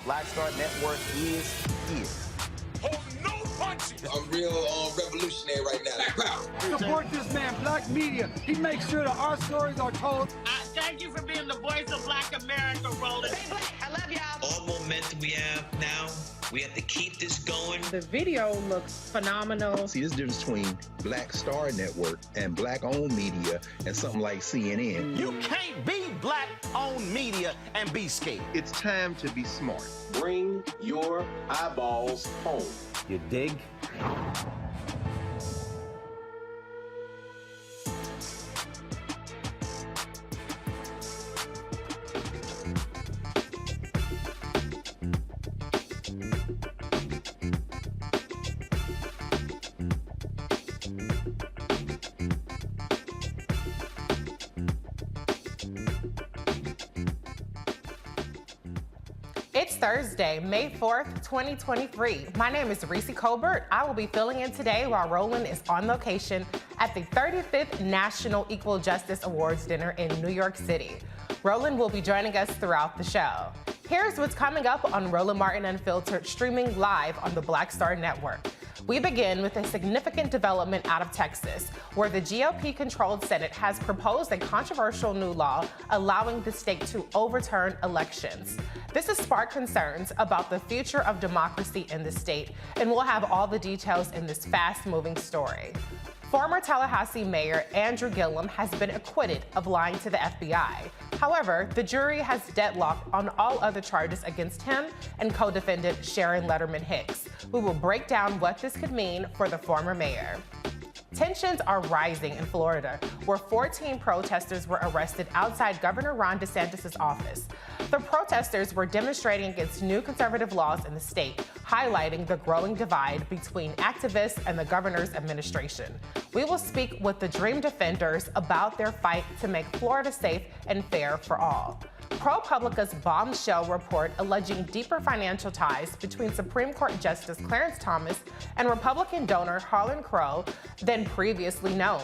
Black Star Network is here. Hold no punches! I'm real revolutionary right now. Black power. Support this man, Black Media. He makes sure that our stories are told. Thank you for being the voice of Black America, Roland. Stay black. I love y'all. All momentum we have now, we have to keep this going. The video looks phenomenal. See, this difference between Black Star Network and Black-owned media and something like CNN. You can't be Black-owned media and be scared. It's time to be smart. Bring your eyeballs home. You dig? It's Thursday, May 4th, 2023. My name is Reese Colbert. I will be filling in today while Roland is on location at the 35th National Equal Justice Awards dinner in New York City. Roland will be joining us throughout the show. Here's what's coming up on Roland Martin Unfiltered, streaming live on the Black Star Network. We begin with a significant development out of Texas, where the GOP-controlled Senate has proposed a controversial new law allowing the state to overturn elections. This has sparked concerns about the future of democracy in the state, and we'll have all the details in this fast-moving story. Former Tallahassee Mayor Andrew Gillum has been acquitted of lying to the FBI. However, the jury has deadlocked on all other charges against him and co-defendant Sharon Lettman-Hicks. We will break down what this could mean for the former mayor. Tensions are rising in Florida, where 14 protesters were arrested outside Governor Ron DeSantis' office. The protesters were demonstrating against new conservative laws in the state, highlighting the growing divide between activists and the governor's administration. We will speak with the DreamDefenders about their fight to make Florida safe and fair for all. ProPublica's bombshell report alleging deeper financial ties between Supreme Court Justice Clarence Thomas and Republican donor Harlan Crow than previously known.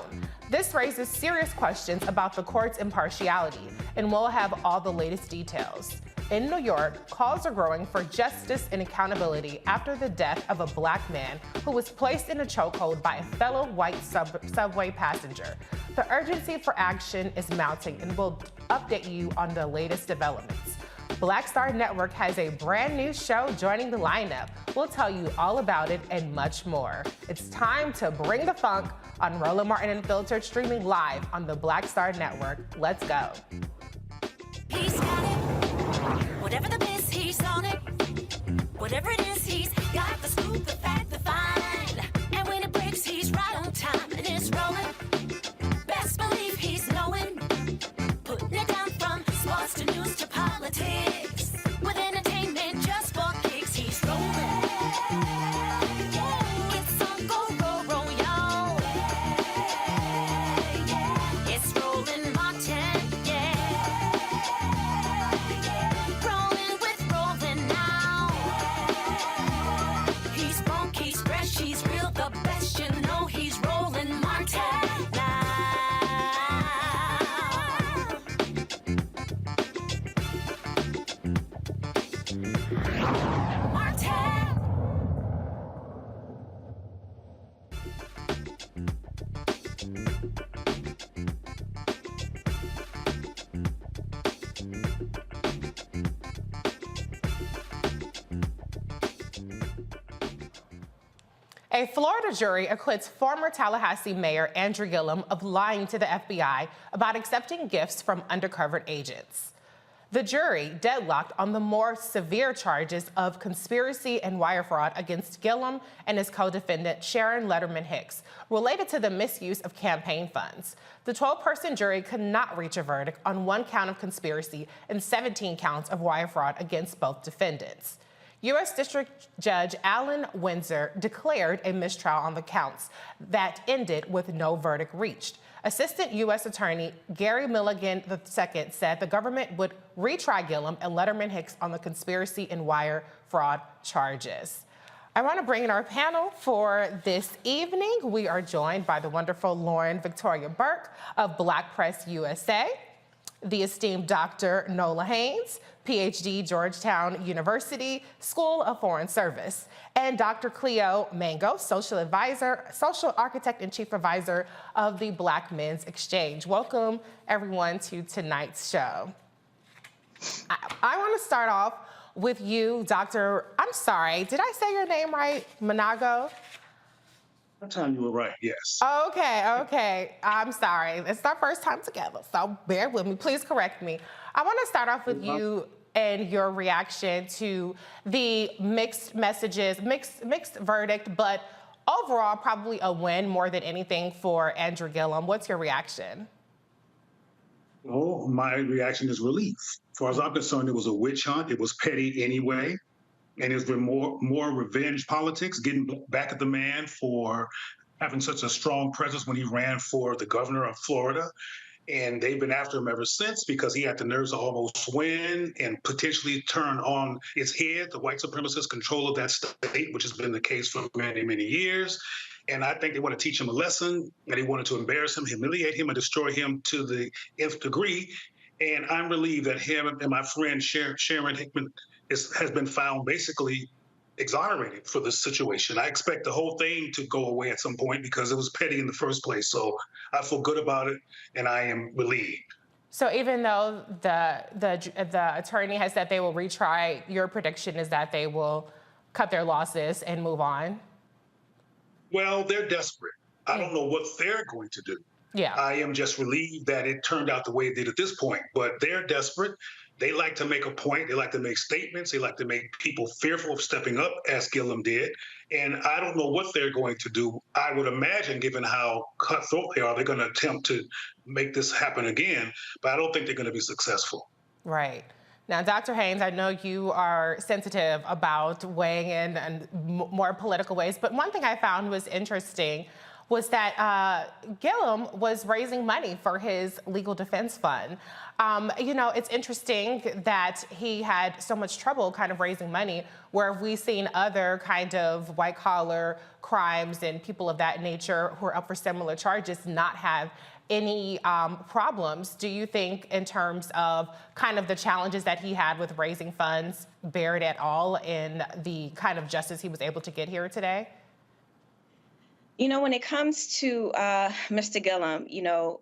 This raises serious questions about the court's impartiality, and we'll have all the latest details. In New York, calls are growing for justice and accountability after the death of a black man who was placed in a chokehold by a fellow white subway passenger. The urgency for action is mounting, and we'll update you on the latest developments. Black Star Network has a brand new show joining the lineup. We'll tell you all about it and much more. It's time to bring the funk on Roland Martin Unfiltered, streaming live on the Black Star Network. Let's go. He's got it. Whatever the miss, he's on it. Whatever it is, he's got the scoop, the fact, the find. And when it breaks, he's right on time and it's rolling. Best believe he's knowing. Putting it down from sports to news to politics. With entertainment just for kicks, he's rolling. It's on go, y'all. It's Roland Martin, rolling with Roland now. He's funky, he's fresh, he's real, the best, you know he's Roland Martin now. A Florida jury acquits former Tallahassee Mayor Andrew Gillum of lying to the FBI about accepting gifts from undercover agents. The jury deadlocked on the more severe charges of conspiracy and wire fraud against Gillum and his co-defendant Sharon Lettman-Hicks, related to the misuse of campaign funds. The 12-person jury could not reach a verdict on 1 count of conspiracy and 17 counts of wire fraud against both defendants. U.S. District Judge Alan Windsor declared a mistrial on the counts that ended with no verdict reached. Assistant U.S. Attorney Gary Milligan II said the government would retry Gillum and Lettman-Hicks on the conspiracy and wire fraud charges. I want to bring in our panel for this evening. We are joined by the wonderful Lauren Victoria Burke of Black Press USA, the esteemed Dr. Nola Haynes, PhD, Georgetown University School of Foreign Service, and Dr. Cleo Mango, social architect and chief advisor of the Black Men's Exchange. Welcome, everyone, to tonight's show. I want to start off with you, Dr. I'm sorry, did I say your name right? Manago? That time you were right, yes. Okay. I'm sorry. It's our first time together, so bear with me. Please correct me. I want to start off with you and your reaction to the mixed messages, mixed verdict, but overall probably a win more than anything for Andrew Gillum. What's your reaction? Oh, my reaction is relief. As far as I'm concerned, it was a witch hunt. It was petty anyway. And it's been more revenge politics, getting back at the man for having such a strong presence when he ran for the governor of Florida. And they've been after him ever since because he had the nerves to almost win and potentially turn on its head the white supremacist control of that state, which has been the case for many, many years. And I think they want to teach him a lesson, and they wanted to embarrass him, humiliate him, and destroy him to the nth degree. And I'm relieved that him and my friend Sharon Lettman-Hicks has been found basically exonerated for this situation. I expect the whole thing to go away at some point because it was petty in the first place. So I feel good about it, and I am relieved. So even though the attorney has said they will retry, your prediction is that they will cut their losses and move on? Well, they're desperate. I don't know what they're going to do. Yeah. I am just relieved that it turned out the way it did at this point. But they're desperate. They like to make a point. They like to make statements. They like to make people fearful of stepping up, as Gillum did. And I don't know what they're going to do. I would imagine, given how cutthroat they are, they're going to attempt to make this happen again. But I don't think they're going to be successful. Right. Now, Dr. Haynes, I know you are sensitive about weighing in more political ways, but one thing I found was interesting was that Gillum was raising money for his legal defense fund. You know, it's interesting that he had so much trouble kind of raising money, where we've seen other kind of white-collar crimes and people of that nature who are up for similar charges not have any problems. Do you think, in terms of kind of the challenges that he had with raising funds, bear it at all in the kind of justice he was able to get here today? You know, when it comes to Mr. Gillum, you know,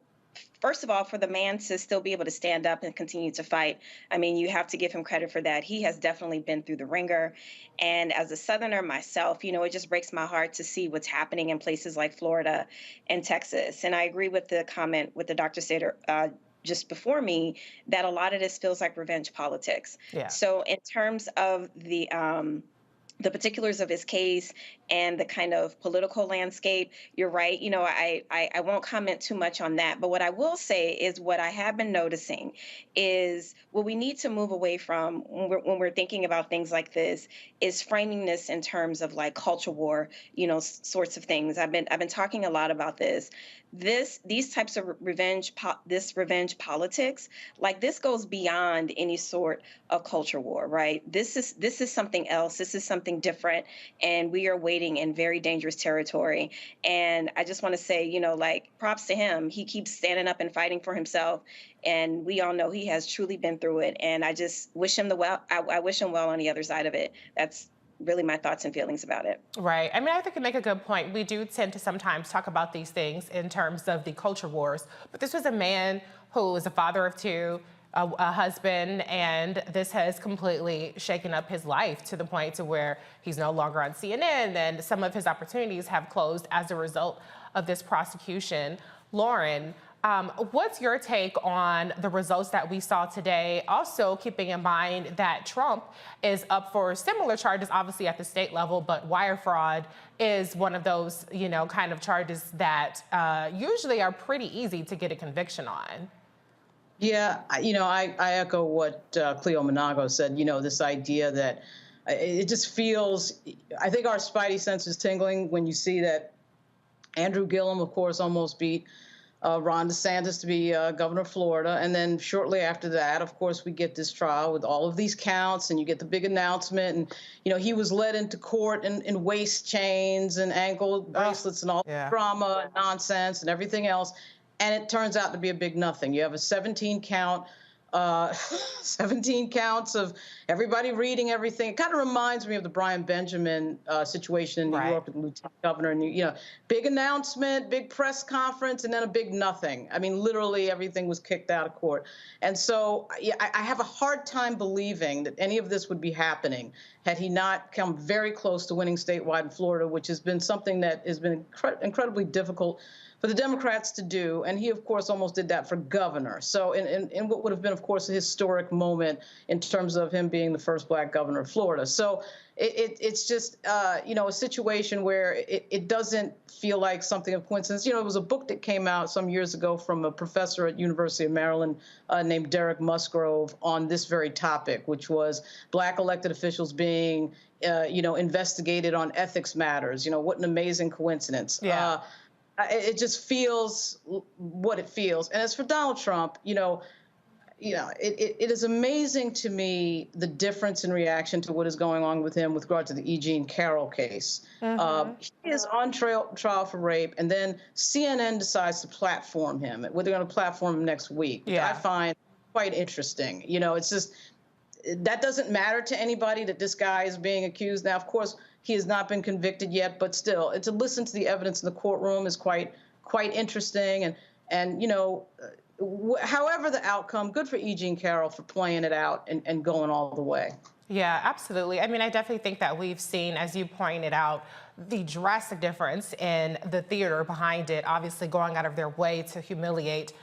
first of all, for the man to still be able to stand up and continue to fight, I mean, you have to give him credit for that. He has definitely been through the ringer. And as a Southerner myself, you know, it just breaks my heart to see what's happening in places like Florida and Texas. And I agree with the comment with the doctor said just before me, that a lot of this feels like revenge politics. Yeah. So in terms of the particulars of his case and the kind of political landscape, you're right. You know, I won't comment too much on that. But what I will say is what I have been noticing is what we need to move away from when we're thinking about things like this is framing this in terms of like culture war, you know, sorts of things. I've been talking a lot about this. These types of revenge politics, like this goes beyond any sort of culture war, right? This is something else. This is something different, and we are wading in very dangerous territory. And I just want to say, you know, like, props to him. He keeps standing up and fighting for himself, and we all know he has truly been through it. And I just wish him I wish him well on the other side of it. That's really my thoughts and feelings about it. Right. I mean, I think you make a good point. We do tend to sometimes talk about these things in terms of the culture wars, but this was a man who was a father of two, a husband, and this has completely shaken up his life to the point to where he's no longer on CNN, and some of his opportunities have closed as a result of this prosecution. Lauren, what's your take on the results that we saw today? Also keeping in mind that Trump is up for similar charges, obviously at the state level, but wire fraud is one of those, you know, kind of charges that usually are pretty easy to get a conviction on. Yeah, you know, I echo what Cleo Monago said, you know, this idea that it just feels, I think our spidey sense is tingling when you see that Andrew Gillum, of course, almost beat Ron DeSantis to be governor of Florida. And then shortly after that, of course, we get this trial with all of these counts, and you get the big announcement. And, you know, he was led into court in waist chains and ankle bracelets and all drama and nonsense and everything else. And it turns out to be a big nothing. You have a 17 counts of everybody reading everything. It kind of reminds me of the Brian Benjamin situation in New York with the lieutenant governor. And, you know, big announcement, big press conference, and then a big nothing. I mean, literally everything was kicked out of court. And so yeah, I have a hard time believing that any of this would be happening had he not come very close to winning statewide in Florida, which has been something that has been incredibly difficult for the Democrats to do. And he, of course, almost did that for governor. So in what would have been, of course, a historic moment in terms of him being the first black governor of Florida. So it's just, you know, a situation where it doesn't feel like something of coincidence. You know, it was a book that came out some years ago from a professor at University of Maryland named Derek Musgrove on this very topic, which was black elected officials being, you know, investigated on ethics matters. You know, what an amazing coincidence. Yeah. it just feels what it feels. And as for Donald Trump, it is amazing to me the difference in reaction to what is going on with him with regard to the E. Jean Carroll case. He is on trial for rape, and then CNN decides to platform him. They're going to platform him next week, which I find quite interesting. It's just that doesn't matter to anybody that this guy is being accused. Now, of course, he has not been convicted yet, but still, to listen to the evidence in the courtroom is quite interesting. And however the outcome, good for E. Jean Carroll for playing it out and going all the way. Yeah, absolutely. I mean, I definitely think that we've seen, as you pointed out, the drastic difference in the theater behind it, obviously going out of their way to humiliate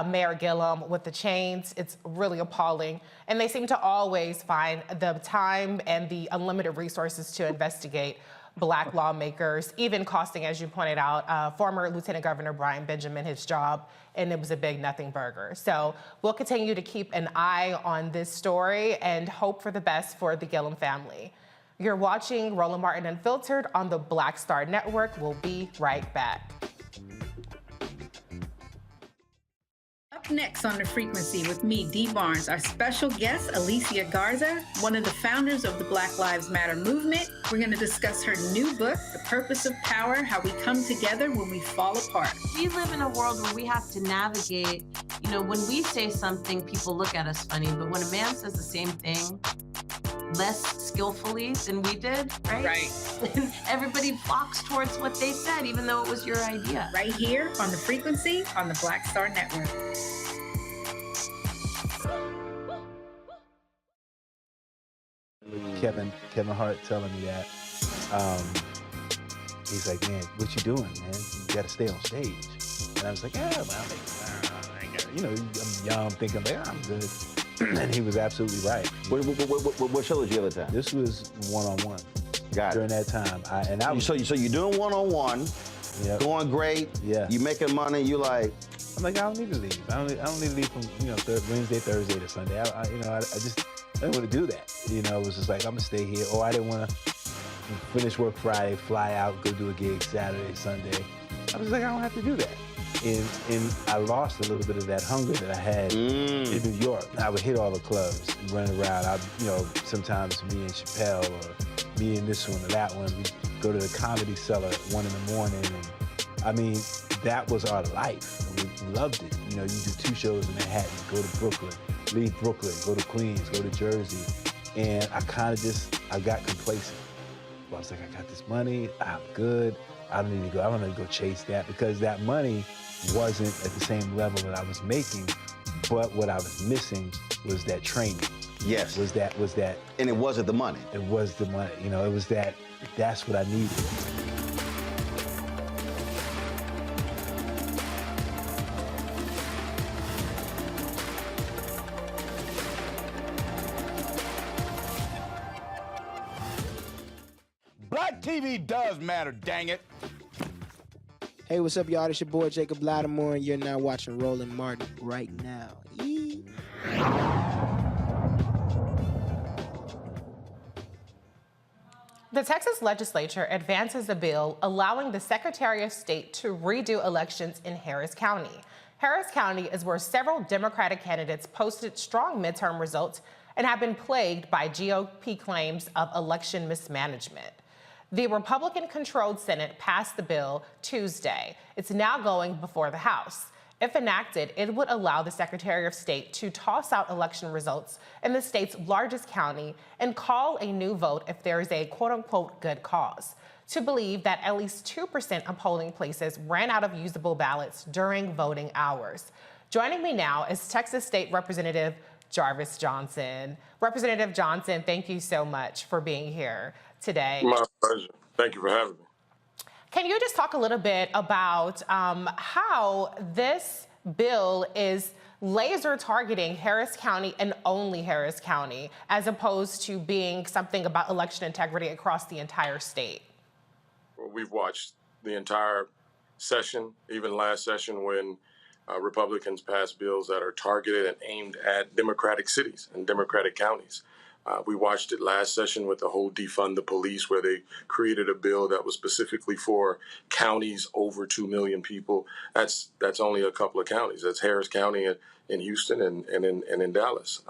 Mayor Gillum with the chains. It's really appalling. And they seem to always find the time and the unlimited resources to investigate Black lawmakers, even costing, as you pointed out, former Lieutenant Governor Brian Benjamin his job, and it was a big nothing burger. So we'll continue to keep an eye on this story and hope for the best for the Gillum family. You're watching Roland Martin Unfiltered on the Black Star Network. We'll be right back. Up next on The Frequency with me, Dee Barnes, our special guest, Alicia Garza, one of the founders of the Black Lives Matter movement. We're going to discuss her new book, The Purpose of Power, How We Come Together When We Fall Apart. We live in a world where we have to navigate, when we say something, people look at us funny, but when a man says the same thing less skillfully than we did, right? Right. Everybody flocks towards what they said, even though it was your idea. Right here on The Frequency on the Black Star Network. Kevin Hart telling me that. He's like, man, what you doing, man? You got to stay on stage. And I was like, yeah, well, I'm young, thinking, I'm good. And he was absolutely right. What show did you have at the time? This was one-on-one. Got it. During that time. So you're doing one-on-one, going great. Yeah. You making money. You like. I'm like, I don't need to leave. I don't need to leave from Wednesday, Thursday to Sunday. I didn't want to do that. It was just like, I'm gonna stay here. Or I didn't want to finish work Friday, fly out, go do a gig Saturday, Sunday. I was like, I don't have to do that. And I lost a little bit of that hunger that I had in New York. I would hit all the clubs, run around. Sometimes me and Chappelle or me and this one or that one, we'd go to the Comedy Cellar at 1 in the morning. And that was our life. We loved it. You do 2 shows in Manhattan, go to Brooklyn, leave Brooklyn, go to Queens, go to Jersey. And I got complacent. I was like, I got this money, I'm good. I don't need to go. I don't need to go chase that because that money wasn't at the same level that I was making. But what I was missing was that training. Yes. Was that. And it wasn't the money. It was the money. It was that. That's what I needed. Black TV does matter, dang it. Hey, what's up, y'all? It's your boy, Jacob Lattimore, and you're now watching Roland Martin right now. The Texas legislature advances a bill allowing the Secretary of State to redo elections in Harris County. Harris County is where several Democratic candidates posted strong midterm results and have been plagued by GOP claims of election mismanagement. The Republican-controlled Senate passed the bill Tuesday. It's now going before the House. If enacted, it would allow the Secretary of State to toss out election results in the state's largest county and call a new vote if there is a quote-unquote good cause. To believe that at least 2% of polling places ran out of usable ballots during voting hours. Joining me now is Texas State Representative Jarvis Johnson. Representative Johnson, thank you so much for being here today. My pleasure. Thank you for having me. Can you just talk a little bit about how this bill is laser targeting Harris County and only Harris County, as opposed to being something about election integrity across the entire state? Well, we've watched the entire session, even last session when Republicans passed bills that are targeted and aimed at Democratic cities and Democratic counties. We watched it last session with the whole defund the police, where they created a bill that was specifically for counties over 2 million people. That's only a couple of counties. That's Harris County in Houston and in Dallas.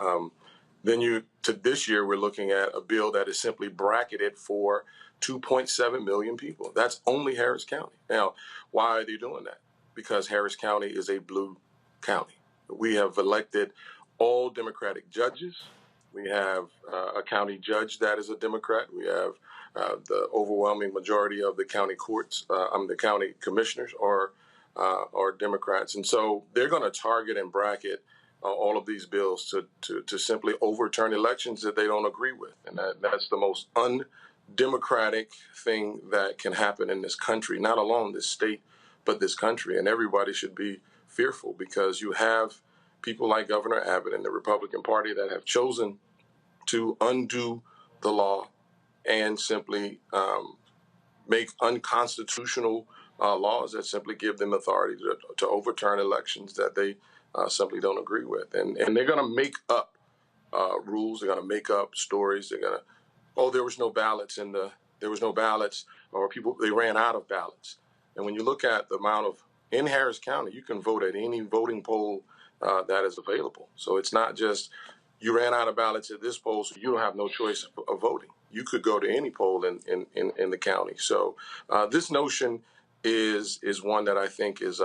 Then this year, we're looking at a bill that is simply bracketed for 2.7 million people. That's only Harris County. Now, why are they doing that? Because Harris County is a blue county. We have elected all Democratic judges. We have a county judge that is a Democrat. We have the overwhelming majority of the county courts, the county commissioners are Democrats. And so they're going to target and bracket all of these bills to simply overturn elections that they don't agree with. And that's the most undemocratic thing that can happen in this country, not alone this state, but this country. And everybody should be fearful, because you have people like Governor Abbott and the Republican Party that have chosen to undo the law and simply make unconstitutional laws that simply give them authority to overturn elections that they simply don't agree with. And they're going to make up rules. They're going to make up stories. They're going to, there was no ballots or they ran out of ballots. And when you look at the amount in Harris County, you can vote at any voting poll that is available. So it's not just you ran out of ballots at this poll, so you don't have no choice of voting. You could go to any poll in the county. So this notion is one that I think is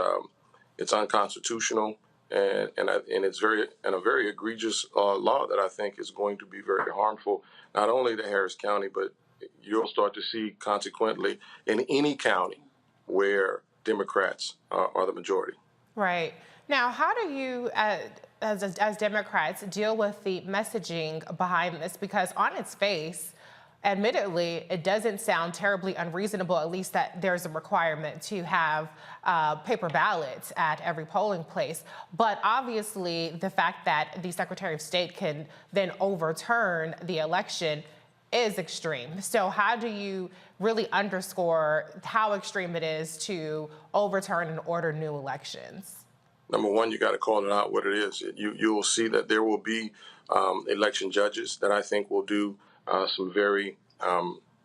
it's unconstitutional, and it's a very egregious law that I think is going to be very harmful, not only to Harris County, but you'll start to see consequently in any county where Democrats are the majority. Right. Now, how do you, as Democrats, deal with the messaging behind this? Because on its face, admittedly, it doesn't sound terribly unreasonable, at least that there's a requirement to have paper ballots at every polling place. But obviously, the fact that the Secretary of State can then overturn the election is extreme. So how do you really underscore how extreme it is to overturn and order new elections? Number one, you got to call it out what it is. You will see that there will be election judges that I think will do some very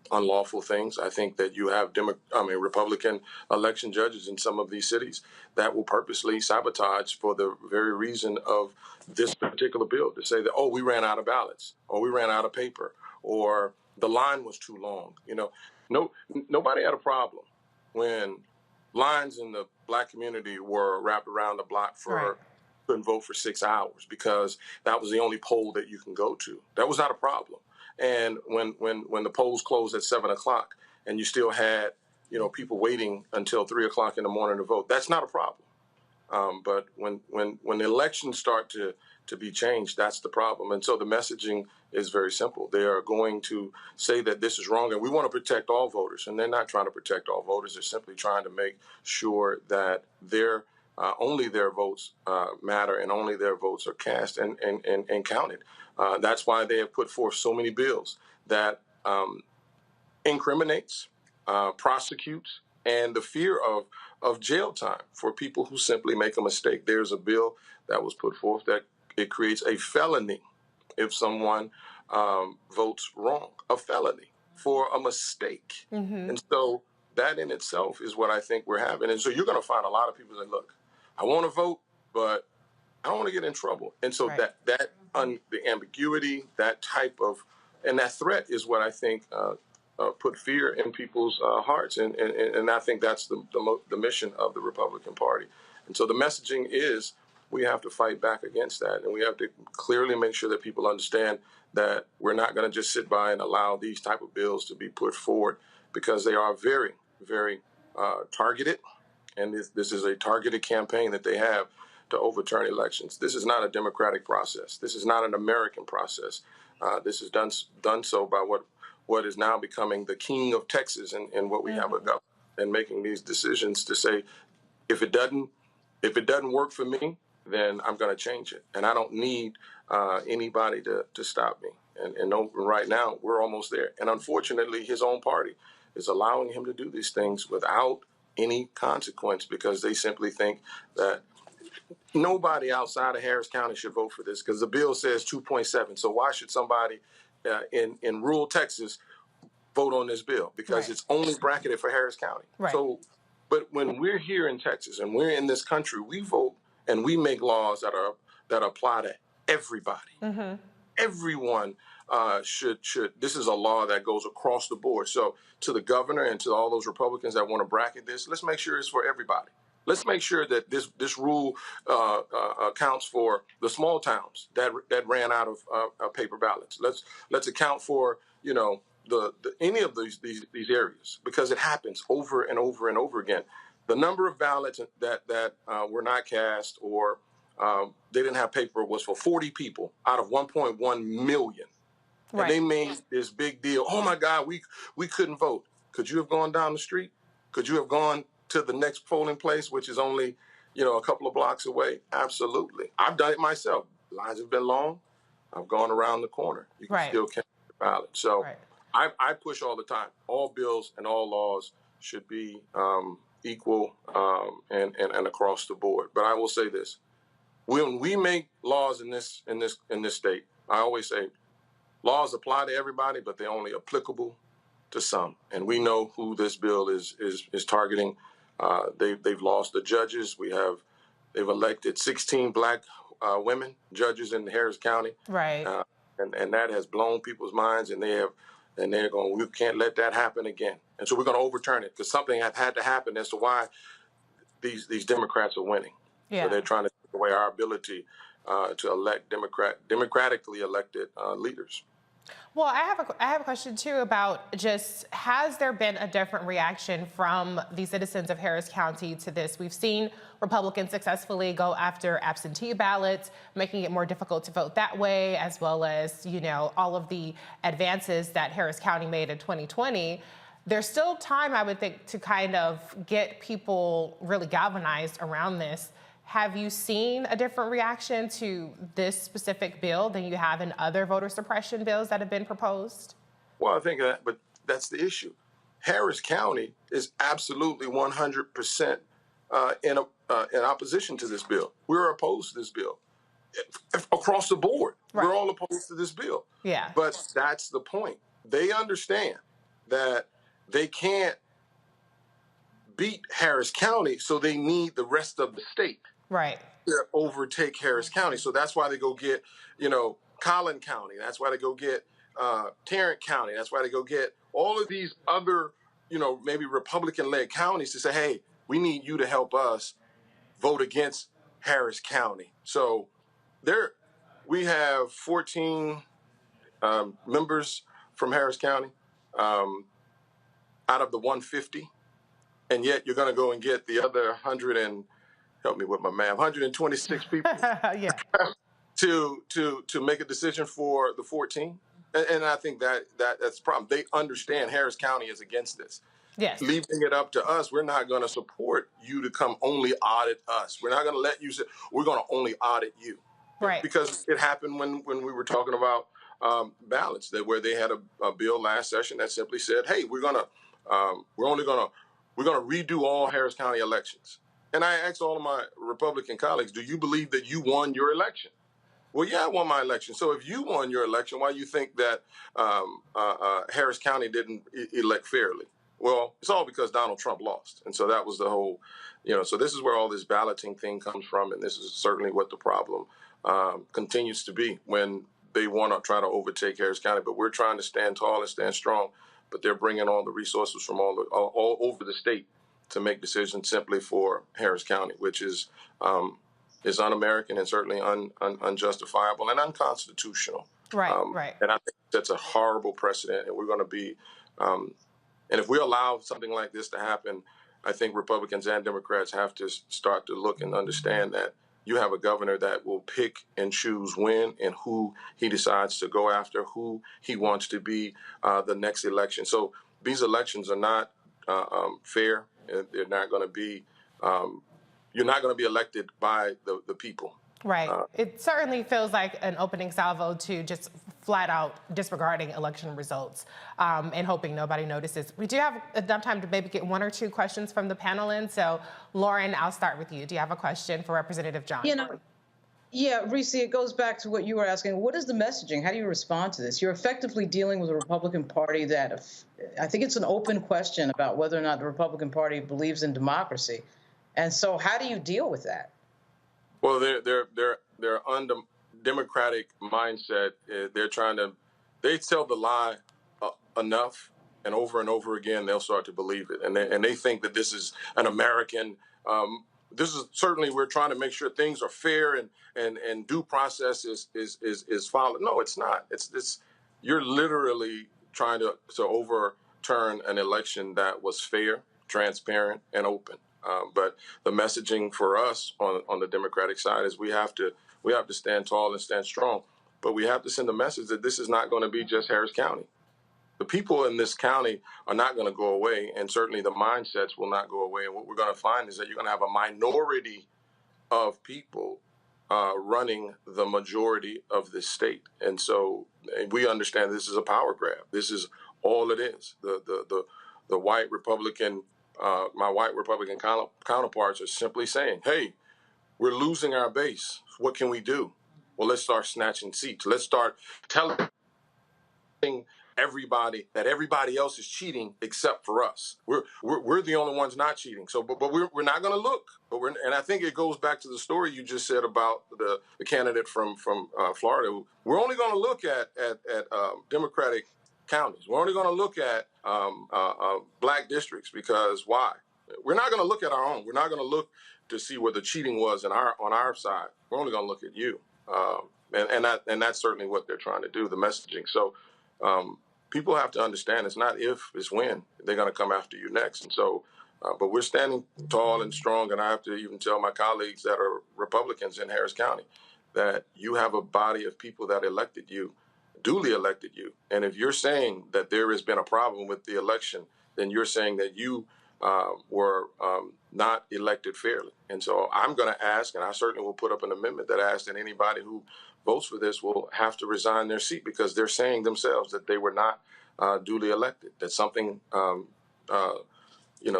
unlawful things. I think that you have Republican election judges in some of these cities that will purposely sabotage for the very reason of this particular bill, to say that, we ran out of ballots, or we ran out of paper, or the line was too long. Nobody had a problem when lines in the Black community were wrapped around the block for couldn't vote for 6 hours because that was the only poll that you can go to. That was not a problem. And when the polls closed at 7 o'clock and you still had people waiting until 3 o'clock in the morning to vote, that's not a problem. But when the elections start to be changed, that's the problem. And so the messaging is very simple. They are going to say that this is wrong, and we want to protect all voters. And they're not trying to protect all voters. They're simply trying to make sure that only their votes matter, and only their votes are cast and counted. That's why they have put forth so many bills that incriminates, prosecutes, and the fear of jail time for people who simply make a mistake. There's a bill that was put forth that it creates a felony if someone votes wrong, a felony for a mistake. Mm-hmm. And so that in itself is what I think we're having. And so you're going to find a lot of people that, look, I want to vote, but I don't want to get in trouble. And so the ambiguity, that type of, and that threat is what I think put fear in people's hearts. And I think that's the mission of the Republican Party. And so the messaging is we have to fight back against that. And we have to clearly make sure that people understand that we're not going to just sit by and allow these type of bills to be put forward, because they are very, very targeted. And this is a targeted campaign that they have to overturn elections. This is not a democratic process. This is not an American process. This is done so by what is now becoming the king of Texas, and what we have a government, and making these decisions to say, if it doesn't work for me, then I'm going to change it. And I don't need anybody to stop me. And right now, we're almost there. And unfortunately, his own party is allowing him to do these things without any consequence, because they simply think that nobody outside of Harris County should vote for this, because the bill says 2.7. So why should somebody in rural Texas vote on this bill because it's only bracketed for Harris County. So, but when we're here in Texas and we're in this country, we vote and we make laws that apply to everybody. Everyone should. This is a law that goes across the board. So to the governor and to all those Republicans that want to bracket this, let's make sure it's for everybody. Let's make sure that this rule accounts for the small towns that ran out of paper ballots. Let's account for the any of these areas because it happens over and over and over again. The number of ballots that were not cast or they didn't have paper was for 40 people out of 1.1 million. And they made this big deal. Oh my God, we couldn't vote. Could you have gone down the street? Could you have gone to the next polling place, which is only, a couple of blocks away? Absolutely. I've done it myself. Lines have been long. I've gone around the corner. You can still count the ballot. So I push all the time. All bills and all laws should be equal and across the board. But I will say this. When we make laws in this state, I always say laws apply to everybody, but they're only applicable to some. And we know who this bill is targeting. They've lost the judges. They've elected 16 black women judges in Harris County. And that has blown people's minds, and they're going, we can't let that happen again. And so we're going to overturn it because something had to happen as to why these Democrats are winning. So they're trying to take away our ability to elect democratically elected leaders. Well, I have a question too about just, has there been a different reaction from the citizens of Harris County to this? We've seen Republicans successfully go after absentee ballots, making it more difficult to vote that way, as well as, all of the advances that Harris County made in 2020. There's still time, I would think, to kind of get people really galvanized around this. Have you seen a different reaction to this specific bill than you have in other voter suppression bills that have been proposed? Well, I think but that's the issue. Harris County is absolutely 100% in opposition to this bill. We're opposed to this bill across the board. We're all opposed to this bill. But that's the point. They understand that they can't beat Harris County, so they need the rest of the state to overtake Harris County. So that's why they go get, Collin County. That's why they go get Tarrant County. That's why they go get all of these other, maybe Republican-led counties to say, hey, we need you to help us vote against Harris County. So we have 14 members from Harris County out of the 150. And yet you're going to go and get the other 100 and help me with my math, 126 people to make a decision for the 14. And I think that's the problem. They understand Harris County is against this. Leaving it up to us, we're not going to support you to come only audit us. We're not going to let you say, we're going to only audit you. Because it happened when we were talking about ballots, where they had a bill last session that simply said, hey, we're going to redo all Harris County elections. And I asked all of my Republican colleagues, do you believe that you won your election? Well, yeah, I won my election. So if you won your election, why do you think that Harris County didn't elect fairly? Well, it's all because Donald Trump lost. And so that was the whole, so this is where all this balloting thing comes from. And this is certainly what the problem continues to be when they want to try to overtake Harris County. But we're trying to stand tall and stand strong. But they're bringing all the resources from all over the state to make decisions simply for Harris County, which is un-American and certainly unjustifiable and unconstitutional. And I think that's a horrible precedent, and we're going to be, and if we allow something like this to happen, I think Republicans and Democrats have to start to look and understand that you have a governor that will pick and choose when and who he decides to go after, who he wants to be the next election. So these elections are not fair. They're not going to be, you're not going to be elected by the people. It certainly feels like an opening salvo to just flat out disregarding election results and hoping nobody notices. We do have enough time to maybe get one or two questions from the panel in. So, Lauren, I'll start with you. Do you have a question for Representative John? Yeah, Reese, it goes back to what you were asking. What is the messaging? How do you respond to this? You're effectively dealing with a Republican Party that, I think it's an open question about whether or not the Republican Party believes in democracy. And so how do you deal with that? Well, they're undemocratic mindset. They're trying to, they tell the lie enough and over again, they'll start to believe it. And they think that this is an American, this is certainly, we're trying to make sure things are fair and due process is followed. No, it's not. It's you're literally trying to overturn an election that was fair, transparent, and open. But the messaging for us on the Democratic side is we have to stand tall and stand strong. But we have to send a message that this is not going to be just Harris County. The people in this county are not going to go away, and certainly the mindsets will not go away. And what we're going to find is that you're going to have a minority of people running the majority of this state. And so we understand this is a power grab. This is all it is. The white Republican, my white Republican counterparts are simply saying, hey, we're losing our base. What can we do? Well, let's start snatching seats. Let's start telling everybody that everybody else is cheating except for us. We're the only ones not cheating. So, but we're not going to look. And I think it goes back to the story you just said about the candidate from Florida. We're only going to look at Democratic counties. We're only going to look at black districts because why? We're not going to look at our own. We're not going to look to see where the cheating was on our side. We're only going to look at you. And that's certainly what they're trying to do, the messaging. So people have to understand it's not if, it's when they're going to come after you next. And so, but we're standing tall and strong. And I have to even tell my colleagues that are Republicans in Harris County that you have a body of people that elected you, duly elected you. And if you're saying that there has been a problem with the election, then you're saying that you were not elected fairly. And so I'm going to ask, and I certainly will put up an amendment that asks that anybody who votes for this will have to resign their seat because they're saying themselves that they were not duly elected, that something,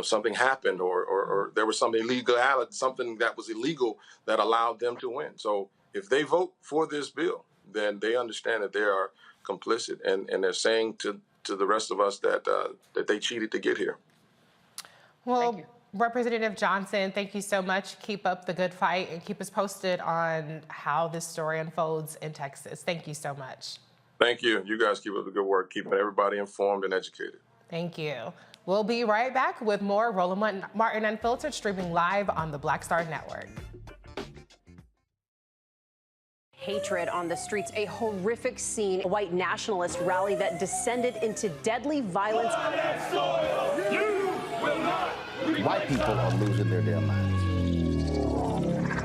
something happened or there was some illegality, something that was illegal that allowed them to win. So if they vote for this bill, then they understand that they are complicit and they're saying to the rest of us that they cheated to get here. Well, Representative Johnson, thank you so much. Keep up the good fight and keep us posted on how this story unfolds in Texas. Thank you so much. Thank you. You guys keep up the good work, keeping everybody informed and educated. Thank you. We'll be right back with more Roland Martin Unfiltered, streaming live on the Black Star Network. Hatred on the streets, a horrific scene, a white nationalist rally that descended into deadly violence. White people are losing their damn minds.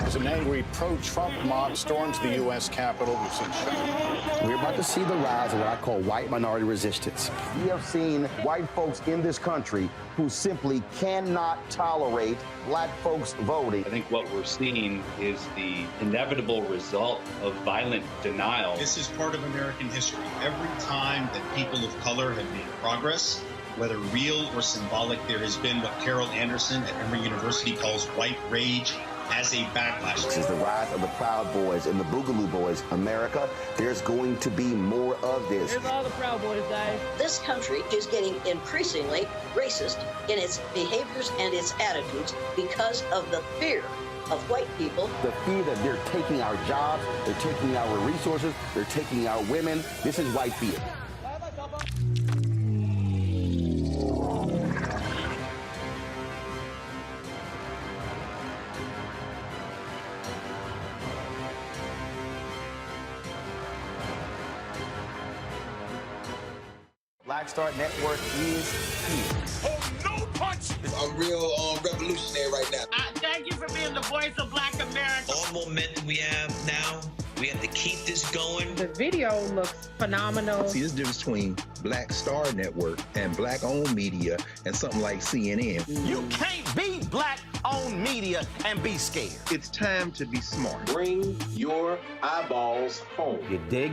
As an angry pro-Trump mob storms the U.S. Capitol, we've seen shots. We're about to see the rise of what I call white minority resistance. We have seen white folks in this country who simply cannot tolerate black folks voting. I think what we're seeing is the inevitable result of violent denial. This is part of American history. Every time that people of color have made progress, whether real or symbolic, there has been what Carol Anderson at Emory University calls white rage as a backlash. This is the rise of the Proud Boys and the Boogaloo Boys. America, there's going to be more of this. Here's all the Proud Boys, guys. This country is getting increasingly racist in its behaviors and its attitudes because of the fear of white people. The fear that they're taking our jobs, they're taking our resources, they're taking our women. This is white fear. Black Star Network is here. Oh, no punch! I'm real revolutionary right now. Thank you for being the voice of Black America. All momentum we have now, we have to keep this going. The video looks phenomenal. See, this difference between Black Star Network and black-owned media and something like CNN. You can't be black-owned media and be scared. It's time to be smart. Bring your eyeballs home. You dig?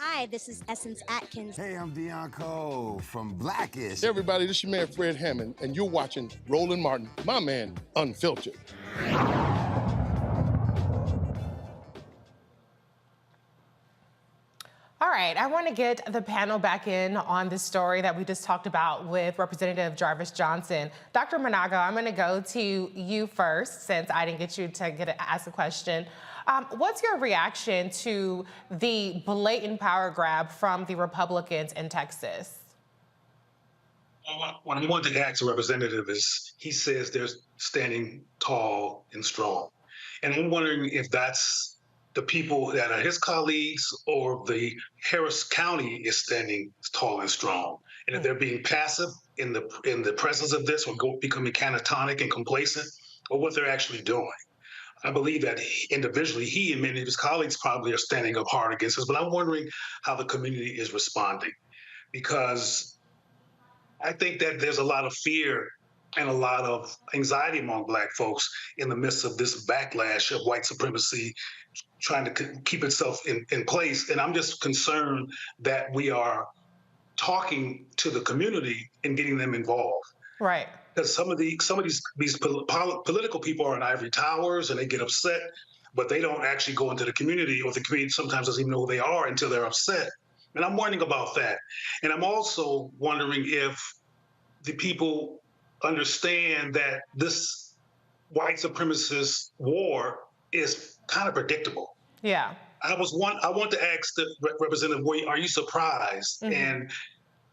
Hi, Hi, this is Essence Atkins. Hey, I'm Deion Cole from Blackish. Hey everybody, this is your man Fred Hammond, and you're watching Roland Martin, my man, Unfiltered. All right, I want to get the panel back in on the story that we just talked about with Representative Jarvis Johnson. Dr. Managa, I'm going to go to you first since I didn't get you to ask a question. What's your reaction to the blatant power grab from the Republicans in Texas? What I wanted to ask the representative is, he says they're standing tall and strong. And I'm wondering if that's the people that are his colleagues or the Harris County is standing tall and strong. And if they're being passive in the presence of this or becoming catatonic and complacent, or what they're actually doing. I believe that individually, he and many of his colleagues probably are standing up hard against us, but I'm wondering how the community is responding, because I think that there's a lot of fear and a lot of anxiety among Black folks in the midst of this backlash of white supremacy trying to keep itself in place. And I'm just concerned that we are talking to the community and getting them involved. Right. Because some of these political people are in ivory towers and they get upset, but they don't actually go into the community, or the community sometimes doesn't even know who they are until they're upset. And I'm wondering about that. And I'm also wondering if the people understand that this white supremacist war is kind of predictable. Yeah. I want to ask the representative, are you surprised? Mm-hmm. And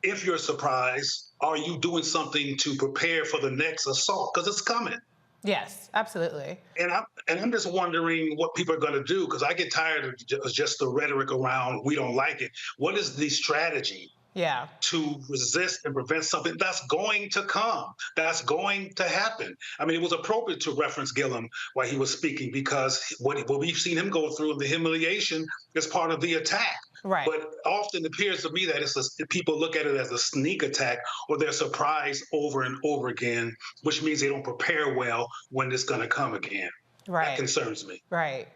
if you're surprised, are you doing something to prepare for the next assault? Because it's coming. Yes, absolutely. And I'm just wondering what people are going to do, because I get tired of just the rhetoric around we don't like it. What is the strategy? Yeah. To resist and prevent something that's going to come, that's going to happen. I mean, it was appropriate to reference Gillum while he was speaking, because what we've seen him go through, the humiliation, is part of the attack. Right. But often it appears to me that people look at it as a sneak attack, or they're surprised over and over again, which means they don't prepare well when it's going to come again. Right. That concerns me. Right.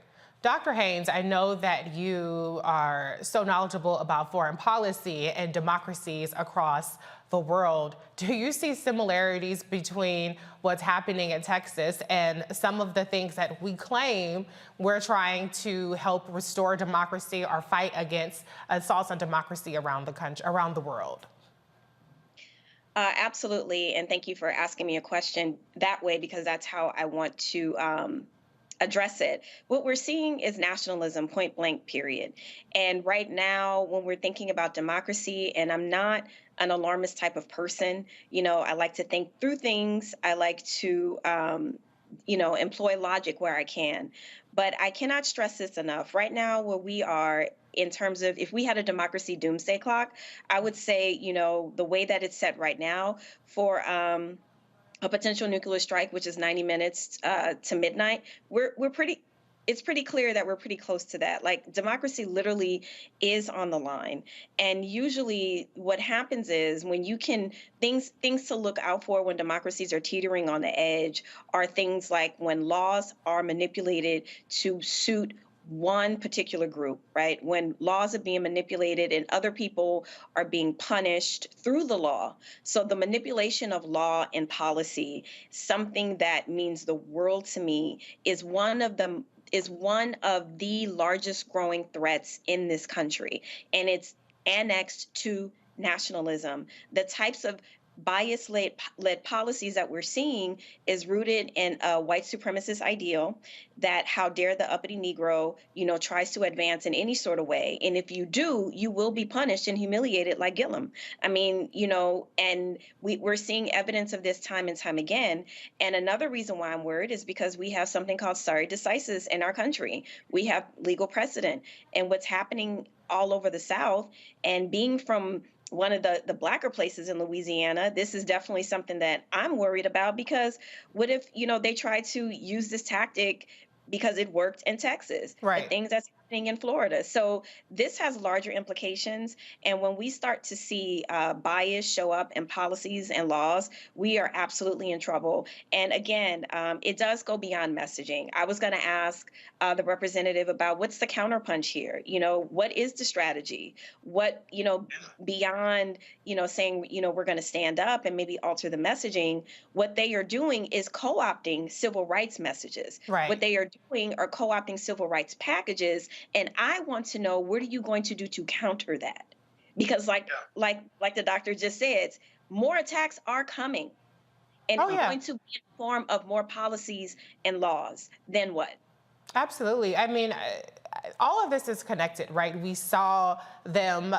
Dr. Haynes, I know that you are so knowledgeable about foreign policy and democracies across the world. Do you see similarities between what's happening in Texas and some of the things that we claim we're trying to help restore democracy or fight against assaults on democracy around the country, around the world? Absolutely, and thank you for asking me a question that way, because that's how I want to address it. What we're seeing is nationalism, point blank, period. And right now, when we're thinking about democracy, and I'm not an alarmist type of person, I like to think through things. I like to, employ logic where I can. But I cannot stress this enough. Right now, where we are in terms of, if we had a democracy doomsday clock, I would say, the way that it's set right now for a potential nuclear strike, which is 90 minutes to midnight, it's pretty clear that we're pretty close to that. Like, democracy literally is on the line. And usually what happens is, when you can, things to look out for when democracies are teetering on the edge are things like when laws are manipulated to suit one particular group, right? When laws are being manipulated and other people are being punished through the law. So the manipulation of law and policy, something that means the world to me, is one of the largest growing threats in this country. And it's annexed to nationalism. The types of bias-led policies that we're seeing is rooted in a white supremacist ideal that how dare the uppity Negro, tries to advance in any sort of way. And if you do, you will be punished and humiliated like Gillum. I mean, and we're seeing evidence of this time and time again. And another reason why I'm worried is because we have something called stare decisis in our country. We have legal precedent. And what's happening all over the South, and being from one of the blacker places in Louisiana, this is definitely something that I'm worried about, because what if, they try to use this tactic because it worked in Texas? Right. The things that's happening in Florida. So this has larger implications. And when we start to see bias show up in policies and laws, we are absolutely in trouble. And again, it does go beyond messaging. I was going to ask the representative about what's the counterpunch here? What is the strategy? What, beyond, saying, we're going to stand up and maybe alter the messaging, what they are doing is co-opting civil rights messages. Right. What they are doing are co-opting civil rights packages. And I want to know, what are you going to do to counter that? Because like the doctor just said, more attacks are coming. And it's going to be in the form of more policies and laws. Then what? Absolutely. I mean, all of this is connected, right? We saw them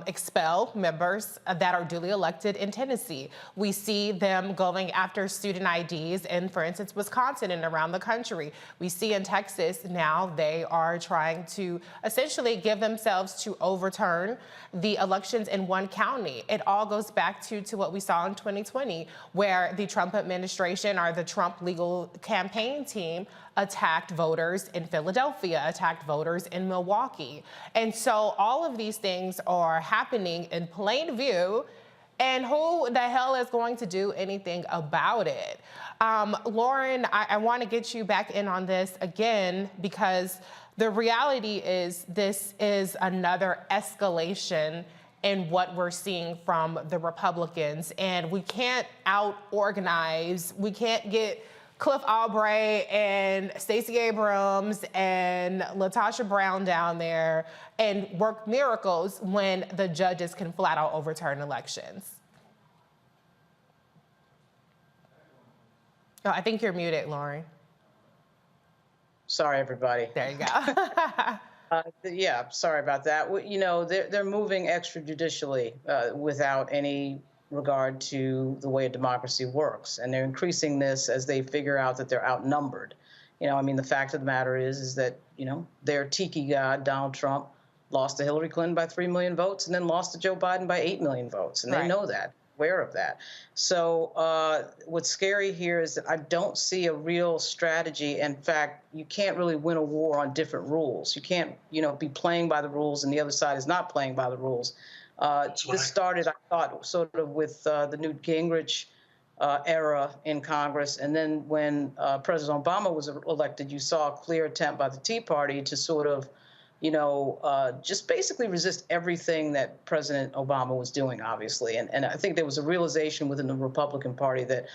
expel members that are duly elected in Tennessee. We see them going after student IDs in, for instance, Wisconsin and around the country. We see in Texas now they are trying to essentially give themselves to overturn the elections in one county. It all goes back to what we saw in 2020, where the Trump administration or the Trump legal campaign team attacked voters in Philadelphia, attacked voters in Milwaukee. And so all of these things are happening in plain view, and who the hell is going to do anything about it? Lauren, I want to get you back in on this again, because the reality is this is another escalation in what we're seeing from the Republicans, and we can't out-organize, we can't get Cliff Albright and Stacey Abrams and Latasha Brown down there and work miracles when the judges can flat out overturn elections. Oh, I think you're muted, Lauren. Sorry, everybody. There you go. Yeah, sorry about that. They're moving extrajudicially without any regard to the way a democracy works. And they're increasing this as they figure out that they're outnumbered. The fact of the matter is that, their tiki god, Donald Trump, lost to Hillary Clinton by 3 million votes and then lost to Joe Biden by 8 million votes. And they know that, aware of that. So what's scary here is that I don't see a real strategy. In fact, you can't really win a war on different rules. You can't, be playing by the rules and the other side is not playing by the rules. This started, I thought, sort of with the Newt Gingrich era in Congress. And then when President Obama was elected, you saw a clear attempt by the Tea Party to sort of, just basically resist everything that President Obama was doing, obviously. And I think there was a realization within the Republican Party that,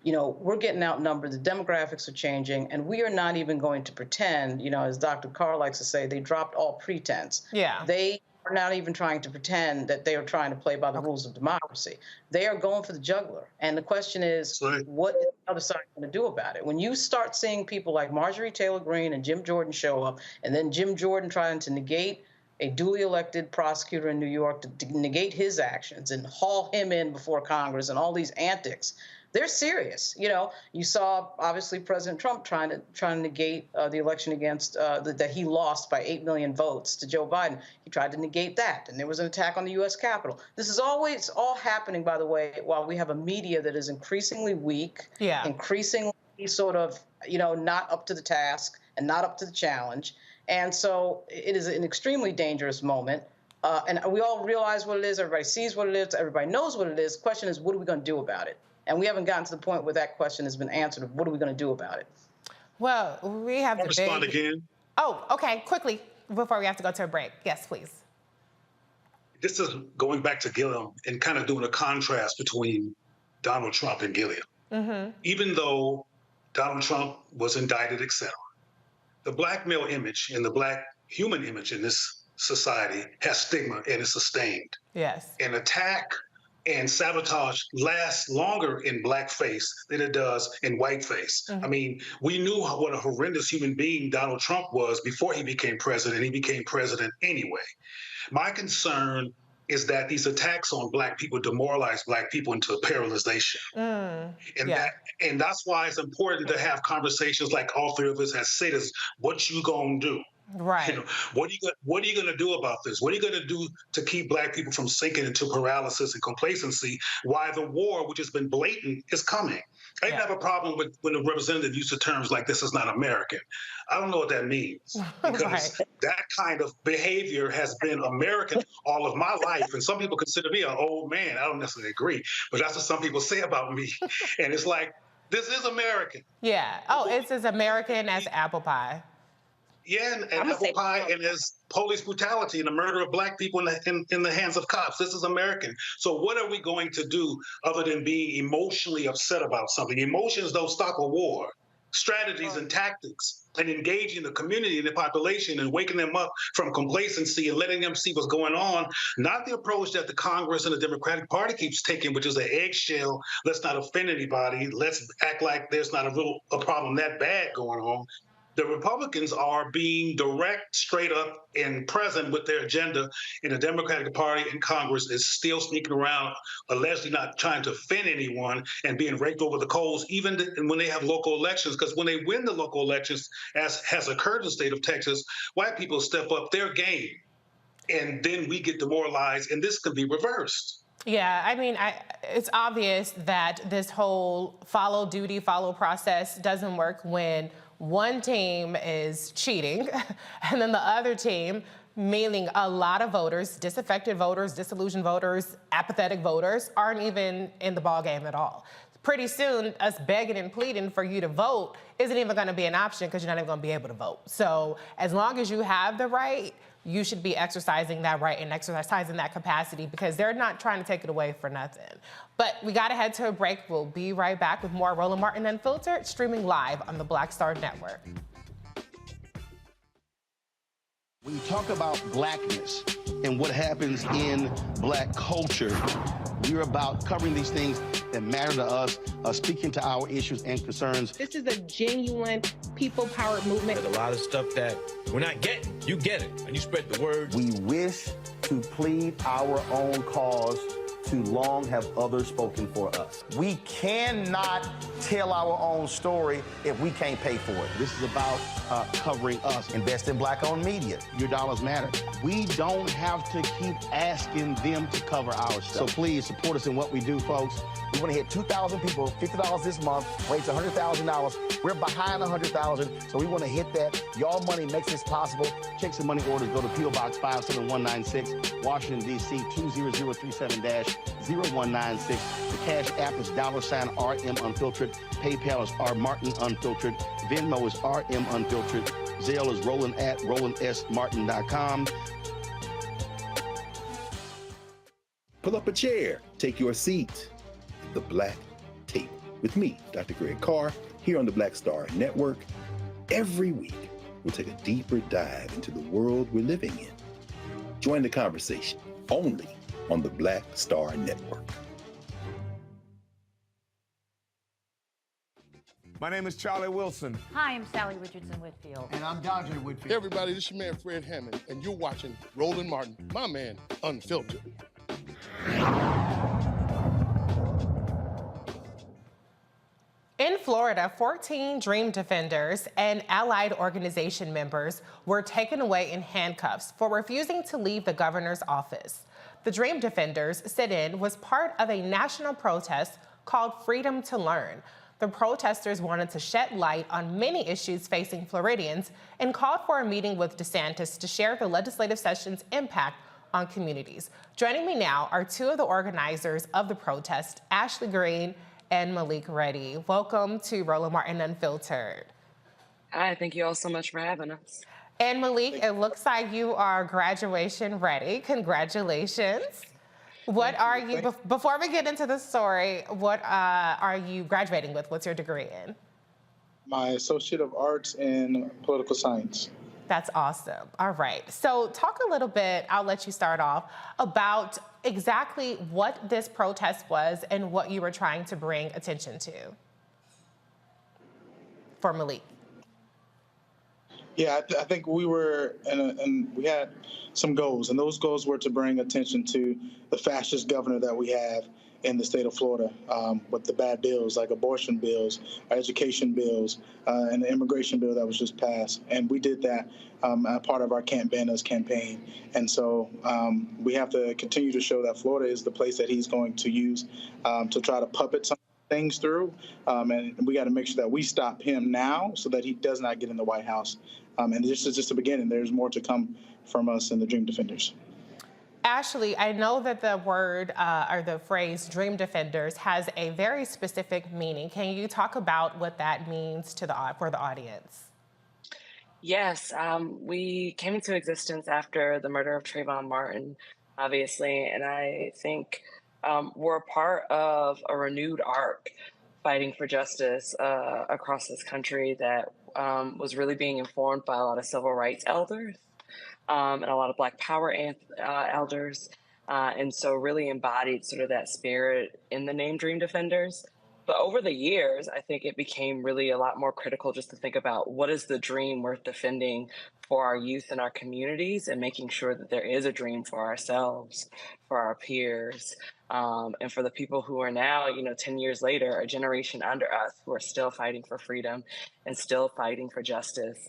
we're getting outnumbered, the demographics are changing, and we are not even going to pretend, as Dr. Carr likes to say, they dropped all pretense. Yeah. They are not even trying to pretend that they are trying to play by the rules of democracy. They are going for the jugular. And the question is, what is the other side going to do about it? When you start seeing people like Marjorie Taylor Greene and Jim Jordan show up, and then Jim Jordan trying to negate a duly elected prosecutor in New York, to negate his actions and haul him in before Congress and all these antics, they're serious. You saw obviously President Trump trying to negate the election against that he lost by 8 million votes to Joe Biden. He tried to negate that, and there was an attack on the U.S. Capitol. This is always all happening, by the way, while we have a media that is increasingly weak, increasingly sort of not up to the task and not up to the challenge. And so it is an extremely dangerous moment. And we all realize what it is. Everybody sees what it is. Everybody knows what it is. The question is, what are we going to do about it? And we haven't gotten to the point where that question has been answered of what are we going to do about it? Well, we have to respond again. Oh, okay. Quickly, before we have to go to a break. Yes, please. This is going back to Gillum and kind of doing a contrast between Donald Trump and Gillum. Mm-hmm. Even though Donald Trump was indicted, etc., the black male image and the black human image in this society has stigma and is sustained. Yes. An attack and sabotage lasts longer in blackface than it does in whiteface. Mm-hmm. I mean, we knew what a horrendous human being Donald Trump was before he became president. He became president anyway. My concern is that these attacks on black people demoralize black people into a paralyzation. And that's why it's important to have conversations like all three of us have said is, what you gonna do? Right. What are you going to do about this? What are you going to do to keep black people from sinking into paralysis and complacency while the war, which has been blatant, is coming? I didn't have a problem with when the representative used the terms like "this is not American." I don't know what that means, because that kind of behavior has been American all of my life. And some people consider me an old man. I don't necessarily agree, but that's what some people say about me. And it's like, this is American. Yeah. Oh, it's as American as apple pie. Yeah, and apple pie, and as police brutality and the murder of black people in the hands of cops. This is American. So what are we going to do other than being emotionally upset about something? Emotions don't stop a war. Strategies and tactics, and engaging the community and the population and waking them up from complacency and letting them see what's going on, not the approach that the Congress and the Democratic Party keeps taking, which is an eggshell, let's not offend anybody, let's act like there's not a problem that bad going on. The Republicans are being direct, straight up, and present with their agenda, and the Democratic Party and Congress is still sneaking around, allegedly not trying to offend anyone and being raked over the coals, even when they have local elections. Because when they win the local elections, as has occurred in the state of Texas, white people step up their game, and then we get demoralized, and this can be reversed. Yeah, I mean, it's obvious that this whole follow duty, follow process doesn't work when one team is cheating and then the other team, meaning a lot of voters, disaffected voters, disillusioned voters, apathetic voters, aren't even in the ballgame at all. Pretty soon, us begging and pleading for you to vote isn't even going to be an option because you're not even going to be able to vote. So as long as you have the right, you should be exercising that right and exercising that capacity because they're not trying to take it away for nothing. But we got to head to a break. We'll be right back with more Roland Martin Unfiltered, streaming live on the Black Star Network. When you talk about blackness and what happens in black culture, we're about covering these things that matter to us, speaking to our issues and concerns. This is a genuine people-powered movement. There's a lot of stuff that we're not getting. You get it, and you spread the word. We wish to plead our own cause. Too long have others spoken for us. We cannot tell our own story if we can't pay for it. This is about covering us. Invest in black-owned media. Your dollars matter. We don't have to keep asking them to cover our stuff. So please support us in what we do, folks. We want to hit 2,000 people, $50 this month, raise $100,000. We're behind 100,000, so we want to hit that. Y'all money makes this possible. Checks and money orders go to P.O. Box 57196, Washington, D.C. 20037-0196. The Cash App is $RM Unfiltered. PayPal is R Martin Unfiltered. Venmo is RM Unfiltered. Zelle is Roland at RolandSMartin.com. Pull up a chair. Take your seat. The Black Tape with me, Dr. Greg Carr, here on the Black Star Network. Every week, we'll take a deeper dive into the world we're living in. Join the conversation only on the Black Star Network. My name is Charlie Wilson. Hi, I'm Sally Richardson Whitfield. And I'm Dodger Whitfield. Hey everybody, this is your man Fred Hammond, and you're watching Roland Martin, my man, Unfiltered. In Florida, 14 DreamDefenders and allied organization members were taken away in handcuffs for refusing to leave the governor's office. The DreamDefenders sit-in was part of a national protest called Freedom to Learn. The protesters wanted to shed light on many issues facing Floridians and called for a meeting with DeSantis to share the legislative session's impact on communities. Joining me now are two of the organizers of the protest, Ashley Green and Malik Reddy. Welcome to Roland Martin Unfiltered. Hi, thank you all so much for having us. And Malik, it looks like you are graduation ready. Congratulations. What are you, before we get into the story, what are you graduating with? What's your degree in? My Associate of Arts in Political Science. That's awesome. All right. So talk a little bit, I'll let you start off, about exactly what this protest was and what you were trying to bring attention to for Malik. Yeah, I think we were, and we had some goals, and those goals were to bring attention to the fascist governor that we have in the state of Florida with the bad bills like abortion bills, education bills, and the immigration bill that was just passed. And we did that part of our Can't Ban Us campaign. And so we have to continue to show that Florida is the place that he's going to use to try to puppet some things through. And we got to make sure that we stop him now so that he does not get in the White House And this is just the beginning. There's more to come from us in the Dream Defenders. Ashley, I know that the word or the phrase Dream Defenders has a very specific meaning. Can you talk about what that means for the audience? Yes, we came into existence after the murder of Trayvon Martin, obviously, and I think we're a part of a renewed arc fighting for justice across this country that was really being informed by a lot of civil rights elders and a lot of Black Power elders, and so really embodied sort of that spirit in the name Dream Defenders. But over the years, I think it became really a lot more critical just to think about what is the dream worth defending for our youth and our communities, and making sure that there is a dream for ourselves, for our peers, and for the people who are now, 10 years later, a generation under us who are still fighting for freedom and still fighting for justice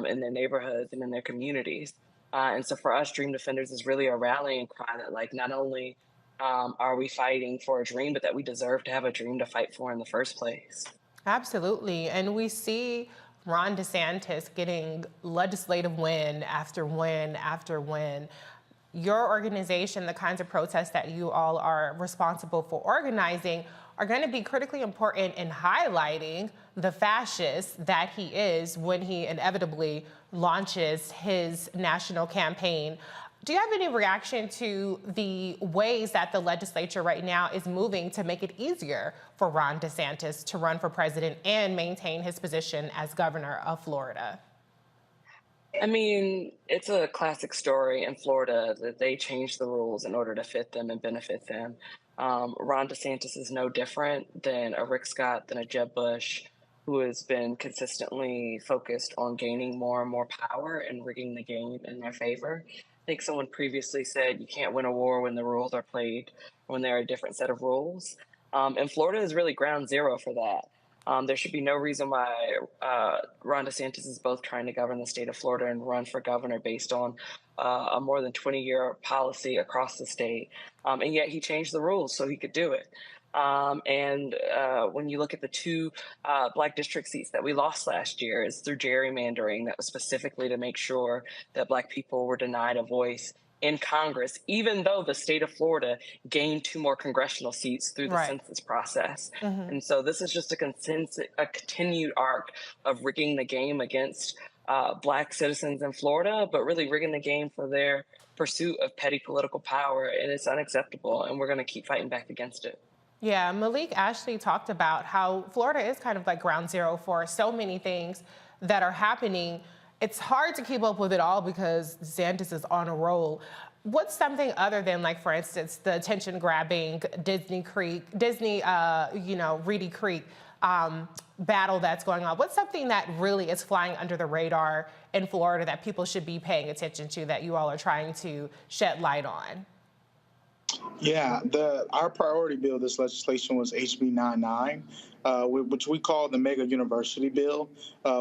in their neighborhoods and in their communities. And so for us, Dream Defenders is really a rallying cry that, like, not only are we fighting for a dream, but that we deserve to have a dream to fight for in the first place. Absolutely. And we see Ron DeSantis getting legislative win after win after win. Your organization, the kinds of protests that you all are responsible for organizing, are going to be critically important in highlighting the fascist that he is when he inevitably launches his national campaign. Do you have any reaction to the ways that the legislature right now is moving to make it easier for Ron DeSantis to run for president and maintain his position as governor of Florida? I mean, it's a classic story in Florida that they change the rules in order to fit them and benefit them. Ron DeSantis is no different than a Rick Scott, than a Jeb Bush, who has been consistently focused on gaining more and more power and rigging the game in their favor. I think someone previously said you can't win a war when the rules are played, when there are a different set of rules. And Florida is really ground zero for that. There should be no reason why Ron DeSantis is both trying to govern the state of Florida and run for governor based on a more than 20-year policy across the state. And yet he changed the rules so he could do it. And when you look at the two Black district seats that we lost last year, it's through gerrymandering that was specifically to make sure that Black people were denied a voice in Congress, even though the state of Florida gained 2 more congressional seats through the census process. Mm-hmm. And so this is just a continued arc of rigging the game against Black citizens in Florida, but really rigging the game for their pursuit of petty political power. And it's unacceptable, and we're going to keep fighting back against it. Yeah, Malik Ashley talked about how Florida is kind of like ground zero for so many things that are happening. It's hard to keep up with it all because DeSantis is on a roll. What's something other than, like, for instance, the attention-grabbing Reedy Creek battle that's going on? What's something that really is flying under the radar in Florida that people should be paying attention to that you all are trying to shed light on? Yeah, our priority bill, this legislation, was HB 99, which we call the Mega University Bill,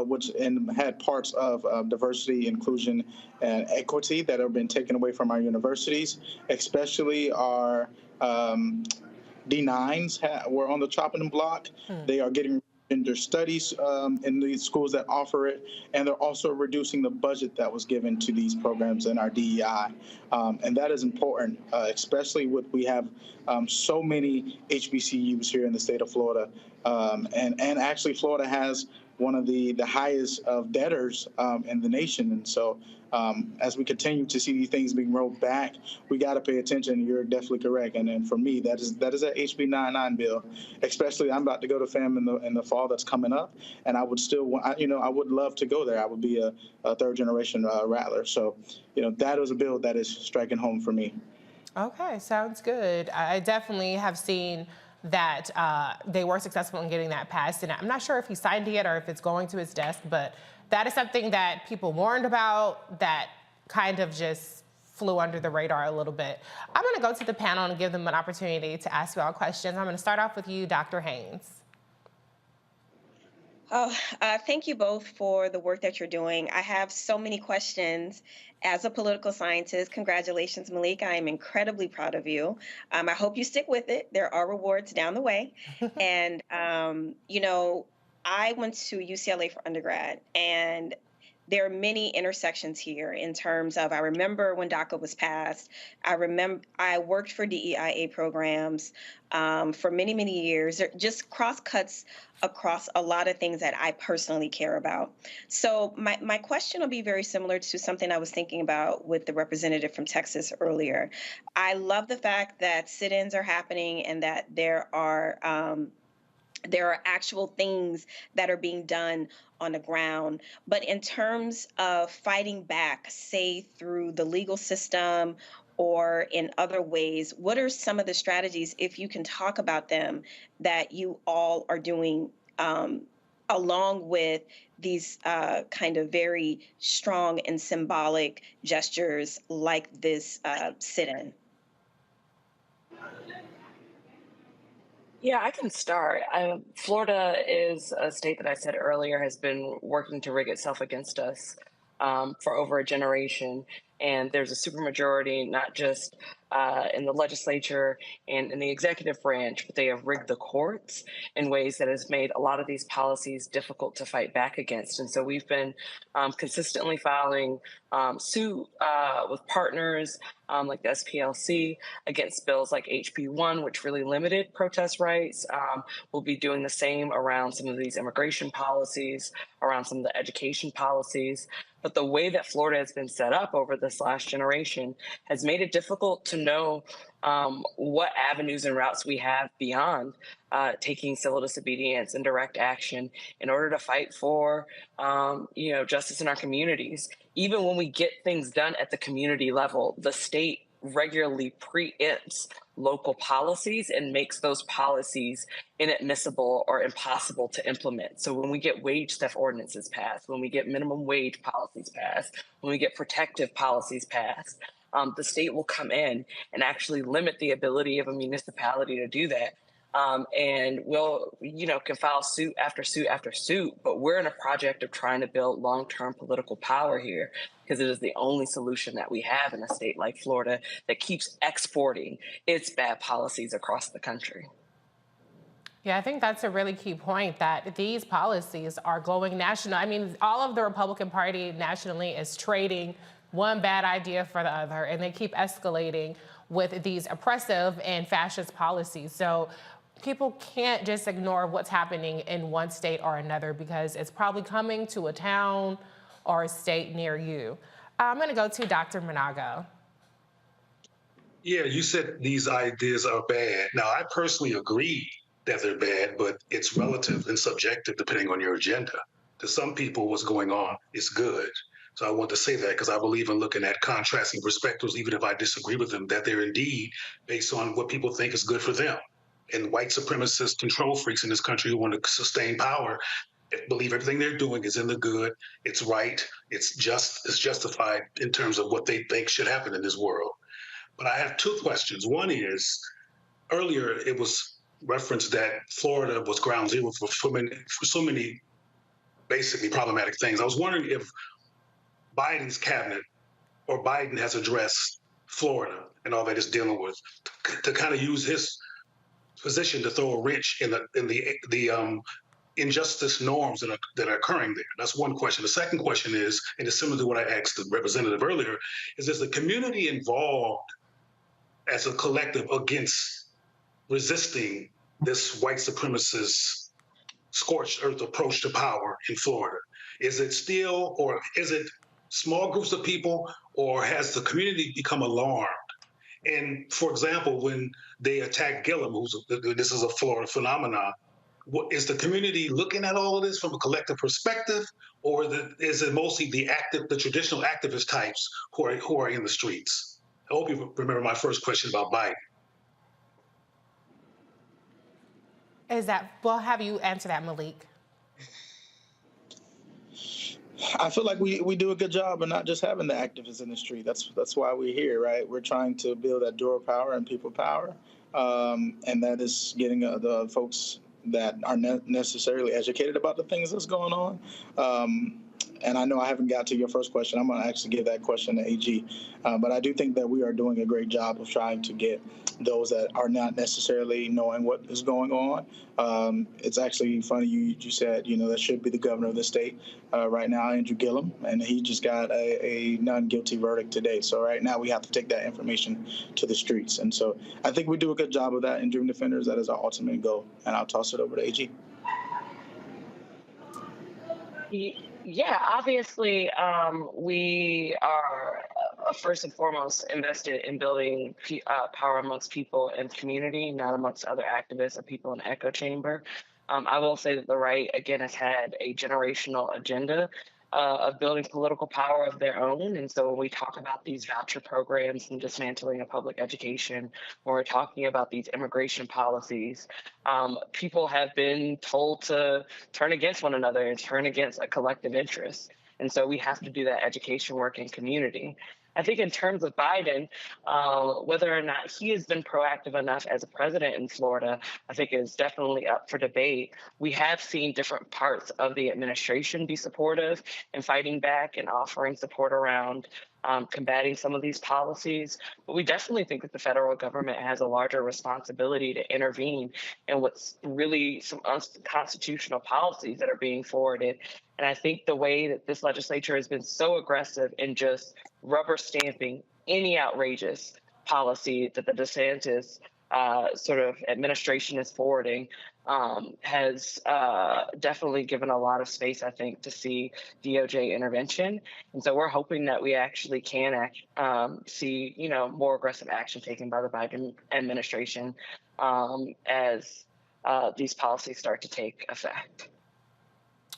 which had parts of diversity, inclusion, and equity that have been taken away from our universities, especially our D9s were on the chopping block. They are getting gender studies in the schools that offer it, and they're also reducing the budget that was given to these programs in our DEI. And that is important, especially with we have so many HBCUs here in the state of Florida. And actually, Florida has one of the highest of debtors in the nation. And so as we continue to see these things being rolled back, we got to pay attention. You're definitely correct. And then for me, that is a HB 99 bill. Especially, I'm about to go to FAM in the fall that's coming up, and I would still, I would love to go there. I would be a third generation rattler. So, that is a bill that is striking home for me. Okay, sounds good. I definitely have seen that they were successful in getting that passed, and I'm not sure if he signed it yet or if it's going to his desk, but that is something that people warned about that kind of just flew under the radar a little bit. I'm going to go to the panel and give them an opportunity to ask you all questions. I'm going to start off with you, Dr. Haynes. Thank you both for the work that you're doing. I have so many questions. As a political scientist, congratulations, Malik. I am incredibly proud of you. I hope you stick with it. There are rewards down the way. And, I went to UCLA for undergrad, and there are many intersections here in terms of, I remember when DACA was passed, I worked for DEIA programs for many, many years. There just cross-cuts across a lot of things that I personally care about. So my question will be very similar to something I was thinking about with the representative from Texas earlier. I love the fact that sit-ins are happening and that there are actual things that are being done on the ground. But in terms of fighting back, say through the legal system or in other ways, what are some of the strategies, if you can talk about them, that you all are doing along with these kind of very strong and symbolic gestures like this sit-in? Yeah, I can start. Florida is a state that I said earlier has been working to rig itself against us for over a generation. And there's a supermajority, not just in the legislature and in the executive branch, but they have rigged the courts in ways that has made a lot of these policies difficult to fight back against. And so we've been consistently filing suit with partners like the SPLC against bills like HB1, which really limited protest rights. We'll be doing the same around some of these immigration policies, around some of the education policies. But the way that Florida has been set up over this last generation has made it difficult to know what avenues and routes we have beyond taking civil disobedience and direct action in order to fight for, justice in our communities. Even when we get things done at the community level, the state regularly preempts local policies and makes those policies inadmissible or impossible to implement. So when we get wage theft ordinances passed, when we get minimum wage policies passed, when we get protective policies passed, the state will come in and actually limit the ability of a municipality to do that. And we'll, can file suit after suit after suit, but we're in a project of trying to build long-term political power here because it is the only solution that we have in a state like Florida that keeps exporting its bad policies across the country. Yeah, I think that's a really key point, that these policies are going national. I mean, all of the Republican Party nationally is trading one bad idea for the other, and they keep escalating with these oppressive and fascist policies. So people can't just ignore what's happening in one state or another because it's probably coming to a town or a state near you. I'm going to go to Dr. Manago. Yeah, you said these ideas are bad. Now, I personally agree that they're bad, but it's relative and subjective depending on your agenda. To some people, what's going on is good. So I want to say that because I believe in looking at contrasting perspectives, even if I disagree with them, that they're indeed based on what people think is good for them. And white supremacist control freaks in this country who want to sustain power believe everything they're doing is in the good, it's right, it's justified in terms of what they think should happen in this world. But I have two questions. One is, earlier it was referenced that Florida was ground zero for so many basically problematic things. I was wondering if Biden's cabinet or Biden has addressed Florida and all that it's dealing with to kind of use his position to throw a wrench in the injustice norms that are occurring there. That's one question. The second question is, and it's similar to what I asked the representative earlier, is the community involved as a collective against resisting this white supremacist scorched earth approach to power in Florida? Is it still, or is it small groups of people, or has the community become alarmed? And for example, when they attack Gillum, this is a Florida phenomenon, is the community looking at all of this from a collective perspective, or is it mostly the traditional activist types who are in the streets? I hope you remember my first question about Biden. Well, have you answer that, Malik? I feel like we do a good job of not just having the activists in the street. That's why we're here, right? We're trying to build that door power and people power, and that is getting the folks that aren't necessarily educated about the things that's going on, And I know I haven't got to your first question. I'm going to actually give that question to AG. But I do think that we are doing a great job of trying to get those that are not necessarily knowing what is going on. It's actually funny you said, that should be the governor of the state right now, Andrew Gillum, and he just got a non-guilty verdict today. So right now we have to take that information to the streets. And so I think we do a good job of that in Dream Defenders. That is our ultimate goal. And I'll toss it over to AG. Yeah, obviously, we are first and foremost invested in building power amongst people and community, not amongst other activists or people in echo chamber. I will say that the right, again, has had a generational agenda of building political power of their own. And so when we talk about these voucher programs and dismantling of public education, when we're talking about these immigration policies, people have been told to turn against one another and turn against a collective interest. And so we have to do that education work in community. I think in terms of Biden, whether or not he has been proactive enough as a president in Florida, I think is definitely up for debate. We have seen different parts of the administration be supportive and fighting back and offering support around combating some of these policies. But we definitely think that the federal government has a larger responsibility to intervene in what's really some unconstitutional policies that are being forwarded. And I think the way that this legislature has been so aggressive in just rubber stamping any outrageous policy that the DeSantis sort of administration is forwarding has definitely given a lot of space, I think, to see DOJ intervention. And so we're hoping that we actually can see, more aggressive action taken by the Biden administration as these policies start to take effect.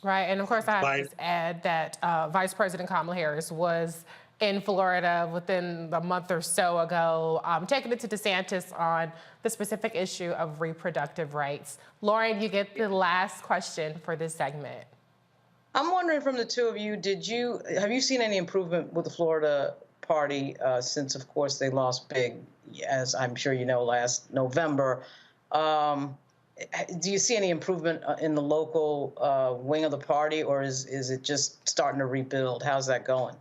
Right, and of course I have to just add that Vice President Kamala Harris was in Florida within a month or so ago, taking it to DeSantis on the specific issue of reproductive rights. Lauren, you get the last question for this segment. I'm wondering from the two of you, have you seen any improvement with the Florida party since, of course, they lost big, as I'm sure you know, last November? Do you see any improvement in the local wing of the party, or is it just starting to rebuild? How's that going?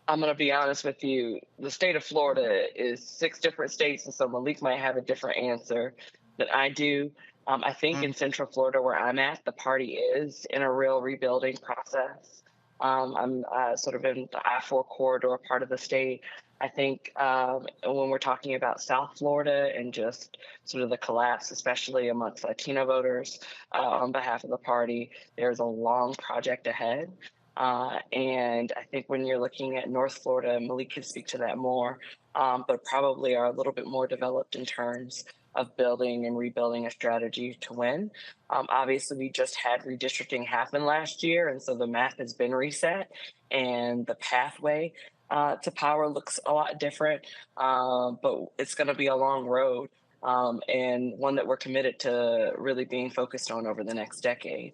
I'm going to be honest with you. The state of Florida is 6 different states, and so Malik might have a different answer than I do. I think in Central Florida, where I'm at, the party is in a real rebuilding process. I'm sort of in the I-4 corridor part of the state. I think when we're talking about South Florida and just sort of the collapse, especially amongst Latino voters on behalf of the party, there's a long project ahead. And I think when you're looking at North Florida, Malik can speak to that more, but probably are a little bit more developed in terms of building and rebuilding a strategy to win. Obviously, we just had redistricting happen last year, and so the math has been reset, and the pathway to power looks a lot different, but it's going to be a long road and one that we're committed to really being focused on over the next decade.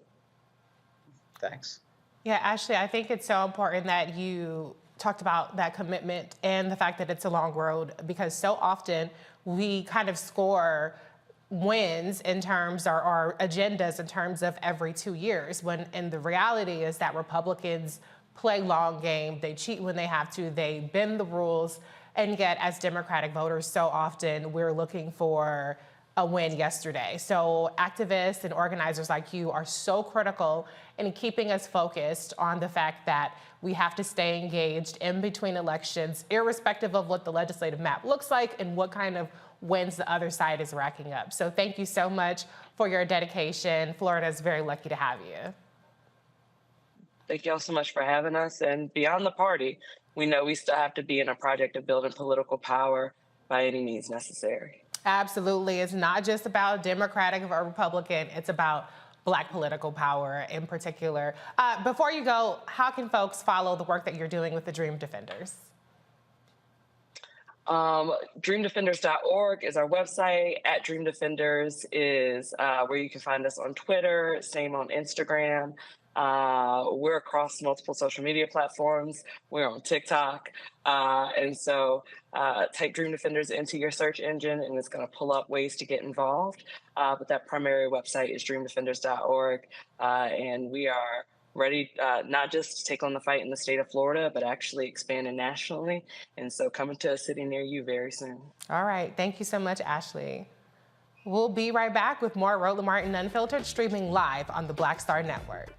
Thanks. Yeah, Ashley, I think it's so important that you talked about that commitment and the fact that it's a long road, because so often we kind of score wins in terms of our agendas in terms of every 2 years, and the reality is that Republicans play long game, they cheat when they have to, they bend the rules, and yet as Democratic voters, so often we're looking for a win yesterday. So activists and organizers like you are so critical in keeping us focused on the fact that we have to stay engaged in between elections, irrespective of what the legislative map looks like and what kind of wins the other side is racking up. So thank you so much for your dedication. Florida is very lucky to have you. Thank you all so much for having us. And beyond the party, we know we still have to be in a project of building political power by any means necessary. Absolutely. It's not just about Democratic or Republican. It's about Black political power in particular. Before you go, how can folks follow the work that you're doing with the Dream Defenders? DreamDefenders.org is our website. At Dream Defenders is where you can find us on Twitter, same on Instagram. We're across multiple social media platforms. We're on TikTok. And so type DreamDefenders into your search engine and it's going to pull up ways to get involved. But that primary website is dreamdefenders.org. And we are ready not just to take on the fight in the state of Florida, but actually expanding nationally. And so coming to a city near you very soon. All right. Thank you so much, Ashley. We'll be right back with more Roland Martin Unfiltered, streaming live on the Black Star Network.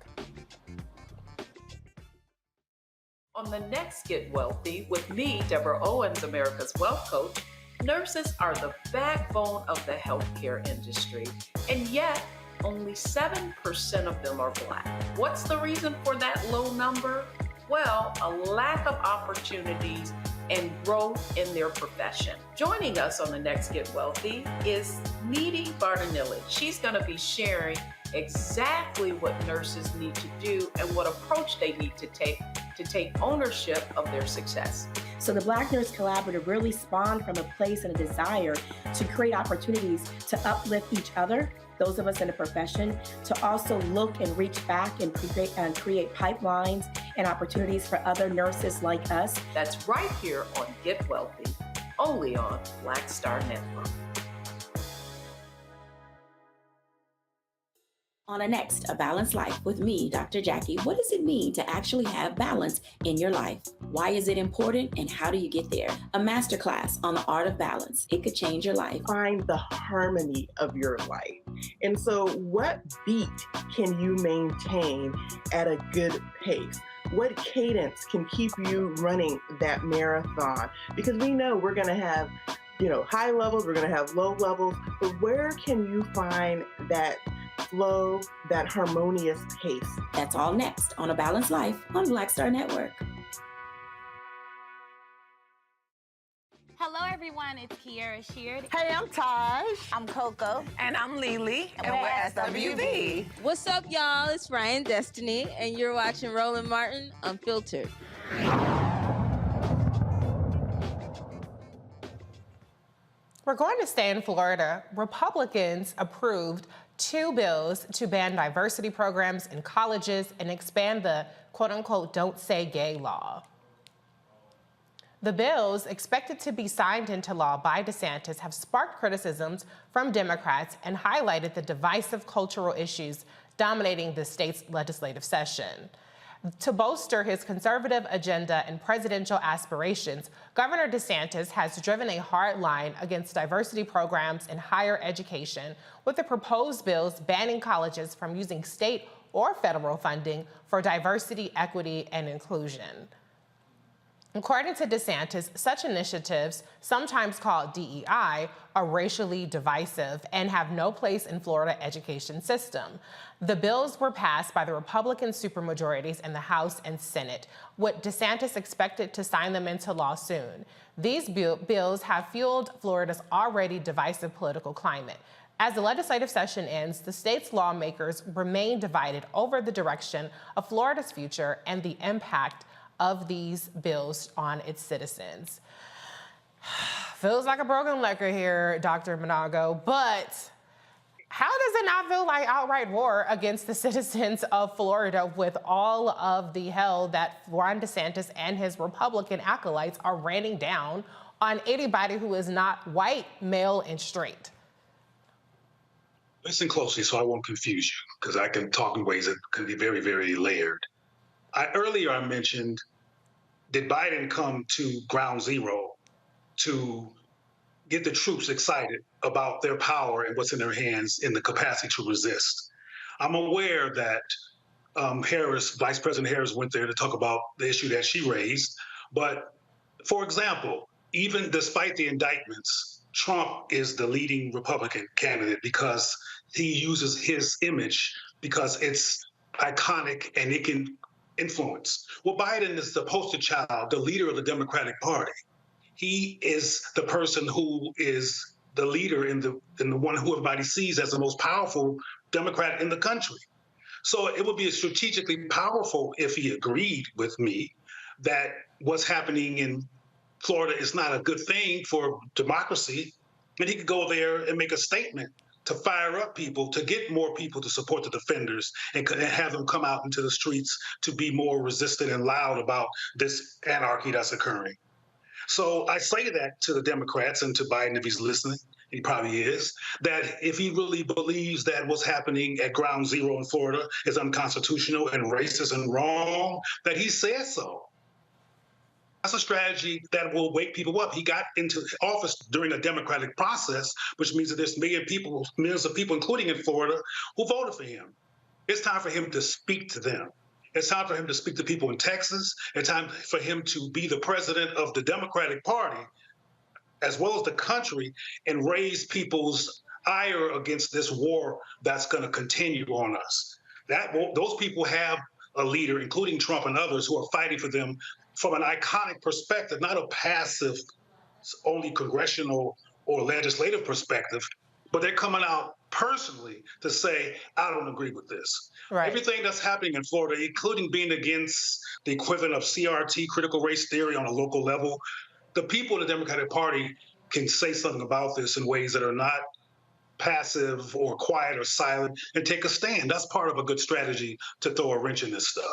On the next Get Wealthy with me, Deborah Owens, America's Wealth Coach, nurses are the backbone of the healthcare industry, and yet only 7% of them are Black. What's the reason for that low number? Well, a lack of opportunities and growth in their profession. Joining us on the next Get Wealthy is Needy Bartonelli. She's going to be sharing exactly what nurses need to do and what approach they need to take ownership of their success. So the Black Nurse Collaborative really spawned from a place and a desire to create opportunities to uplift each other, those of us in the profession, to also look and reach back and create pipelines and opportunities for other nurses like us. That's right here on Get Wealthy, only on Black Star Network. On a next, A Balanced Life with me, Dr. Jackie. What does it mean to actually have balance in your life? Why is it important and how do you get there? A masterclass on the art of balance. It could change your life. Find the harmony of your life. And so what beat can you maintain at a good pace? What cadence can keep you running that marathon? Because we know we're going to have, high levels, we're going to have low levels, but where can you find that flow, that harmonious pace? That's all next on A Balanced Life on Black Star Network. Hello, everyone. It's Kiara Sheard. Hey, I'm Taj. I'm Coco. And I'm Lily. And we're SWV. What's up, y'all? It's Ryan Destiny, and you're watching Roland Martin Unfiltered. We're going to stay in Florida. Republicans approved 2 bills to ban diversity programs in colleges and expand the quote-unquote "don't say gay" law. The bills, expected to be signed into law by DeSantis, have sparked criticisms from Democrats and highlighted the divisive cultural issues dominating the state's legislative session. To bolster his conservative agenda and presidential aspirations, Governor DeSantis has driven a hard line against diversity programs in higher education, with the proposed bills banning colleges from using state or federal funding for diversity, equity, and inclusion. According to DeSantis, such initiatives, sometimes called DEI, are racially divisive and have no place in Florida education system. The bills were passed by the Republican supermajorities in the House and Senate, with DeSantis expected to sign them into law soon. These bills have fueled Florida's already divisive political climate. As the legislative session ends, the state's lawmakers remain divided over the direction of Florida's future and the impact of these bills on its citizens. Feels like a broken record here, Dr. Monago, but how does it not feel like outright war against the citizens of Florida with all of the hell that Ron DeSantis and his Republican acolytes are raining down on anybody who is not white, male, and straight? Listen closely so I won't confuse you, because I can talk in ways that can be very, very layered. Earlier I mentioned, did Biden come to ground zero to get the troops excited about their power and what's in their hands in the capacity to resist? I'm aware that Vice President Harris went there to talk about the issue that she raised. But for example, even despite the indictments, Trump is the leading Republican candidate because he uses his image because it's iconic and it can influence. Well, Biden is the poster child, the leader of the Democratic Party. He is the person who is the leader in the one who everybody sees as the most powerful Democrat in the country. So it would be strategically powerful if he agreed with me that what's happening in Florida is not a good thing for democracy, and he could go there and make a statement to fire up people, to get more people to support the defenders and have them come out into the streets to be more resistant and loud about this anarchy that's occurring. So I say that to the Democrats and to Biden, if he's listening, he probably is, that if he really believes that what's happening at ground zero in Florida is unconstitutional and racist and wrong, that he says so. That's a strategy that will wake people up. He got into office during a democratic process, which means that there's millions of people, including in Florida, who voted for him. It's time for him to speak to them. It's time for him to speak to people in Texas. It's time for him to be the president of the Democratic Party, as well as the country, and raise people's ire against this war that's going to continue on us. Those people have a leader, including Trump and others, who are fighting for them from an iconic perspective, not a passive, only congressional or legislative perspective, but they're coming out personally to say, I don't agree with this. Right. Everything that's happening in Florida, including being against the equivalent of CRT, critical race theory on a local level, the people in the Democratic Party can say something about this in ways that are not passive or quiet or silent and take a stand. That's part of a good strategy to throw a wrench in this stuff.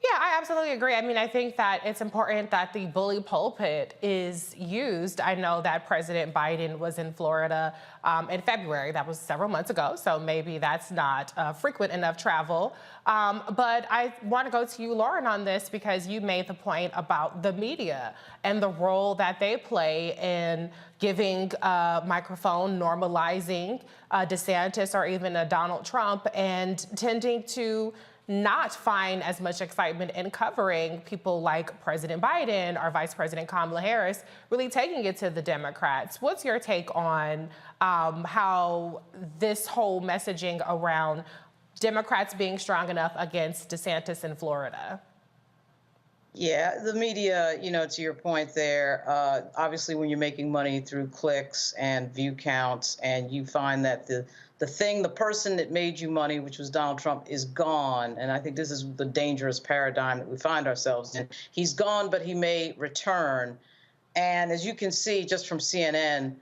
Yeah, I absolutely agree. I mean, I think that it's important that the bully pulpit is used. I know that President Biden was in Florida in February. That was several months ago, so maybe that's not frequent enough travel. But I want to go to you, Lauren, on this because you made the point about the media and the role that they play in giving a microphone, normalizing DeSantis or even a Donald Trump, and tending to not find as much excitement in covering people like President Biden or Vice President Kamala Harris, really taking it to the Democrats. What's your take on how this whole messaging around Democrats being strong enough against DeSantis in Florida? Yeah, the media, you know, to your point there, obviously when you're making money through clicks and view counts and you find that the person that made you money, which was Donald Trump, is gone. And I think this is the dangerous paradigm that we find ourselves in. He's gone, but he may return. And as you can see just from CNN,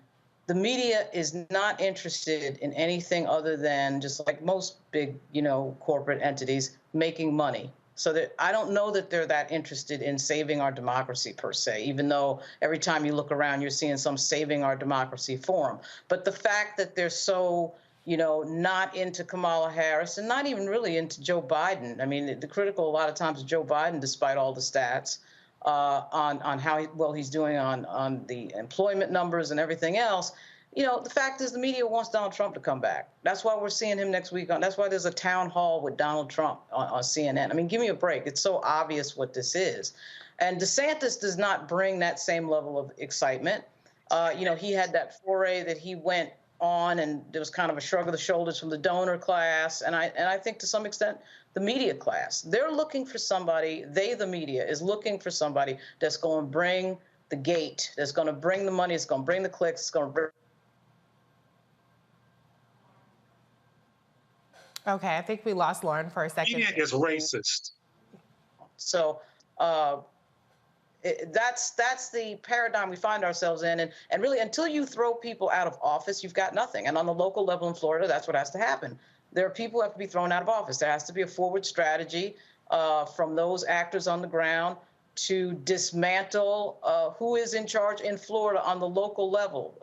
the media is not interested in anything other than, just like most big, you know, corporate entities, making money. So that I don't know that they're that interested in saving our democracy per se, even though every time you look around, you're seeing some saving our democracy forum. But the fact that they're so, you know, not into Kamala Harris and not even really into Joe Biden. I mean, the critical a lot of times is Joe Biden, despite all the stats on how well he's doing on the employment numbers and everything else. You know, the fact is the media wants Donald Trump to come back. That's why we're seeing him next week. That's why there's a town hall with Donald Trump on CNN. I mean, give me a break. It's so obvious what this is. And DeSantis does not bring that same level of excitement. You know, he had that foray that he went on, and there was kind of a shrug of the shoulders from the donor class, and I think to some extent the media class. They're looking for somebody, the media, is looking for somebody that's going to bring the gate, that's going to bring the money, it's going to bring the clicks, it's going to bring... Okay, I think we lost Lauren for a second. Media is racist. So that's the paradigm we find ourselves in. And really, until you throw people out of office, you've got nothing. And on the local level in Florida, that's what has to happen. There are people who have to be thrown out of office. There has to be a forward strategy from those actors on the ground to dismantle who is in charge in Florida on the local level.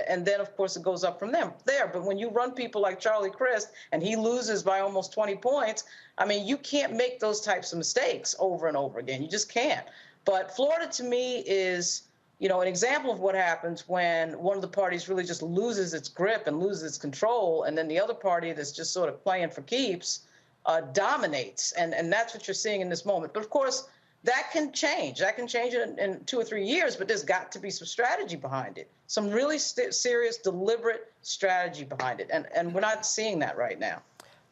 And then, of course, it goes up from there. But when you run people like Charlie Crist and he loses by almost 20 points, I mean, you can't make those types of mistakes over and over again. You just can't. But Florida, to me, is, you know, an example of what happens when one of the parties really just loses its grip and loses its control, and then the other party that's just sort of playing for keeps dominates. And that's what you're seeing in this moment. But, of course, that can change. That can change in 2 or 3 years, but there's got to be some strategy behind it, some really serious, deliberate strategy behind it. And we're not seeing that right now.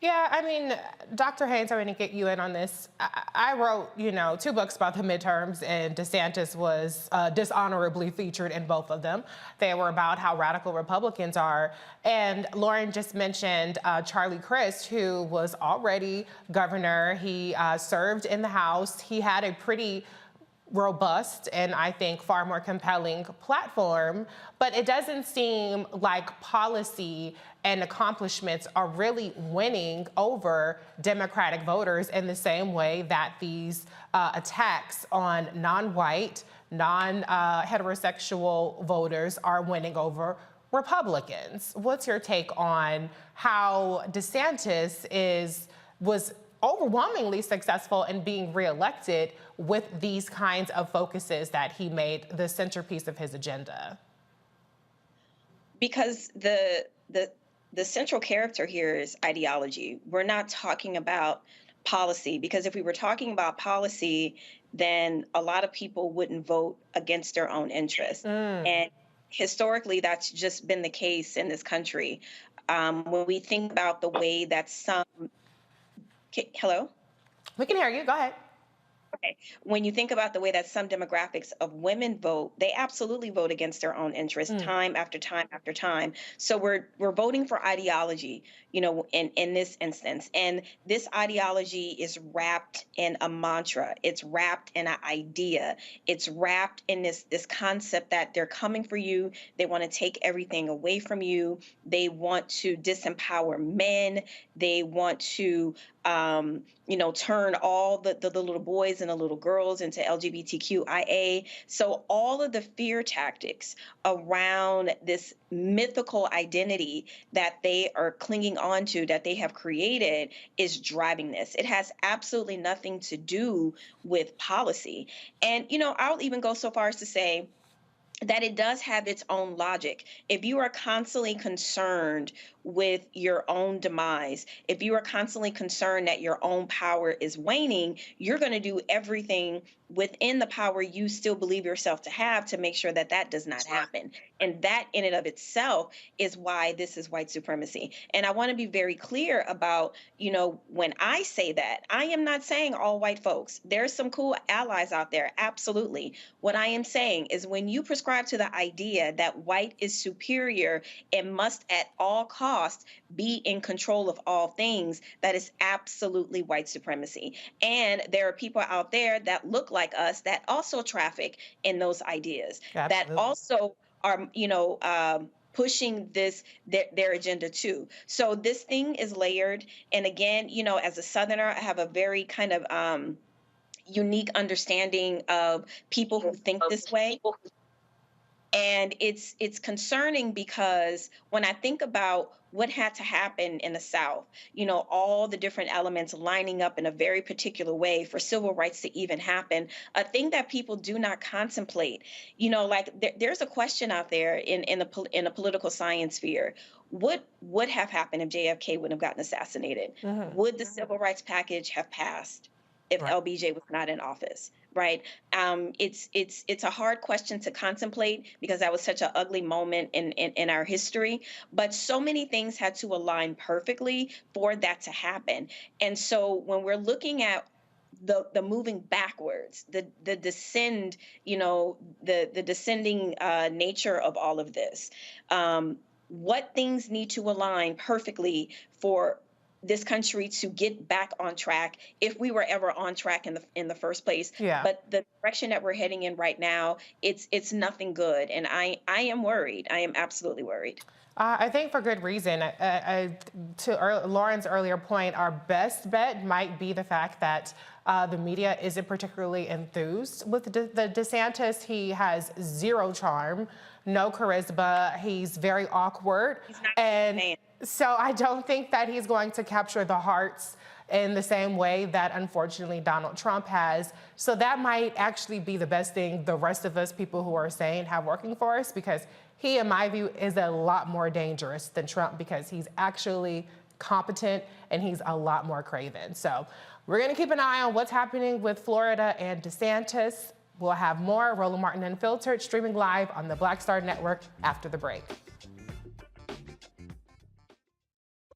Yeah, I mean, Dr. Haynes, I'm going to get you in on this. I wrote, you know, 2 books about the midterms, and DeSantis was dishonorably featured in both of them. They were about how radical Republicans are. And Lauren just mentioned Charlie Crist, who was already governor. He served in the House. He had a pretty robust and I think far more compelling platform, but it doesn't seem like policy and accomplishments are really winning over Democratic voters in the same way that these attacks on non-white, non-heterosexual voters are winning over Republicans. What's your take on how DeSantis was overwhelmingly successful in being reelected with these kinds of focuses that he made the centerpiece of his agenda? Because the central character here is ideology. We're not talking about policy, because if we were talking about policy, then a lot of people wouldn't vote against their own interests. And historically, that's just been the case in this country. When we think about the way that some... Hello? We can hear you. Go ahead. Okay. When you think about the way that some demographics of women vote, they absolutely vote against their own interests time after time after time. So we're voting for ideology, you know, in this instance. And this ideology is wrapped in a mantra. It's wrapped in an idea. It's wrapped in this concept that they're coming for you. They want to take everything away from you. They want to disempower men. They want to turn all the little boys and the little girls into LGBTQIA. So all of the fear tactics around this mythical identity that they are clinging onto, that they have created, is driving this. It has absolutely nothing to do with policy. And, I'll even go so far as to say that it does have its own logic. If you are constantly concerned with your own demise, if you are constantly concerned that your own power is waning, you're going to do everything within the power you still believe yourself to have to make sure that that does not happen. And that in and of itself is why this is white supremacy. And I want to be very clear about, when I say that, I am not saying all white folks. There's some cool allies out there, absolutely. What I am saying is when you prescribe to the idea that white is superior and must at all costs be in control of all things, that is absolutely white supremacy. And there are people out there that look like us that also traffic in those ideas, that also are, pushing their agenda too. So this thing is layered. And again, as a Southerner, I have a very kind of unique understanding of people who think this way. And it's concerning because when I think about what had to happen in the South, all the different elements lining up in a very particular way for civil rights to even happen, a thing that people do not contemplate, there's a question out there in the political science sphere. What would have happened if JFK would have gotten assassinated? Would the civil rights package have passed if LBJ was not in office? Right. It's a hard question to contemplate because that was such an ugly moment in our history. But so many things had to align perfectly for that to happen. And so when we're looking at the moving backwards, the descend, the descending nature of all of this, what things need to align perfectly for this country to get back on track, if we were ever on track in the first place. Yeah. But the direction that we're heading in right now, it's nothing good. And I am worried. I am absolutely worried. I think for good reason. To Lauren's earlier point, our best bet might be the fact that the media isn't particularly enthused with the DeSantis. He has zero charm, no charisma. He's very awkward. He's not and so I don't think that he's going to capture the hearts in the same way that, unfortunately, Donald Trump has. So that might actually be the best thing the rest of us, people who are sane, have working for us, because he, in my view, is a lot more dangerous than Trump because he's actually competent and he's a lot more craven. So we're going to keep an eye on what's happening with Florida and DeSantis. We'll have more Roland Martin Unfiltered streaming live on the Black Star Network after the break.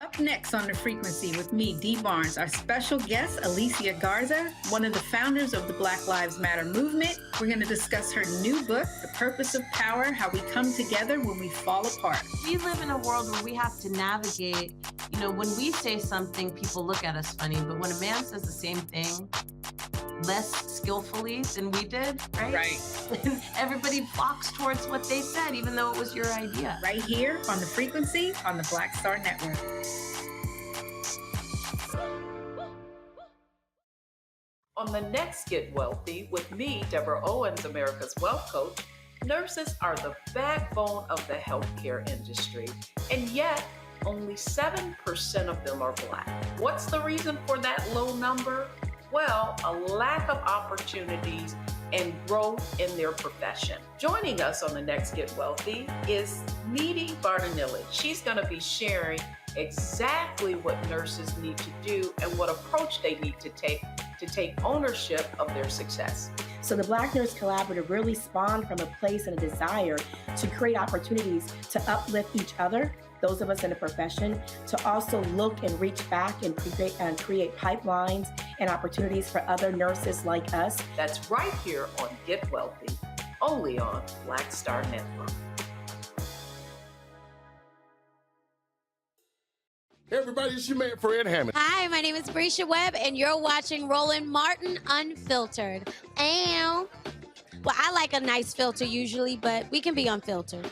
Up next on The Frequency with me, Dee Barnes, our special guest, Alicia Garza, one of the founders of the Black Lives Matter movement. We're going to discuss her new book, The Purpose of Power, How We Come Together When We Fall Apart. We live in a world where we have to navigate, when we say something, people look at us funny, but when a man says the same thing, less skillfully than we did, right? Right. And everybody flocks towards what they said, even though it was your idea. Right here on The Frequency on the Black Star Network. On the next Get Wealthy with me, Deborah Owens, America's Wealth Coach, nurses are the backbone of the healthcare industry, and yet only 7% of them are Black. What's the reason for that low number? Well, a lack of opportunities and growth in their profession. Joining us on the next Get Wealthy is Needy Barnanilli. She's going to be sharing exactly what nurses need to do and what approach they need to take ownership of their success. So the Black Nurse Collaborative really spawned from a place and a desire to create opportunities to uplift each other, those of us in the profession, to also look and reach back and create pipelines and opportunities for other nurses like us. That's right here on Get Wealthy, only on Black Star Network. Hey everybody, it's your man Fred Hammond. Hi, my name is Brescia Webb, and you're watching Roland Martin Unfiltered. And, well, I like a nice filter usually, but we can be unfiltered.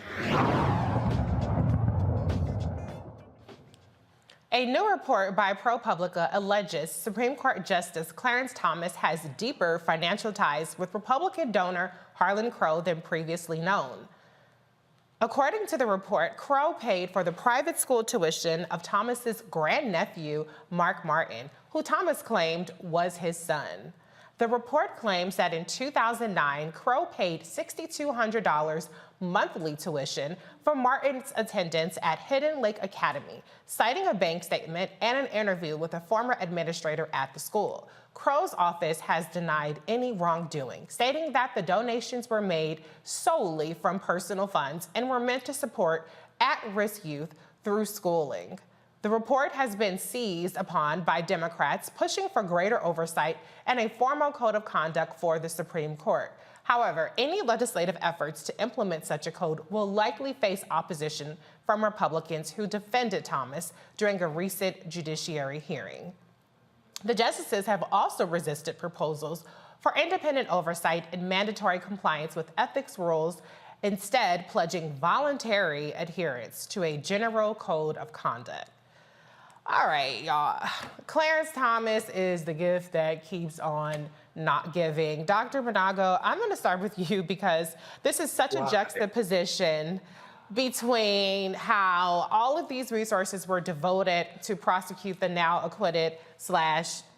A new report by ProPublica alleges Supreme Court Justice Clarence Thomas has deeper financial ties with Republican donor Harlan Crow than previously known. According to the report, Crow paid for the private school tuition of Thomas's grandnephew, Mark Martin, who Thomas claimed was his son. The report claims that in 2009, Crow paid $6,200 monthly tuition for Martin's attendance at Hidden Lake Academy, citing a bank statement and an interview with a former administrator at the school. Crow's office has denied any wrongdoing, stating that the donations were made solely from personal funds and were meant to support at-risk youth through schooling. The report has been seized upon by Democrats pushing for greater oversight and a formal code of conduct for the Supreme Court. However, any legislative efforts to implement such a code will likely face opposition from Republicans who defended Thomas during a recent judiciary hearing. The justices have also resisted proposals for independent oversight and mandatory compliance with ethics rules, instead pledging voluntary adherence to a general code of conduct. All right, y'all. Clarence Thomas is the gift that keeps on not giving. Dr. Monago, I'm going to start with you because this is such a juxtaposition between how all of these resources were devoted to prosecute the now acquitted /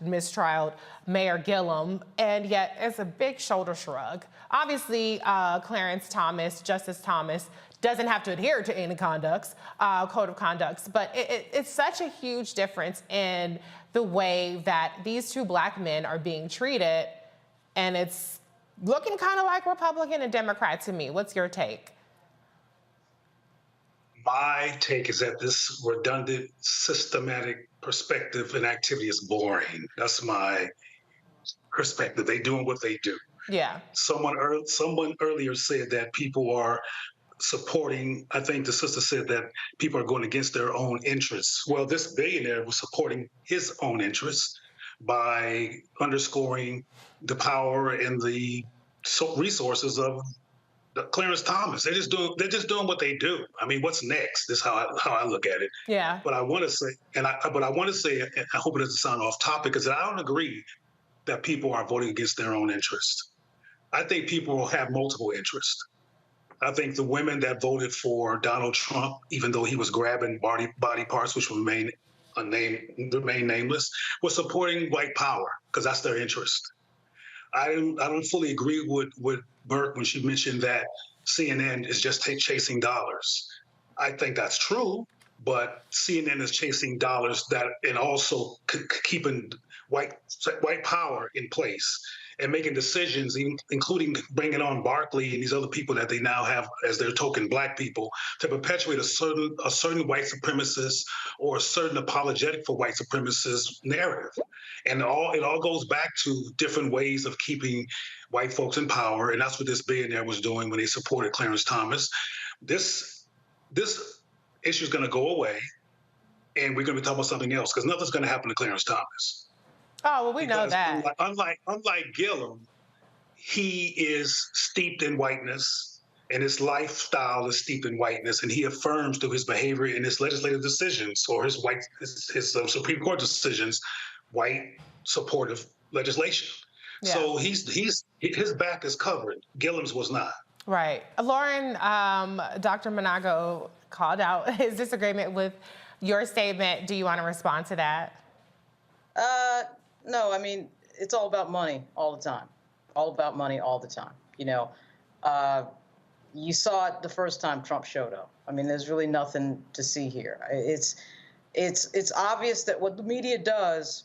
mistrialed Mayor Gillum, and yet it's a big shoulder shrug. Obviously, Clarence Thomas, Justice Thomas, doesn't have to adhere to any code of conducts, but it's such a huge difference in the way that these two Black men are being treated, and it's looking kind of like Republican and Democrat to me. What's your take? My take is that this redundant, systematic perspective and activity is boring. That's my perspective. They doing what they do. Yeah. Someone earlier said that people are supporting, I think the sister said that people are going against their own interests. Well, this billionaire was supporting his own interests by underscoring the power and the resources of Clarence Thomas. They're just doing what they do. I mean, what's next? This is how I look at it. Yeah. But I want to say, and I hope it doesn't sound off topic, is that I don't agree that people are voting against their own interests. I think people will have multiple interests. I think the women that voted for Donald Trump, even though he was grabbing body parts, which will remain nameless, were supporting white power because that's their interest. I don't fully agree with Burke when she mentioned that CNN is just chasing dollars. I think that's true, but CNN is chasing dollars and also keeping white power in place and making decisions, including bringing on Barkley and these other people that they now have as their token Black people, to perpetuate a certain white supremacist or a certain apologetic for white supremacist narrative. And it all goes back to different ways of keeping white folks in power, and that's what this billionaire was doing when they supported Clarence Thomas. This issue is going to go away, and we're going to be talking about something else because nothing's going to happen to Clarence Thomas. Oh, well, we know that. Unlike Gillum, he is steeped in whiteness, and his lifestyle is steeped in whiteness, and he affirms through his behavior and his legislative decisions or his Supreme Court decisions, white supportive legislation. Yeah. So his back is covered. Gillum's was not. Right. Lauren, Dr. Monago called out his disagreement with your statement. Do you want to respond to that? No, I mean, it's all about money all the time. All about money all the time. You know, you saw it the first time Trump showed up. I mean, there's really nothing to see here. It's obvious that what the media does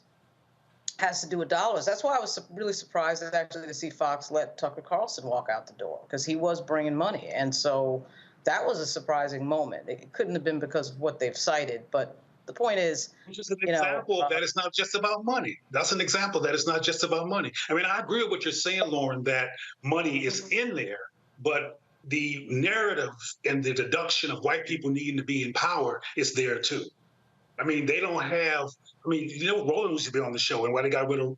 has to do with dollars. That's why I was really surprised actually to see Fox let Tucker Carlson walk out the door, because he was bringing money. And so that was a surprising moment. It couldn't have been because of what they've cited, but the point is, just an example that it's not just about money. That's an example that it's not just about money. I mean, I agree with what you're saying, Lauren, that money is in there, but the narrative and the deduction of white people needing to be in power is there too. I mean, they don't have. I mean, you know, Roland used to be on the show, and why they got rid of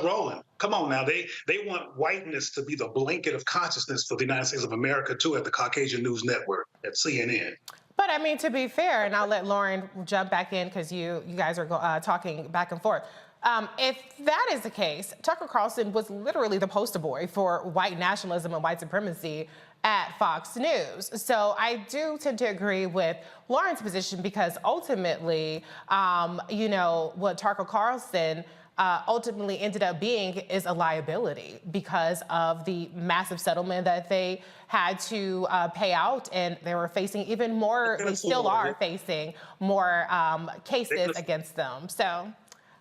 Roland? Come on now, they want whiteness to be the blanket of consciousness for the United States of America too, at the Caucasian News Network, at CNN. But I mean, to be fair, and I'll let Lauren jump back in because you guys are talking back and forth. If that is the case, Tucker Carlson was literally the poster boy for white nationalism and white supremacy at Fox News. So I do tend to agree with Lauren's position because ultimately, you know, what Tucker Carlson ultimately ended up being is a liability because of the massive settlement that they had to pay out, and they were facing even more, they still are facing more cases against them. So,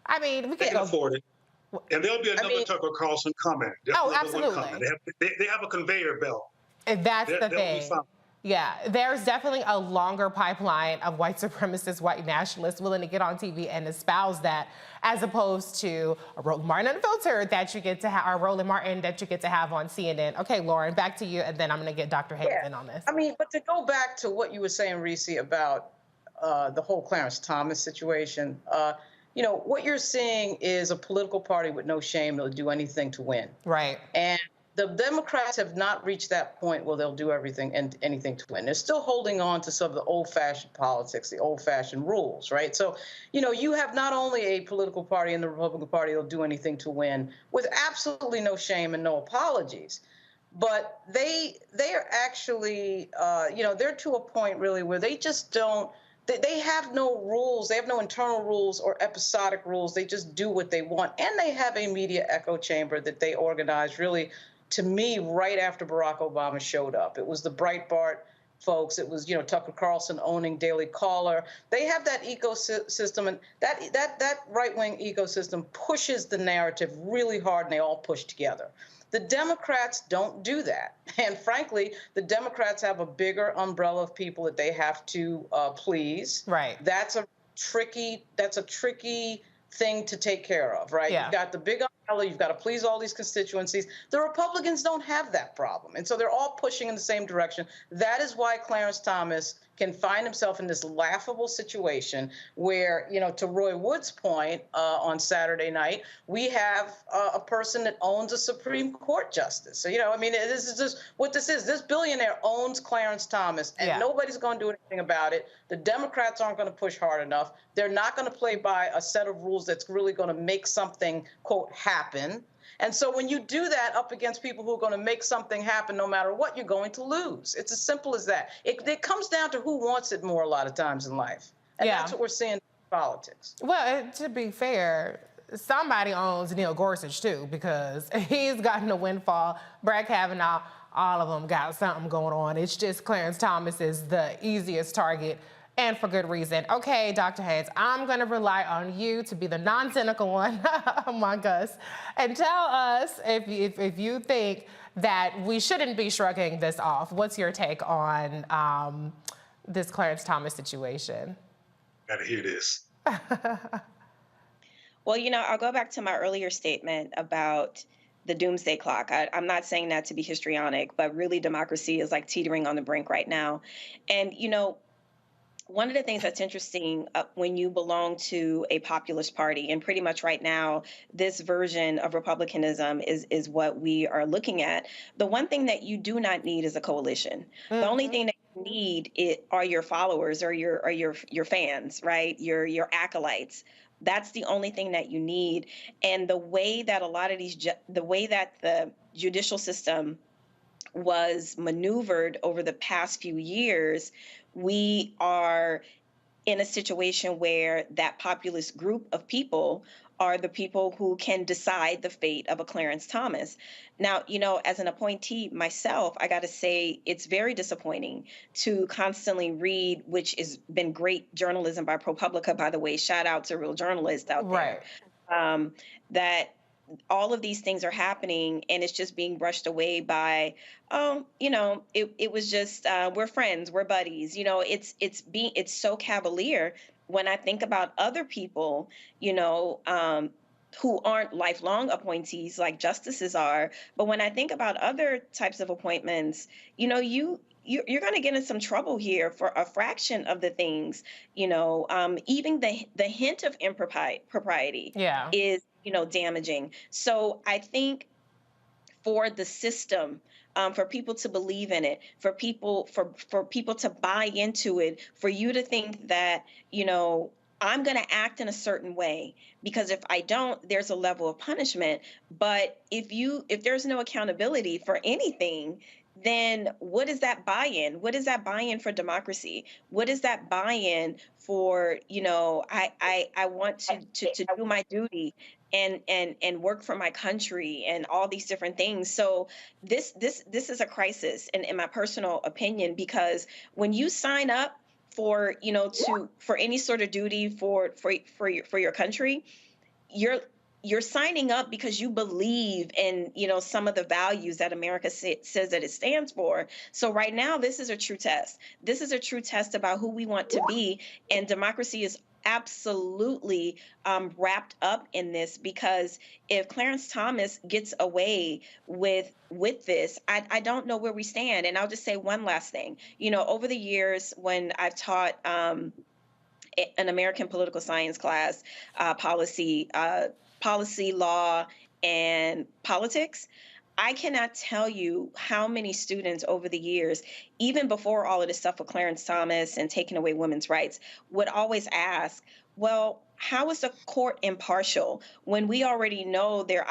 I mean, we could go afford it. And there'll be another Tucker Carlson coming. Absolutely. They have a conveyor belt. And that's the thing. Yeah, there's definitely a longer pipeline of white supremacists, white nationalists willing to get on TV and espouse that, as opposed to a Roland Martin Unfiltered that you get to have, or Roland Martin that you get to have on CNN. Okay, Lauren, back to you, and then I'm going to get Dr. Hayes in on this. I mean, but to go back to what you were saying, Reese, about the whole Clarence Thomas situation, you know, what you're seeing is a political party with no shame that'll do anything to win. Right. And the Democrats have not reached that point where they'll do everything and anything to win. They're still holding on to some of the old-fashioned politics, the old-fashioned rules, right? So, you know, you have not only a political party in the Republican Party that'll do anything to win with absolutely no shame and no apologies, but they are actually, you know, they're to a point really where they just don't, they have no rules. They have no internal rules or episodic rules. They just do what they want. And they have a media echo chamber that they organized really, to me, right after Barack Obama showed up. It was the Breitbart folks. It was, you know, Tucker Carlson owning Daily Caller. They have that ecosystem, and that right-wing ecosystem pushes the narrative really hard, and they all push together. The Democrats don't do that. And frankly, the Democrats have a bigger umbrella of people that they have to please. Right. That's a tricky thing to take care of, right? Yeah. You've got the big umbrella, you've got to please all these constituencies. The Republicans don't have that problem. And so they're all pushing in the same direction. That is why Clarence Thomas can find himself in this laughable situation where, you know, to Roy Wood's point on Saturday night, we have a person that owns a Supreme Court justice. So, you know, I mean, this is just what this is. This billionaire owns Clarence Thomas, and nobody's going to do anything about it. The Democrats aren't going to push hard enough. They're not going to play by a set of rules that's really going to make something, quote, happen. And so when you do that up against people who are going to make something happen no matter what, you're going to lose. It's as simple as that. It comes down to who wants it more a lot of times in life. And that's what we're seeing in politics. Well, to be fair, somebody owns Neil Gorsuch, too, because he's gotten a windfall. Brett Kavanaugh, all of them got something going on. It's just Clarence Thomas is the easiest target, and for good reason. Okay, Dr. Hayes, I'm going to rely on you to be the non-cynical one among us and tell us if you think that we shouldn't be shrugging this off. What's your take on this Clarence Thomas situation? Got to hear this. Well, you know, I'll go back to my earlier statement about the doomsday clock. I'm not saying that to be histrionic, but really democracy is like teetering on the brink right now. And, you know, one of the things that's interesting when you belong to a populist party, and pretty much right now, this version of Republicanism is what we are looking at. The one thing that you do not need is a coalition. The only thing that you need are your followers or your fans, right? Your acolytes. That's the only thing that you need. And the way that the way that the judicial system was maneuvered over the past few years, we are in a situation where that populist group of people are the people who can decide the fate of a Clarence Thomas. Now, as an appointee myself, I got to say it's very disappointing to constantly read, which has been great journalism by ProPublica, by the way. Shout out to real journalists out there. That all of these things are happening and it's just being brushed away by, it was just, we're friends, we're buddies. It's so cavalier when I think about other people, who aren't lifelong appointees like justices are. But when I think about other types of appointments, you're going to get in some trouble here for a fraction of the things, even the hint of impropriety is, damaging. So I think for the system, for people to believe in it, for people to buy into it, for you to think that, I'm going to act in a certain way because if I don't, there's a level of punishment. But if there's no accountability for anything, then what is that buy-in? What is that buy-in for democracy? What is that buy-in for, I want to do my duty and work for my country and all these different things. So this is a crisis in my personal opinion, because when you sign up for any sort of duty for your country, you're signing up because you believe in, some of the values that America says that it stands for. So right now, this is a true test. This is a true test about who we want to be. And democracy is absolutely wrapped up in this, because if Clarence Thomas gets away with this, I don't know where we stand. And I'll just say one last thing. Over the years when I've taught an American political science class, policy, law, and politics, I cannot tell you how many students over the years, even before all of this stuff with Clarence Thomas and taking away women's rights, would always ask, well, how is the court impartial when we already know their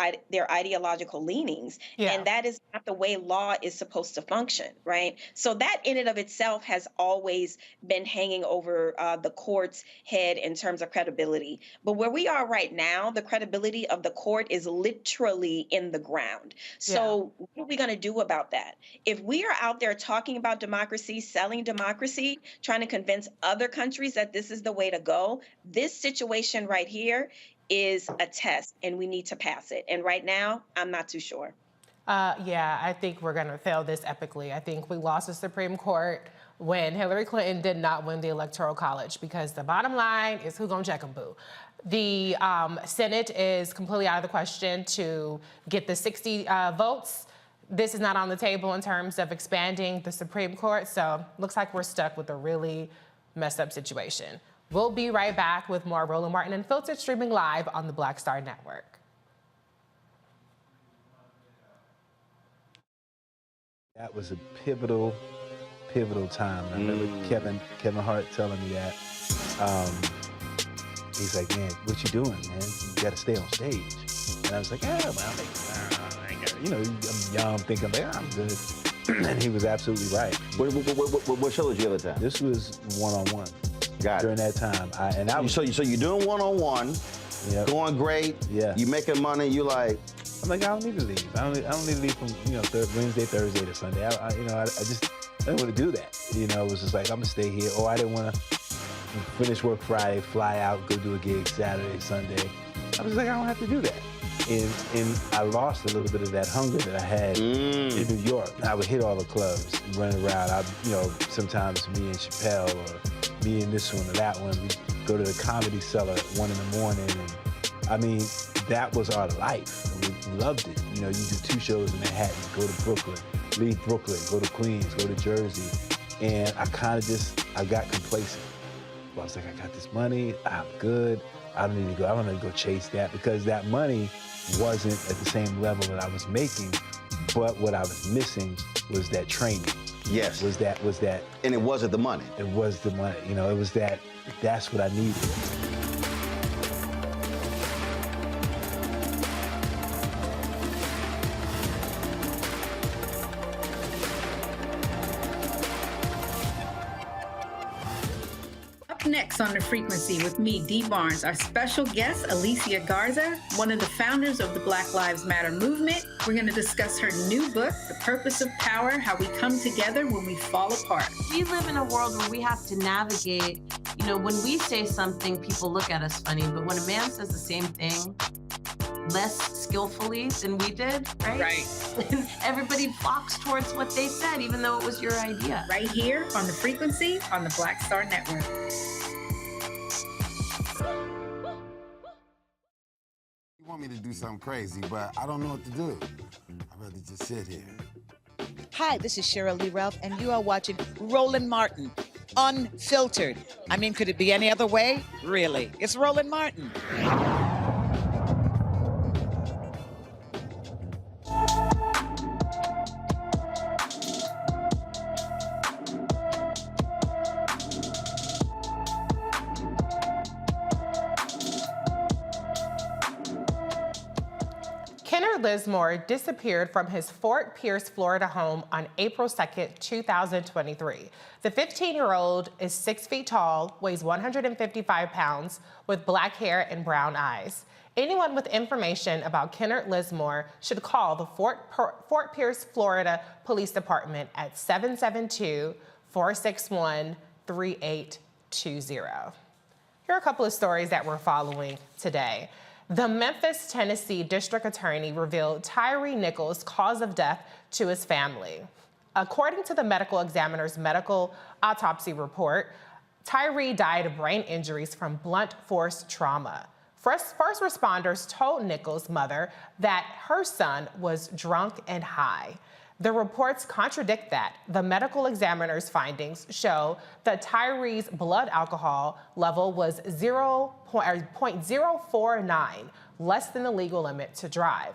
ideological leanings? And that is not the way law is supposed to function, right? So that in and of itself has always been hanging over the court's head in terms of credibility. But where we are right now, the credibility of the court is literally in the ground. So what are we going to do about that? If we are out there talking about democracy, selling democracy, trying to convince other countries that this is the way to go, this situation right here is a test and we need to pass it. And right now, I'm not too sure. I think we're going to fail this epically. I think we lost the Supreme Court when Hillary Clinton did not win the Electoral College, because the bottom line is who's going to check them, boo. The Senate is completely out of the question to get the 60 votes. This is not on the table in terms of expanding the Supreme Court. So looks like we're stuck with a really messed up situation. We'll be right back with more Roland Martin Unfiltered, streaming live on the Black Star Network. That was a pivotal time. I remember Kevin Hart telling me that. He's like, man, what you doing, man? You got to stay on stage. And I was like, I'm young, thinking, I'm good. And he was absolutely right. What show did you have at that time? This was one-on-one. Got it. During that time. So you're doing one-on-one, going great, you making money, you like... I'm like, I don't need to leave. I don't need to leave from, Wednesday, Thursday to Sunday. I didn't want to do that. It was just like, I'm gonna stay here. Or I didn't want to finish work Friday, fly out, go do a gig Saturday, Sunday. I was like, I don't have to do that. And I lost a little bit of that hunger that I had in New York. I would hit all the clubs, running around. Sometimes me and Chappelle, or me and this one or that one, we'd go to the Comedy Cellar at 1 a.m. And that was our life. We loved it. You do 2 shows in Manhattan, go to Brooklyn, leave Brooklyn, go to Queens, go to Jersey. And I kind of I got complacent. I was like, I got this money, I'm good. I don't need to go chase that, because that money wasn't at the same level that I was making, but what I was missing was that training. Yes. Was that. And it wasn't the money. It was the money. You know, it was that's what I needed. Next on The Frequency with me, Dee Barnes, our special guest, Alicia Garza, one of the founders of the Black Lives Matter movement. We're going to discuss her new book, The Purpose of Power, How We Come Together When We Fall Apart. We live in a world where we have to navigate, you know, when we say something, people look at us funny, but when a man says the same thing less skillfully than we did, right? Right. And everybody flocks towards what they said, even though it was your idea. Right here on The Frequency on the Black Star Network. You want me to do something crazy, but I don't know what to do. I'd rather just sit here. Hi, this is Cheryl Lee Ralph, and you are watching Roland Martin, Unfiltered. I mean, could it be any other way? Really? It's Roland Martin. Lismore disappeared from his Fort Pierce, Florida home on April 2nd, 2023. The 15-year-old is 6 feet tall, weighs 155 pounds, with black hair and brown eyes. Anyone with information about Kennard Lismore should call the Fort Pierce, Florida Police Department at 772-461-3820. Here are a couple of stories that we're following today. The Memphis, Tennessee District Attorney revealed Tyree Nichols' cause of death to his family. According to the medical examiner's medical autopsy report, Tyree died of brain injuries from blunt force trauma. First responders told Nichols' mother that her son was drunk and high. The reports contradict that. The medical examiner's findings show that Tyree's blood alcohol level was 0.049, less than the legal limit to drive.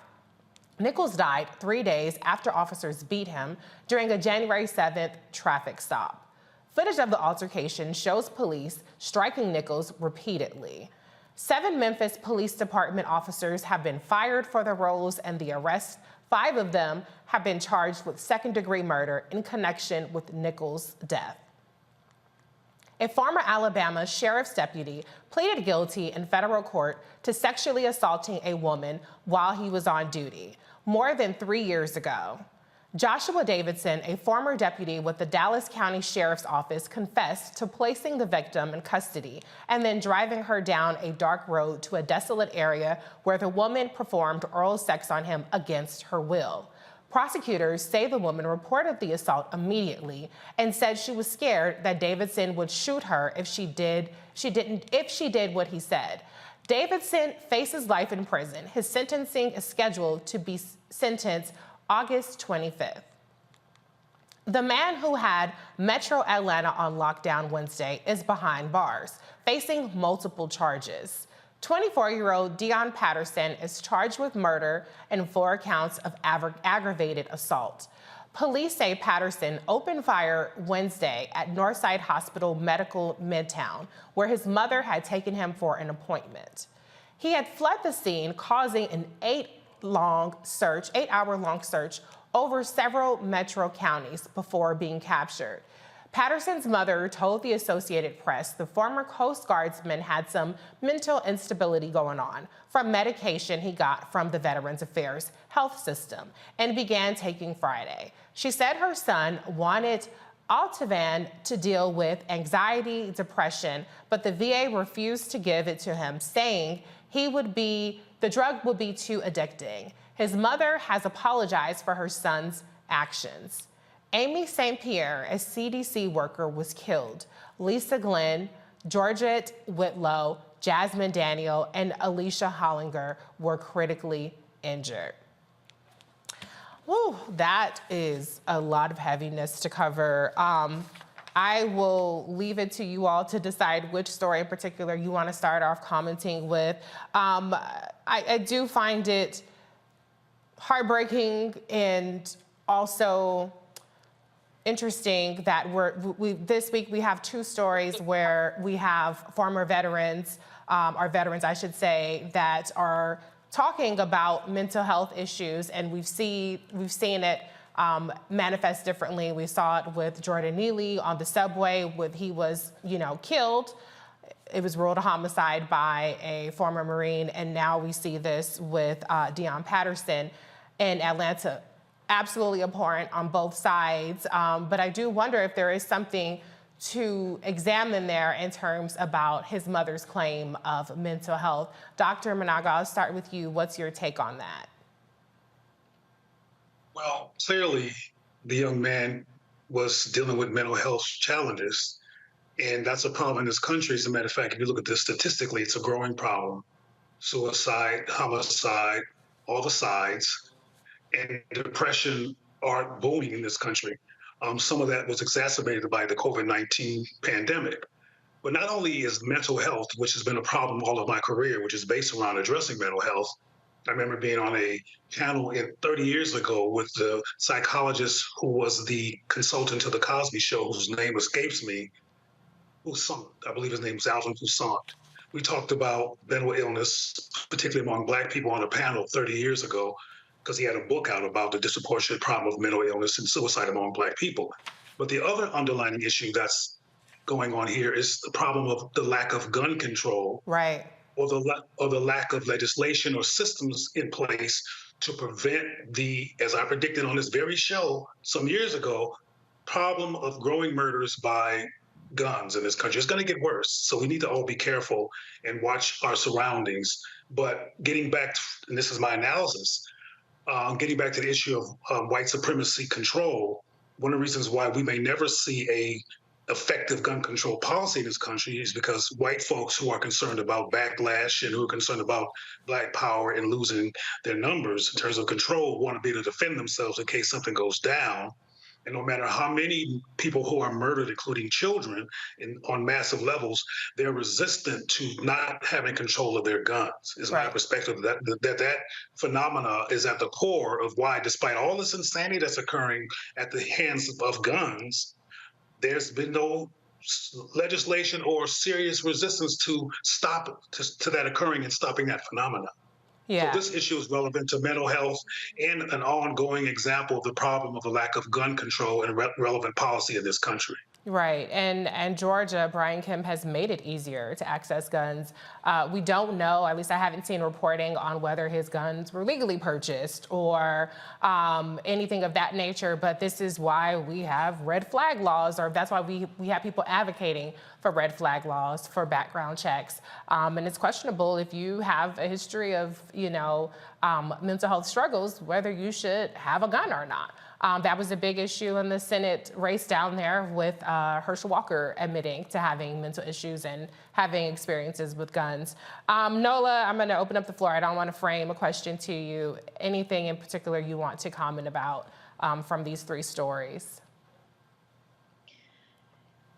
Nichols died 3 days after officers beat him during a January 7th traffic stop. Footage of the altercation shows police striking Nichols repeatedly. 7 Memphis Police Department officers have been fired for their roles in the arrest. 5 of them have been charged with second-degree murder in connection with Nichols' death. A former Alabama sheriff's deputy pleaded guilty in federal court to sexually assaulting a woman while he was on duty more than 3 years ago. Joshua Davidson, a former deputy with the Dallas County Sheriff's Office, confessed to placing the victim in custody and then driving her down a dark road to a desolate area where the woman performed oral sex on him against her will. Prosecutors say the woman reported the assault immediately and said she was scared that Davidson would shoot her if she did what he said. Davidson faces life in prison. His sentencing is scheduled to be sentenced August 25th. The man who had Metro Atlanta on lockdown Wednesday is behind bars, facing multiple charges. 24-year-old Dion Patterson is charged with murder and 4 counts of aggravated assault. Police say Patterson opened fire Wednesday at Northside Hospital Medical Midtown, where his mother had taken him for an appointment. He had fled the scene, causing an 8-hour-long search over several metro counties before being captured. Patterson's mother told the Associated Press the former Coast Guardsman had some mental instability going on from medication he got from the Veterans Affairs health system and began taking Friday. She said her son wanted Altivan to deal with anxiety, depression, but the VA refused to give it to him, saying the drug would be too addicting. His mother has apologized for her son's actions. Amy St. Pierre, a CDC worker, was killed. Lisa Glenn, Georgette Whitlow, Jasmine Daniel, and Alicia Hollinger were critically injured. Woo, that is a lot of heaviness to cover. I I will leave it to you all to decide which story in particular you want to start off commenting with. I do find it heartbreaking and also interesting that this week we have two stories where we have former veterans, or veterans I should say, that are talking about mental health issues, and we've seen it manifest differently. We saw it with Jordan Neely on the subway when he was, killed. It was ruled a homicide by a former Marine, and now we see this with Deion Patterson in Atlanta. Absolutely abhorrent on both sides, but I do wonder if there is something to examine there in terms about his mother's claim of mental health. Dr. Managa, I'll start with you. What's your take on that? Well, clearly, the young man was dealing with mental health challenges, and that's a problem in this country. As a matter of fact, if you look at this statistically, it's a growing problem. Suicide, homicide, all the sides, and depression are booming in this country. Some of that was exacerbated by the COVID-19 pandemic. But not only is mental health, which has been a problem all of my career, which is based around addressing mental health. I remember being on a panel 30 years ago with the psychologist who was the consultant to the Cosby Show, whose name escapes me, I believe his name was Alvin Toussaint. We talked about mental illness, particularly among Black people, on a panel 30 years ago, because he had a book out about the disproportionate problem of mental illness and suicide among Black people. But the other underlying issue that's going on here is the problem of the lack of gun control. Right. Or the lack of legislation or systems in place to prevent as I predicted on this very show some years ago, problem of growing murders by guns in this country. It's going to get worse. So we need to all be careful and watch our surroundings. But getting back, and this is my analysis, getting back to the issue of white supremacy control, one of the reasons why we may never see a effective gun control policy in this country is because white folks who are concerned about backlash and who are concerned about Black power and losing their numbers in terms of control want to be able to defend themselves in case something goes down. And no matter how many people who are murdered, including children, on massive levels, they're resistant to not having control of their guns. Is my perspective that phenomena is at the core of why, despite all this insanity that's occurring at the hands of guns, there's been no legislation or serious resistance to stop to that occurring and stopping that phenomena. Yeah. So this issue is relevant to mental health and an ongoing example of the problem of the lack of gun control and relevant policy in this country. Right, and Georgia, Brian Kemp has made it easier to access guns. We don't know, at least I haven't seen reporting on whether his guns were legally purchased or anything of that nature, but this is why we have red flag laws, or that's why we have people advocating for red flag laws, for background checks. And it's questionable if you have a history of, mental health struggles, whether you should have a gun or not. That was a big issue in the Senate race down there with Herschel Walker admitting to having mental issues and having experiences with guns. Nola, I'm going to open up the floor. I don't want to frame a question to you. Anything in particular you want to comment about from these three stories?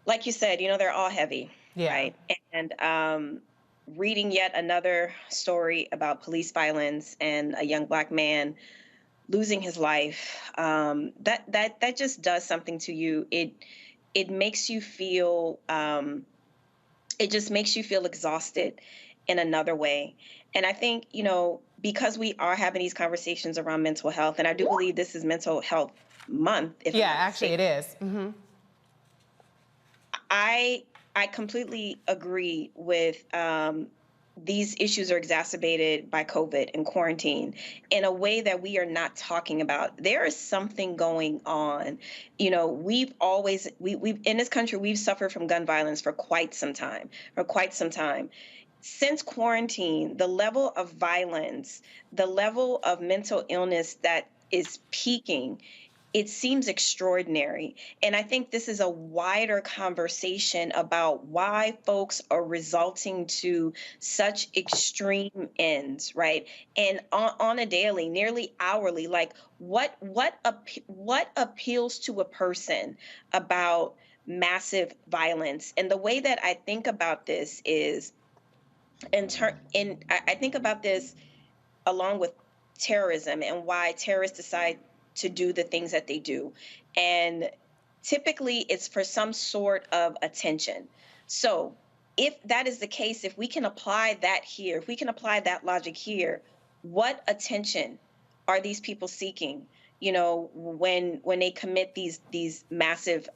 Like you said, they're all heavy, right? And reading yet another story about police violence and a young Black man losing his life, that just does something to you. It makes you feel, it just makes you feel exhausted in another way. And I think, because we are having these conversations around mental health, and I do believe this is Mental Health Month. Actually it is. Mm-hmm. I completely agree with these issues are exacerbated by COVID and quarantine in a way that we are not talking about. There is something going on. We've in this country, we've suffered from gun violence for quite some time. Since quarantine, the level of violence, the level of mental illness that is peaking, it seems extraordinary. And I think this is a wider conversation about why folks are resulting to such extreme ends, right? And on a daily, nearly hourly, like what appeals to a person about massive violence. And the way that I think about this is, I think about this along with terrorism and why terrorists decide to do the things that they do. And typically it's for some sort of attention. So if that is the case, if we can apply that here, if we can apply that logic here, what attention are these people seeking, you know, when they commit these massive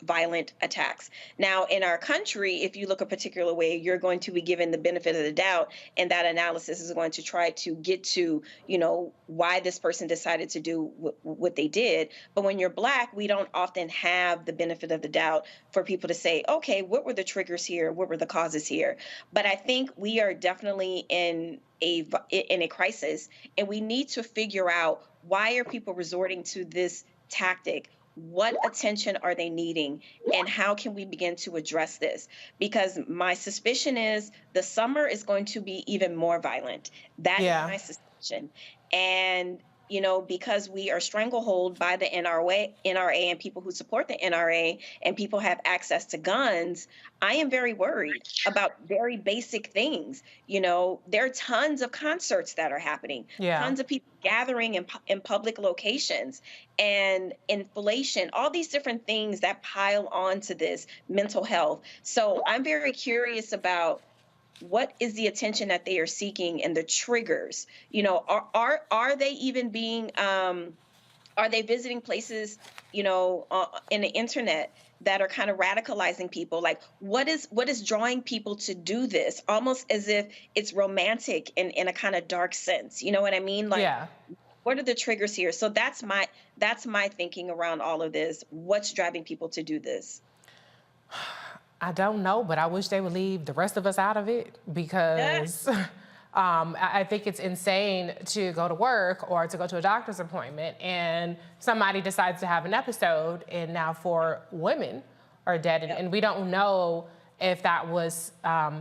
violent attacks? Now, in our country, if you look a particular way, you're going to be given the benefit of the doubt, and that analysis is going to try to get to, you know, why this person decided to do what they did. But when you're Black, we don't often have the benefit of the doubt for people to say, okay, what were the triggers here? What were the causes here? But I think we are definitely in a crisis, and we need to figure out, why are people resorting to this tactic? What attention are they needing, and how can we begin to address this? Because my suspicion is the summer is going to be even more violent. That is my suspicion. And, you know, because we are stranglehold by the NRA and people who support the NRA, and people have access to guns, I am very worried about very basic things. You know, there are tons of concerts that are happening, tons of people gathering in public locations, and inflation, all these different things that pile onto this mental health. So I'm very curious about, what is the attention that they are seeking and the triggers? You know, are they even being, are they visiting places, you know, in the internet that are kind of radicalizing people? Like, what is drawing people to do this? Almost as if it's romantic in a kind of dark sense. You know what I mean? Like, what are the triggers here? So that's my thinking around all of this. What's driving people to do this? I don't know, but I wish they would leave the rest of us out of it, because I think it's insane to go to work or to go to a doctor's appointment and somebody decides to have an episode, and now 4 women are dead. And we don't know if that was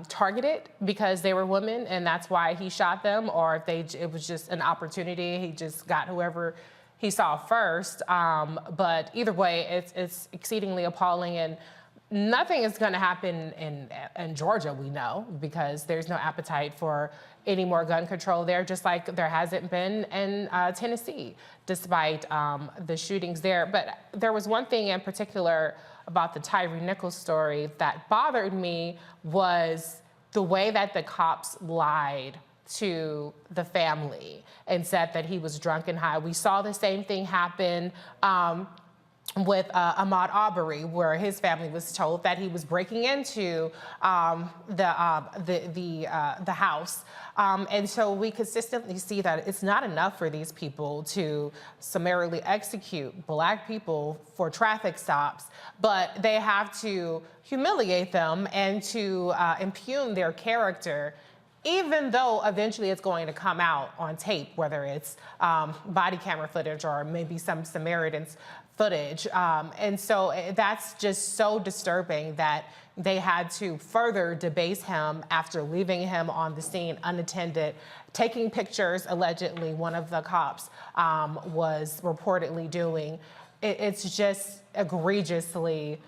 targeted because they were women and that's why he shot them, or if it was just an opportunity. He just got whoever he saw first. But either way, it's exceedingly appalling, and nothing is going to happen in Georgia, we know, because there's no appetite for any more gun control there, just like there hasn't been in Tennessee, despite the shootings there. But there was one thing in particular about the Tyree Nichols story that bothered me, was the way that the cops lied to the family and said that he was drunk and high. We saw the same thing happen with Ahmaud Arbery, where his family was told that he was breaking into the house. And so we consistently see that it's not enough for these people to summarily execute Black people for traffic stops, but they have to humiliate them and to impugn their character, even though eventually it's going to come out on tape, whether it's body camera footage or maybe some Samaritan's footage. And so that's just so disturbing that they had to further debase him after leaving him on the scene unattended, taking pictures, allegedly, one of the cops was reportedly doing. It's just egregiously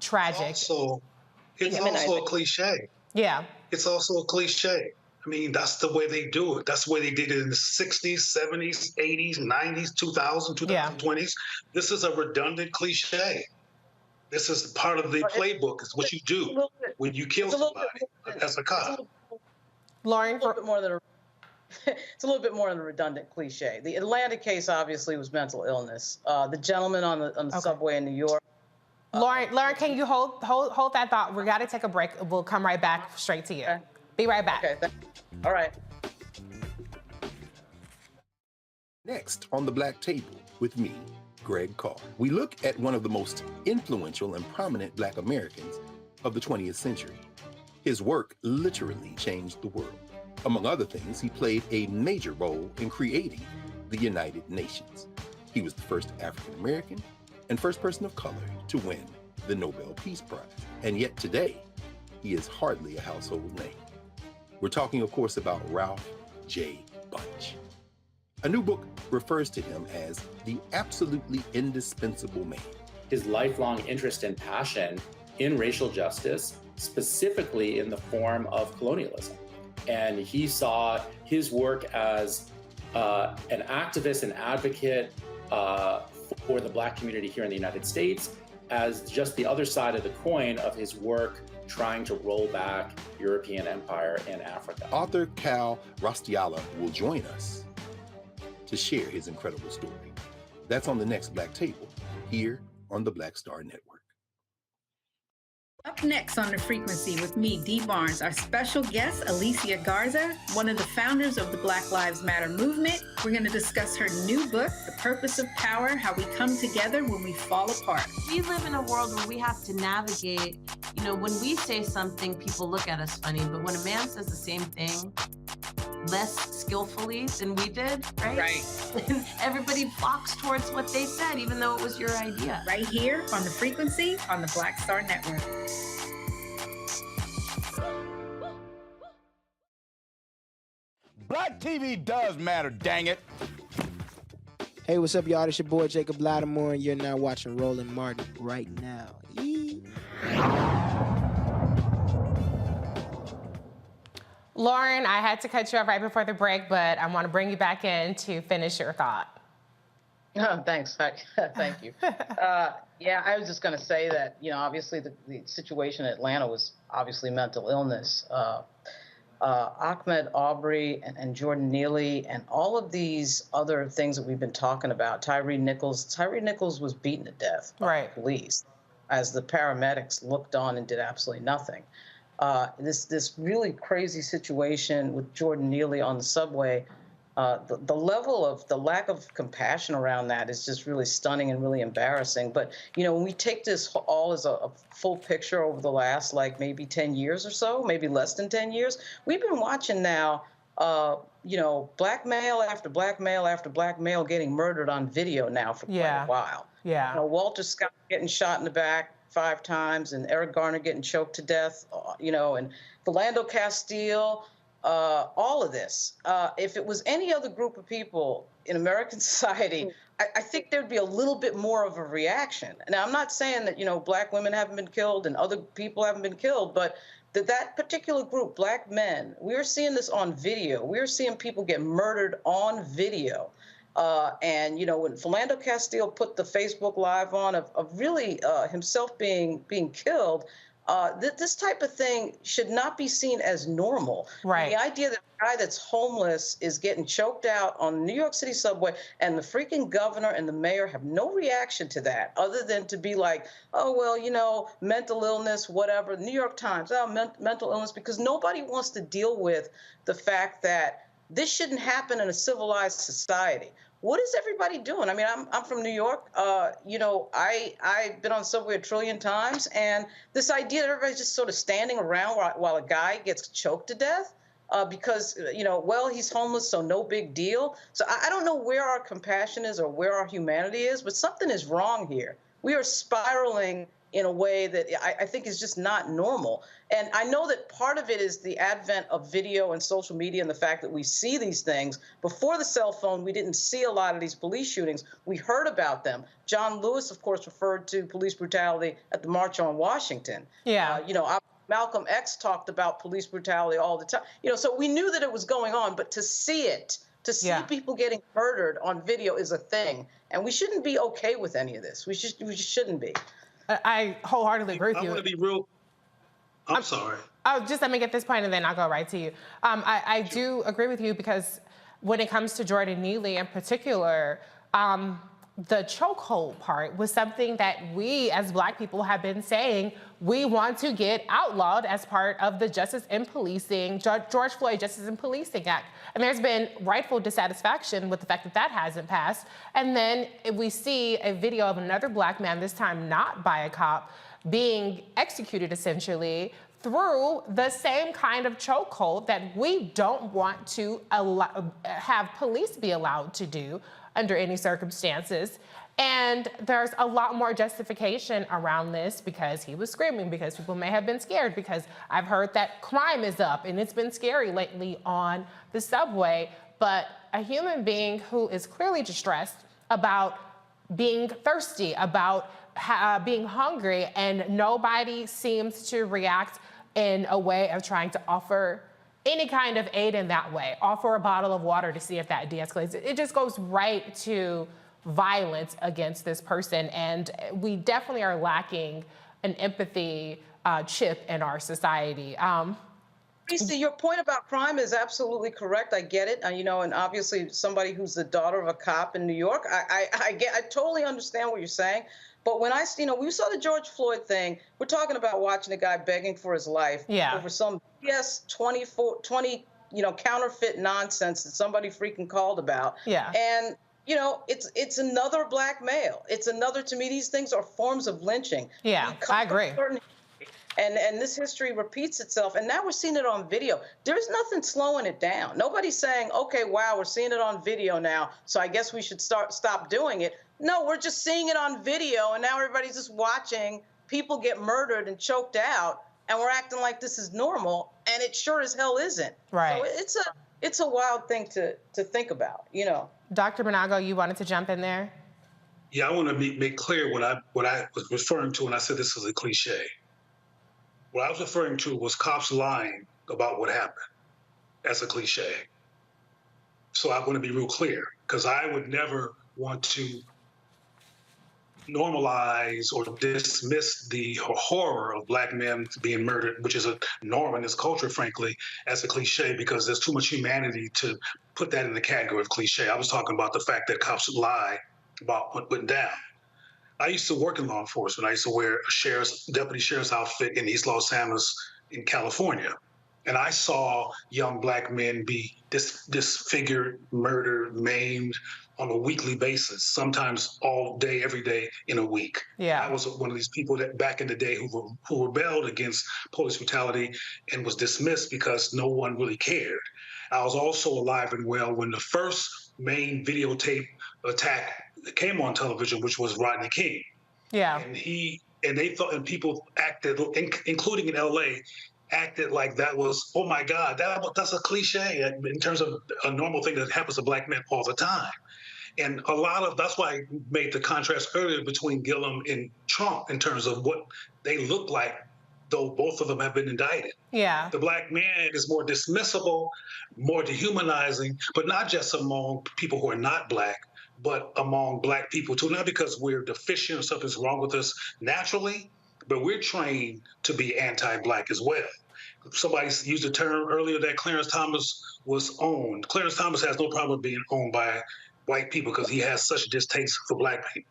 tragic. It's also a cliche. Yeah. It's also a cliche. I mean, that's the way they do it. That's the way they did it in the 60s, 70s, 80s, 90s, 2020s. This is a redundant cliche. This is part of the playbook. It's what you do when you kill somebody as a cop. Lauren? It's a little bit more than a redundant cliche. The Atlanta case obviously was mental illness. The gentleman on the subway in New York. Lauren, can you hold that thought? We got to take a break. We'll come right back straight to you. Okay. Be right back. Okay. All right. Next on the Black Table with me, Greg Carr, we look at one of the most influential and prominent Black Americans of the 20th century. His work literally changed the world. Among other things, he played a major role in creating the United Nations. He was the first African American and first person of color to win the Nobel Peace Prize. And yet today, he is hardly a household name. We're talking, of course, about Ralph J. Bunche. A new book refers to him as the absolutely indispensable man. his lifelong interest and passion in racial justice, specifically in the form of colonialism. And he saw his work as an activist and advocate for the Black community here in the United States as just the other side of the coin of his work trying to roll back European empire in Africa. Author Cal Rostiala will join us to share his incredible story. That's on the next Black Table, here on the Black Star Network. Up next on The Frequency with me, Dee Barnes, our special guest, Alicia Garza, one of the founders of the Black Lives Matter movement. We're going to discuss her new book, The Purpose of Power, How We Come Together When We Fall Apart. We live in a world where we have to navigate, you know, when we say something, people look at us funny, but when a man says the same thing, less skillfully than we did, right? Right. And everybody flocks towards what they said, even though it was your idea. Right here on The Frequency on the Black Star Network. Black TV does matter, dang it. Hey, what's up, y'all? It's your boy, Jacob Lattimore, and you're now watching Roland Martin right now. Lauren, I had to cut you off right before the break, but I want to bring you back in to finish your thought. Oh, thanks. Thank you. Yeah, I was just going to say that, you know, obviously the situation in Atlanta was obviously mental illness. Ahmaud Arbery and Jordan Neely and all of these other things that we've been talking about, Tyre Nichols was beaten to death by the police as the paramedics looked on and did absolutely nothing. This really crazy situation with Jordan Neely on the subway, the level of the lack of compassion around that is just really stunning and really embarrassing. But, you know, when we take this all as a full picture over the last, like, maybe 10 years or so, maybe less than 10 years, we've been watching now, you know, black male after black male after black male getting murdered on video now for quite a while. Yeah. You know, Walter Scott getting shot in the back 5 times, and Eric Garner getting choked to death, you know, and Philando Castile, all of this. If it was any other group of people in American society, I think there'd be a little bit more of a reaction. Now, I'm not saying that, you know, black women haven't been killed and other people haven't been killed, but that particular group, black men, we're seeing this on video. We're seeing people get murdered on video. And, you know, when Philando Castile put the Facebook Live on of really himself being killed, this type of thing should not be seen as normal. Right. The idea that a guy that's homeless is getting choked out on the New York City subway and the freaking governor and the mayor have no reaction to that other than to be like, oh, well, you know, mental illness, whatever. New York Times, mental illness, because nobody wants to deal with the fact that this shouldn't happen in a civilized society. What is everybody doing? I mean, I'm from New York. You know, I've been on the subway a trillion times, and this idea that everybody's just sort of standing around while a guy gets choked to death because, you know, well, he's homeless, so no big deal. So I don't know where our compassion is or where our humanity is, but something is wrong here. We are spiraling in a way that I think is just not normal. And I know that part of it is the advent of video and social media and the fact that we see these things. Before the cell phone, we didn't see a lot of these police shootings. We heard about them. John Lewis, of course, referred to police brutality at the March on Washington. Yeah. You know, Malcolm X talked about police brutality all the time. You know, so we knew that it was going on, but to see it, to see people getting murdered on video is a thing. And we shouldn't be okay with any of this. We just shouldn't be. I wholeheartedly agree with you. I want to be real. I'm sorry. Oh, just let me get this point and then I'll go right to you. I do agree with you because when it comes to Jordan Neely in particular, the chokehold part was something that we as Black people have been saying we want to get outlawed as part of the Justice in Policing, George Floyd Justice in Policing Act. And there's been rightful dissatisfaction with the fact that that hasn't passed. And then we see a video of another Black man, this time not by a cop, being executed essentially through the same kind of chokehold that we don't want to have police be allowed to do under any circumstances. And there's a lot more justification around this because he was screaming, because people may have been scared, because I've heard that crime is up and it's been scary lately on the subway. But a human being who is clearly distressed about being thirsty, about being hungry, and nobody seems to react in a way of trying to offer any kind of aid in that way. Offer a bottle of water to see if that de-escalates. It just goes right to violence against this person, and we definitely are lacking an empathy chip in our society. Lisa, your point about crime is absolutely correct. I get it. You know, and obviously somebody who's the daughter of a cop in New York, I totally understand what you're saying. But when we saw the George Floyd thing, we're talking about watching a guy begging for his life over some BS 20, counterfeit nonsense that somebody freaking called about. Yeah. And it's another black male. It's another, to me, these things are forms of lynching. Yeah, I agree. And this history repeats itself. And now we're seeing it on video. There's nothing slowing it down. Nobody's saying, okay, wow, we're seeing it on video now, so I guess we should stop doing it. No, we're just seeing it on video, and now everybody's just watching people get murdered and choked out, and we're acting like this is normal, and it sure as hell isn't. Right. So it's a wild thing to think about, Dr. Banago, you wanted to jump in there? Yeah, I want to make clear what I was referring to when I said this is a cliche. What I was referring to was cops lying about what happened as a cliche. So I want to be real clear, because I would never want to normalize or dismiss the horror of black men being murdered, which is a norm in this culture, frankly, as a cliche, because there's too much humanity to put that in the category of cliche. I was talking about the fact that cops lie about what went down. I used to work in law enforcement. I used to wear a deputy sheriff's outfit in East Los Angeles in California. And I saw young black men be disfigured, murdered, maimed on a weekly basis, sometimes all day, every day in a week. Yeah. I was one of these people that back in the day who rebelled against police brutality and was dismissed because no one really cared. I was also alive and well when the first main videotape attack came on television, which was Rodney King. Yeah. And they thought, and people acted, including in LA, acted like that was, oh my God, that's a cliche in terms of a normal thing that happens to black men all the time. And that's why I made the contrast earlier between Gillum and Trump in terms of what they look like, though both of them have been indicted. Yeah. The black man is more dismissible, more dehumanizing, but not just among people who are not black, but among black people too, not because we're deficient or something's wrong with us naturally, but we're trained to be anti-black as well. Somebody used the term earlier that Clarence Thomas was owned. Clarence Thomas has no problem being owned by white people because he has such distaste for black people.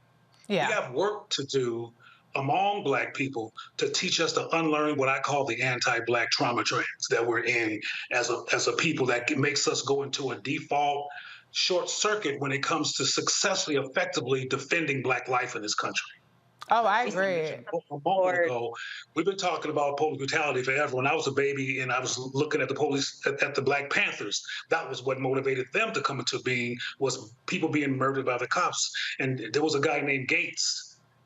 Yeah. We have work to do among black people to teach us to unlearn what I call the anti-black trauma trends that we're in as a people, that makes us go into a default short circuit when it comes to successfully, effectively defending black life in this country. Oh, I agree. A moment ago, we've been talking about police brutality forever. When I was a baby and I was looking at the police, at the Black Panthers, that was what motivated them to come into being, was people being murdered by the cops. And there was a guy named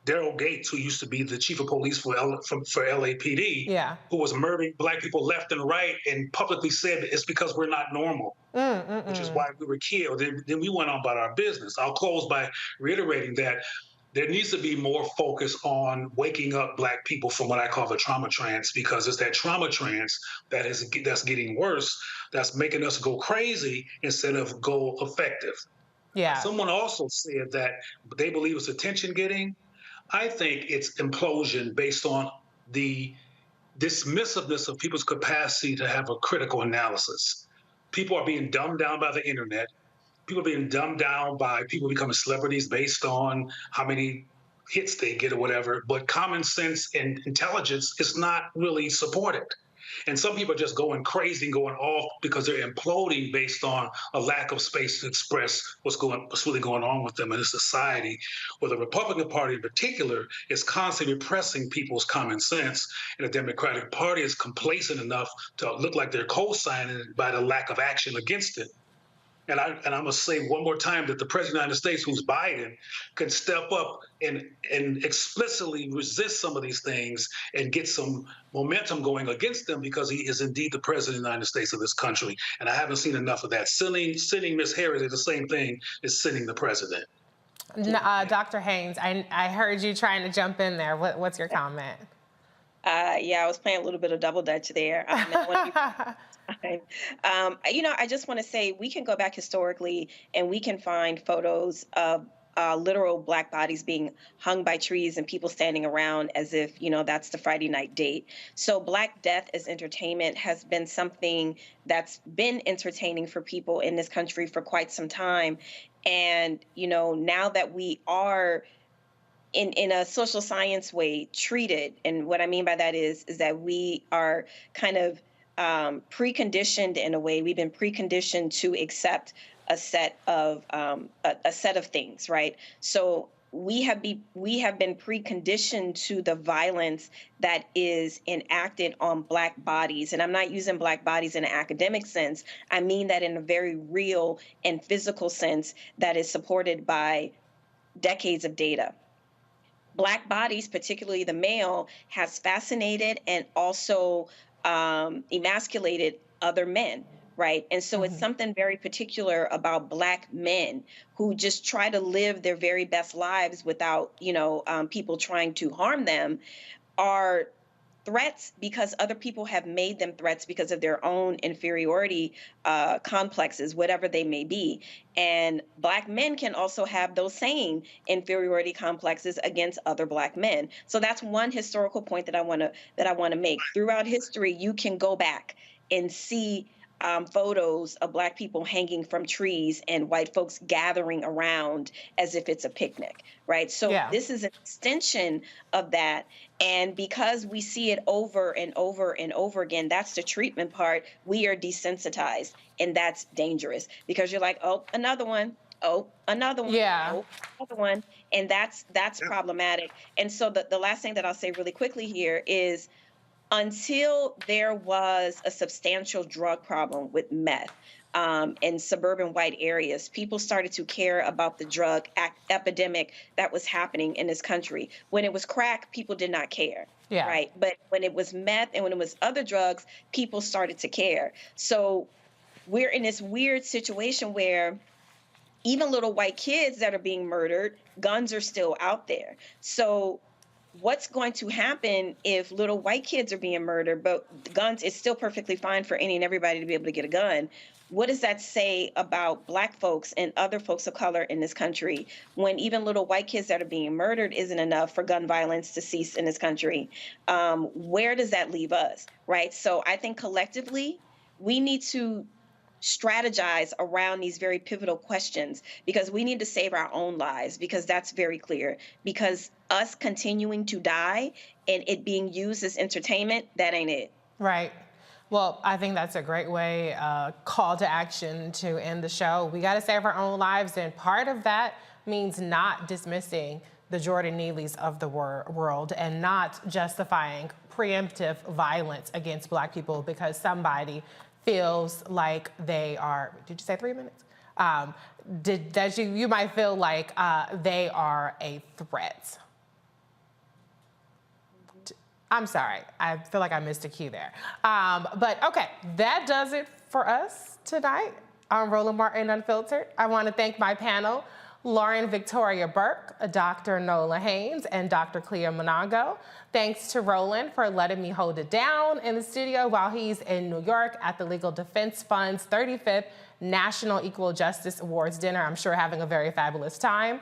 Daryl Gates, who used to be the chief of police for LAPD, who was murdering black people left and right, and publicly said it's because we're not normal, which is why we were killed. Then we went on about our business. I'll close by reiterating that there needs to be more focus on waking up black people from what I call the trauma trance, because it's that trauma trance that's getting worse, that's making us go crazy instead of go effective. Yeah. Someone also said that they believe it's attention getting. I think it's implosion based on the dismissiveness of people's capacity to have a critical analysis. People are being dumbed down by the internet. People are being dumbed down by people becoming celebrities based on how many hits they get or whatever. But common sense and intelligence is not really supported. And some people are just going crazy and going off because they're imploding based on a lack of space to express what's really going on with them in a society where the Republican Party in particular is constantly repressing people's common sense, and the Democratic Party is complacent enough to look like they're co-signing it by the lack of action against it. And I'm going to say one more time that the President of the United States, who's Biden, can step up and explicitly resist some of these things and get some momentum going against them, because he is indeed the President of the United States of this country. And I haven't seen enough of that. Sending Ms. Harris is the same thing as sending the president. Dr. Haynes, I heard you trying to jump in there. What's your comment? Yeah, I was playing a little bit of double dutch there. I just want to say we can go back historically and we can find photos of literal Black bodies being hung by trees and people standing around as if, that's the Friday night date. So Black death as entertainment has been something that's been entertaining for people in this country for quite some time. And, now that we are in a social science way treated, and what I mean by that is that we are kind of preconditioned in a way. We've been preconditioned to accept a set of things, right? So we have been preconditioned to the violence that is enacted on Black bodies, and I'm not using Black bodies in an academic sense. I mean that in a very real and physical sense that is supported by decades of data. Black bodies, particularly the male, has fascinated and also emasculated other men, right? And so it's something very particular about Black men who just try to live their very best lives without, people trying to harm them, are threats because other people have made them threats because of their own inferiority complexes, whatever they may be. And Black men can also have those same inferiority complexes against other Black men. So that's one historical point that I want to make. Throughout history, you can go back and see photos of Black people hanging from trees and white folks gathering around as if it's a picnic, right? So This is an extension of that. And because we see it over and over and over again, that's the treatment part. We are desensitized, and that's dangerous because you're like, oh, another one. Oh, another one. Yeah. Oh, another one. And that's problematic. And so the last thing that I'll say really quickly here is, until there was a substantial drug problem with meth in suburban white areas, people started to care about the drug epidemic that was happening in this country. When it was crack, people did not care, right? But when it was meth and when it was other drugs, people started to care. So we're in this weird situation where even little white kids that are being murdered, guns are still out there. So what's going to happen if little white kids are being murdered, but guns, it's still perfectly fine for any and everybody to be able to get a gun? What does that say about Black folks and other folks of color in this country when even little white kids that are being murdered isn't enough for gun violence to cease in this country? Where does that leave us, right? So I think collectively, we need to strategize around these very pivotal questions because we need to save our own lives, because that's very clear. Because us continuing to die and it being used as entertainment, that ain't it. Right. Well, I think that's a great way, call to action to end the show. We got to save our own lives, and part of that means not dismissing the Jordan Neelys of the world and not justifying preemptive violence against Black people because somebody feels like they are, did you say 3 minutes? You might feel like they are a threat. I'm sorry, I feel like I missed a cue there. But okay, that does it for us tonight on Roland Martin Unfiltered. I want to thank my panel, Lauren Victoria Burke, Dr. Nola Haynes, and Dr. Clea Monago. Thanks to Roland for letting me hold it down in the studio while he's in New York at the Legal Defense Fund's 35th National Equal Justice Awards dinner. I'm sure having a very fabulous time.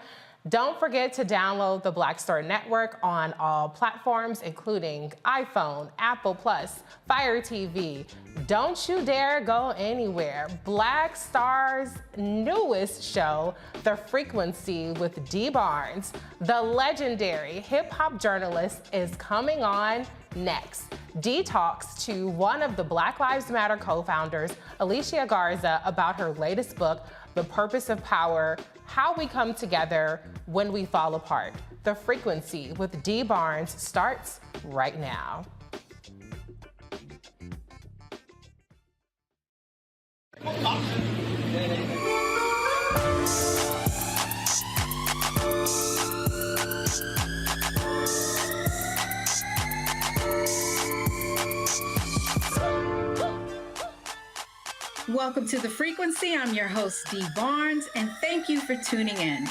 Don't forget to download the Black Star Network on all platforms, including iPhone, Apple Plus, Fire TV. Don't you dare go anywhere. Black Star's newest show, The Frequency with Dee Barnes, the legendary hip-hop journalist, is coming on next. Dee talks to one of the Black Lives Matter co-founders, Alicia Garza, about her latest book, The Purpose of Power: How We Come Together When We Fall Apart. The Frequency with Dee Barnes starts right now. Welcome to The Frequency. I'm your host, Dee Barnes, and thank you for tuning in.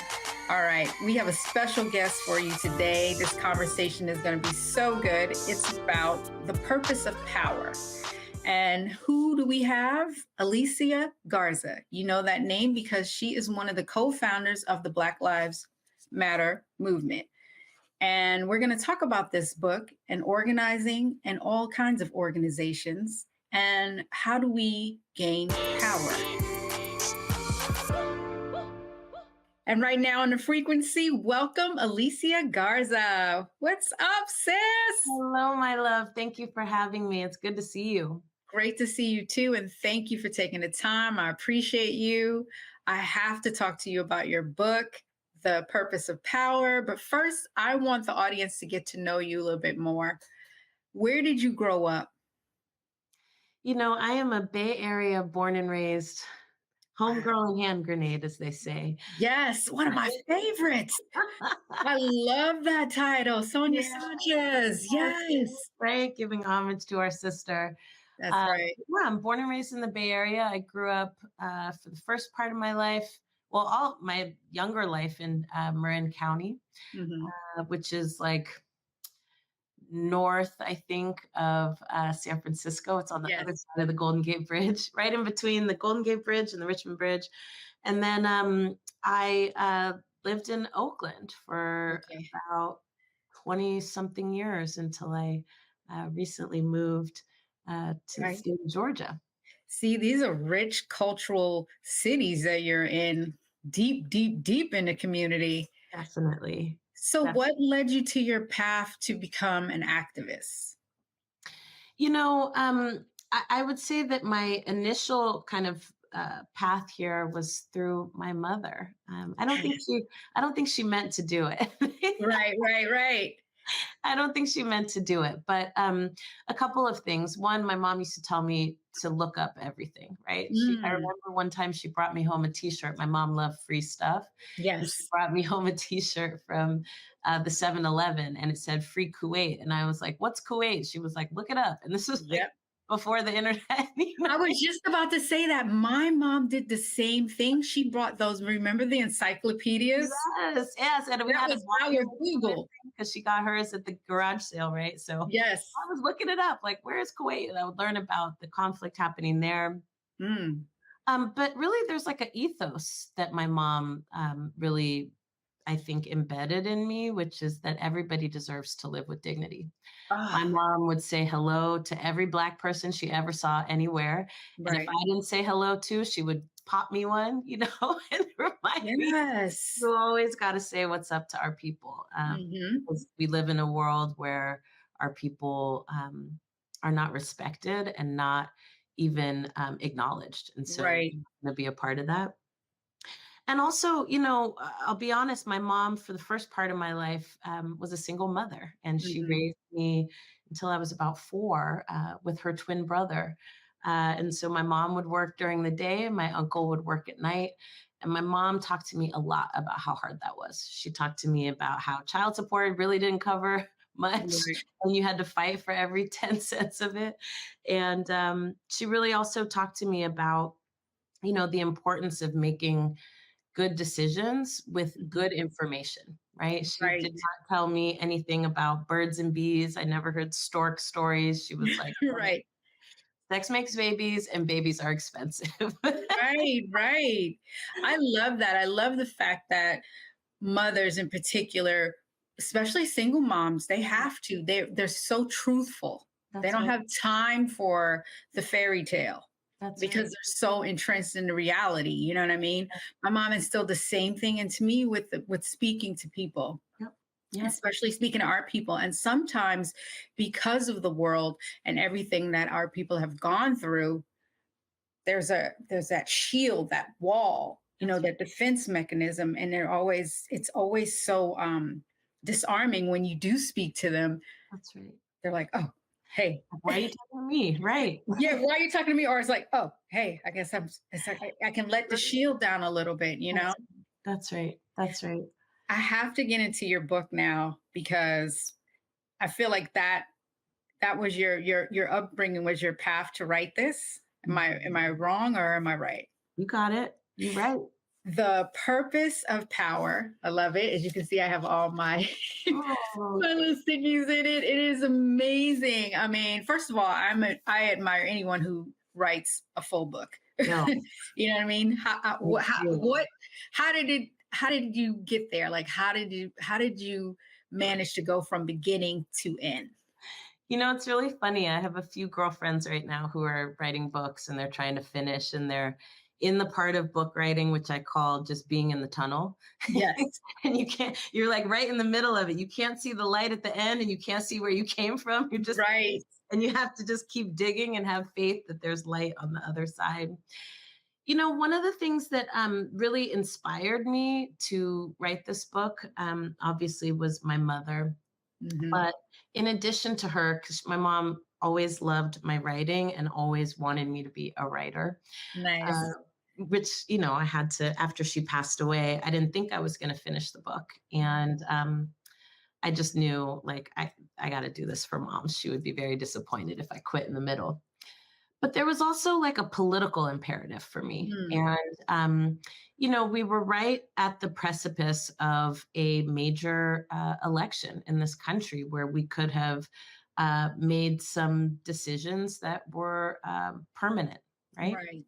All right, we have a special guest for you today. This conversation is going to be so good. It's about the purpose of power. And who do we have? Alicia Garza. You know that name because she is one of the co-founders of the Black Lives Matter movement. And we're going to talk about this book and organizing and all kinds of organizations and how do we gain power. And right now on the frequency, welcome Alicia Garza. What's up, sis? Hello, my love. Thank you for having me. It's good to see you. Great to see you too. And thank you for taking the time. I appreciate you. I have to talk to you about your book, The Purpose of Power. But first, I want the audience to get to know you a little bit more. Where did you grow up? You know, I am a Bay Area born and raised homegirl and hand grenade, as they say. Yes, one of my favorites. I love that title, Sonia Sanchez. Yes. Right, giving homage to our sister. That's right. Yeah, I'm born and raised in the Bay Area. I grew up for the first part of my life, well, all my younger life in Marin County, which is like north, I think, of San Francisco. It's on the other side of the Golden Gate Bridge, right in between the Golden Gate Bridge and the Richmond Bridge. And then I lived in Oakland for about 20-something years until I recently moved to the state of Georgia. See, these are rich cultural cities that you're in, deep, deep, deep in the community. Definitely. So what led you to your path to become an activist? You know, I would say that my initial kind of path here was through my mother. I don't think she meant to do it. Right. I don't think she meant to do it, but a couple of things. One, my mom used to tell me to look up everything, right? I remember one time she brought me home a t-shirt. My mom loved free stuff. Yes. She brought me home a t-shirt from the 7-Eleven and it said free Kuwait. And I was like, what's Kuwait? She was like, look it up. And this was like before the internet. I was just about to say that my mom did the same thing. She brought those, remember the encyclopedias? Yes. And we had to buy your Google because she got hers at the garage sale, right? So yes, I was looking it up, like, where is Kuwait? And I would learn about the conflict happening there. But really, there's like an ethos that my mom really, I think, embedded in me, which is that everybody deserves to live with dignity. My mom would say hello to every Black person she ever saw anywhere. And if I didn't say hello to, she would pop me one, you know, and remind me, you always got to say what's up to our people. Because we live in a world where our people are not respected and not even acknowledged. And so I'm going to be a part of that. And also, you know, I'll be honest, my mom for the first part of my life was a single mother, and she raised me until I was about 4 with her twin brother. And so my mom would work during the day and my uncle would work at night. And my mom talked to me a lot about how hard that was. She talked to me about how child support really didn't cover much and you had to fight for every 10 cents of it. And she really also talked to me about, you know, the importance of making good decisions with good information, right? She did not tell me anything about birds and bees. I never heard stork stories. She was like, sex makes babies and babies are expensive. Right. I love that. I love the fact that mothers in particular, especially single moms, they have to, they're so truthful. They don't have time for the fairy tale. Because they're so entrenched in the reality, you know what I mean? My mom instilled the same thing into me with speaking to people, especially speaking to our people. And sometimes because of the world and everything that our people have gone through, there's that shield, that wall, you know, that defense mechanism. And it's always so disarming when you do speak to them. That's right. They're like, oh, hey, why are you talking to me? Right. Yeah. Why are you talking to me? Or it's like, oh, hey, I guess it's like, I can let the shield down a little bit, you know? That's right. I have to get into your book now because I feel like that was your upbringing, was your path to write this. Am I wrong or am I right? You got it. You're right. The Purpose of Power. I love it. As you can see, I have all my, my little stickies in it. It is amazing. I mean, first of all, I admire anyone who writes a full book. No. You know what I mean? How did you get there? Like, how did you manage to go from beginning to end? You know, it's really funny. I have a few girlfriends right now who are writing books and they're trying to finish, and they're in the part of book writing, which I call just being in the tunnel. Yes. And you're like right in the middle of it. You can't see the light at the end and you can't see where you came from. You're just right. And you have to just keep digging and have faith that there's light on the other side. You know, one of the things that really inspired me to write this book, obviously, was my mother. Mm-hmm. But in addition to her, because my mom always loved my writing and always wanted me to be a writer. Nice. Which, you know, I had to, after she passed away, I didn't think I was going to finish the book. And I just knew, like, I got to do this for Mom. She would be very disappointed if I quit in the middle. But there was also like a political imperative for me. And, you know, we were right at the precipice of a major election in this country where we could have made some decisions that were permanent, right? Right.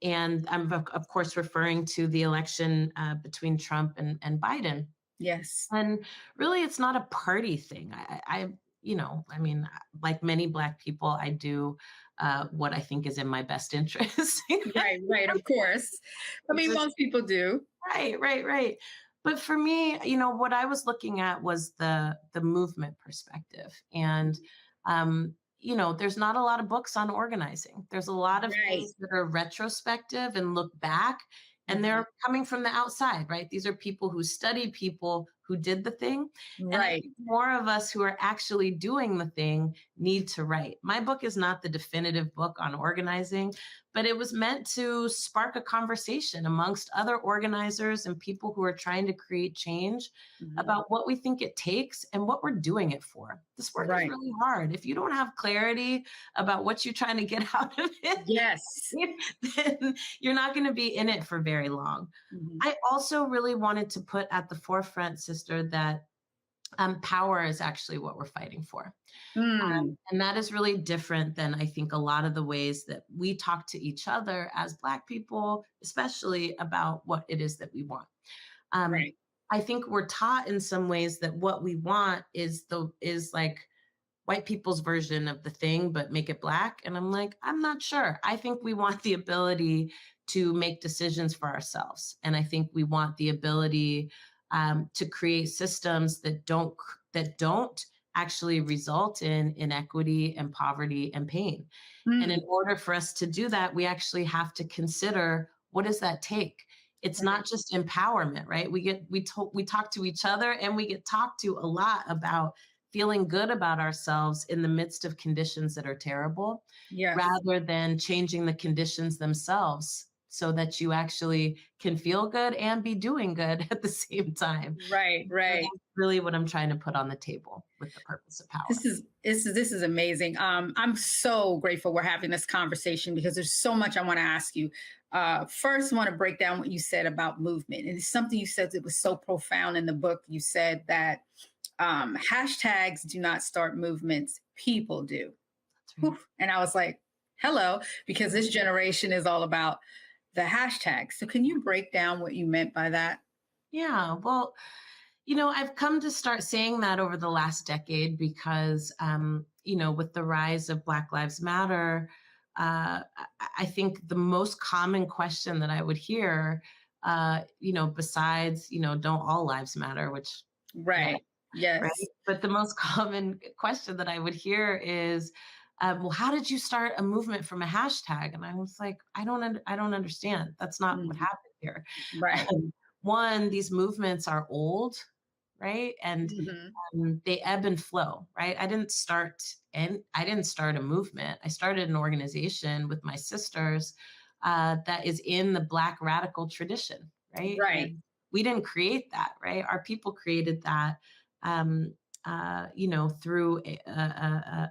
And I'm, of course, referring to the election between Trump and Biden. Yes. And really, it's not a party thing. You know, I mean, like many Black people, I do what I think is in my best interest. Right, of course. I mean, most people do. Right. But for me, you know, what I was looking at was the movement perspective. And, you know, there's not a lot of books on organizing. There's a lot of things that are retrospective and look back, and they're coming from the outside, right? These are people who study people who did the thing. And I think more of us who are actually doing the thing need to write. My book is not the definitive book on organizing, but it was meant to spark a conversation amongst other organizers and people who are trying to create change about what we think it takes and what we're doing it for. This work is really hard. If you don't have clarity about what you're trying to get out of it, then you're not going to be in it for very long. I also really wanted to put at the forefront, sister, that power is actually what we're fighting for. And that is really different than I think a lot of the ways that we talk to each other as Black people, especially about what it is that we want. I think we're taught in some ways that what we want is like white people's version of the thing, but make it Black. And I'm like, I'm not sure. I think we want the ability to make decisions for ourselves. And I think we want the ability to create systems that don't actually result in inequity and poverty and pain. And in order for us to do that, we actually have to consider, what does that take? It's not just empowerment, right? We talk to each other, and we get talked to a lot about feeling good about ourselves in the midst of conditions that are terrible, rather than changing the conditions themselves so that you actually can feel good and be doing good at the same time. Right. That's really what I'm trying to put on the table with the purpose of power. This is amazing. I'm so grateful we're having this conversation because there's so much I want to ask you. First, I want to break down what you said about movement. And it's something you said that was so profound in the book. You said that hashtags do not start movements, people do. Right. And I was like, hello, because this generation is all about the hashtag. So can you break down what you meant by that? Yeah, well, you know, I've come to start saying that over the last decade because, you know, with the rise of Black Lives Matter, I think the most common question that I would hear, you know, besides, you know, don't all lives matter, which. Yes. Right? But the most common question that I would hear is, well, how did you start a movement from a hashtag? And I was like, I don't understand. That's not what happened here. Right. One, these movements are old, right? And they ebb and flow, right? I didn't start a movement. I started an organization with my sisters that is in the Black radical tradition, right? Right. And we didn't create that, right? Our people created that. You know, through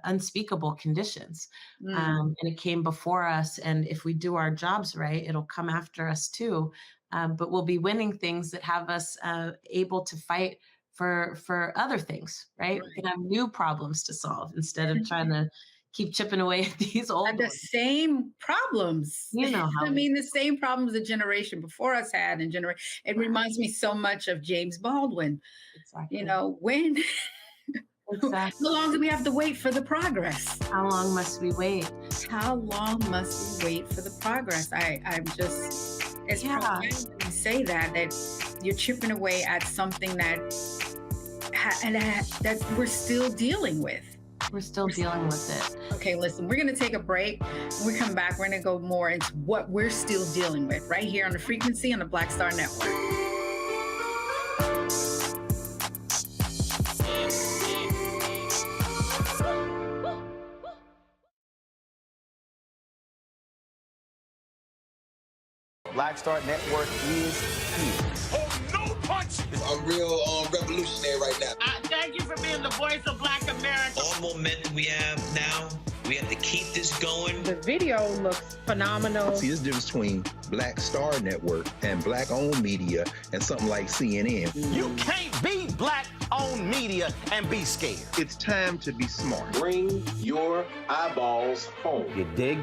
unspeakable conditions. And it came before us. And if we do our jobs right, it'll come after us too. but we'll be winning things that have us able to fight for other things, right? We can have new problems to solve instead of trying to keep chipping away at these old the ones. same problems. You know how I mean, the same problems the generation before us had, and it reminds me so much of James Baldwin. Exactly. You know, when how long do we have to wait for the progress? How long must we wait? How long must we wait for the progress? I'm just, it's profound when you say that you're chipping away at something that we're still dealing with. We're still dealing with it. Okay, listen, we're going to take a break. When we come back, we're going to go more into what we're still dealing with right here on The Frequency on the Black Star Network. Black Star Network is here. Oh, no punch! I'm real revolutionary right now. Thank you for being the voice of Black America. All momentum we have now, we have to keep this going. The video looks phenomenal. See, there's a difference between Black Star Network and Black-owned media and something like CNN. You can't be Black-owned media and be scared. It's time to be smart. Bring your eyeballs home. You dig?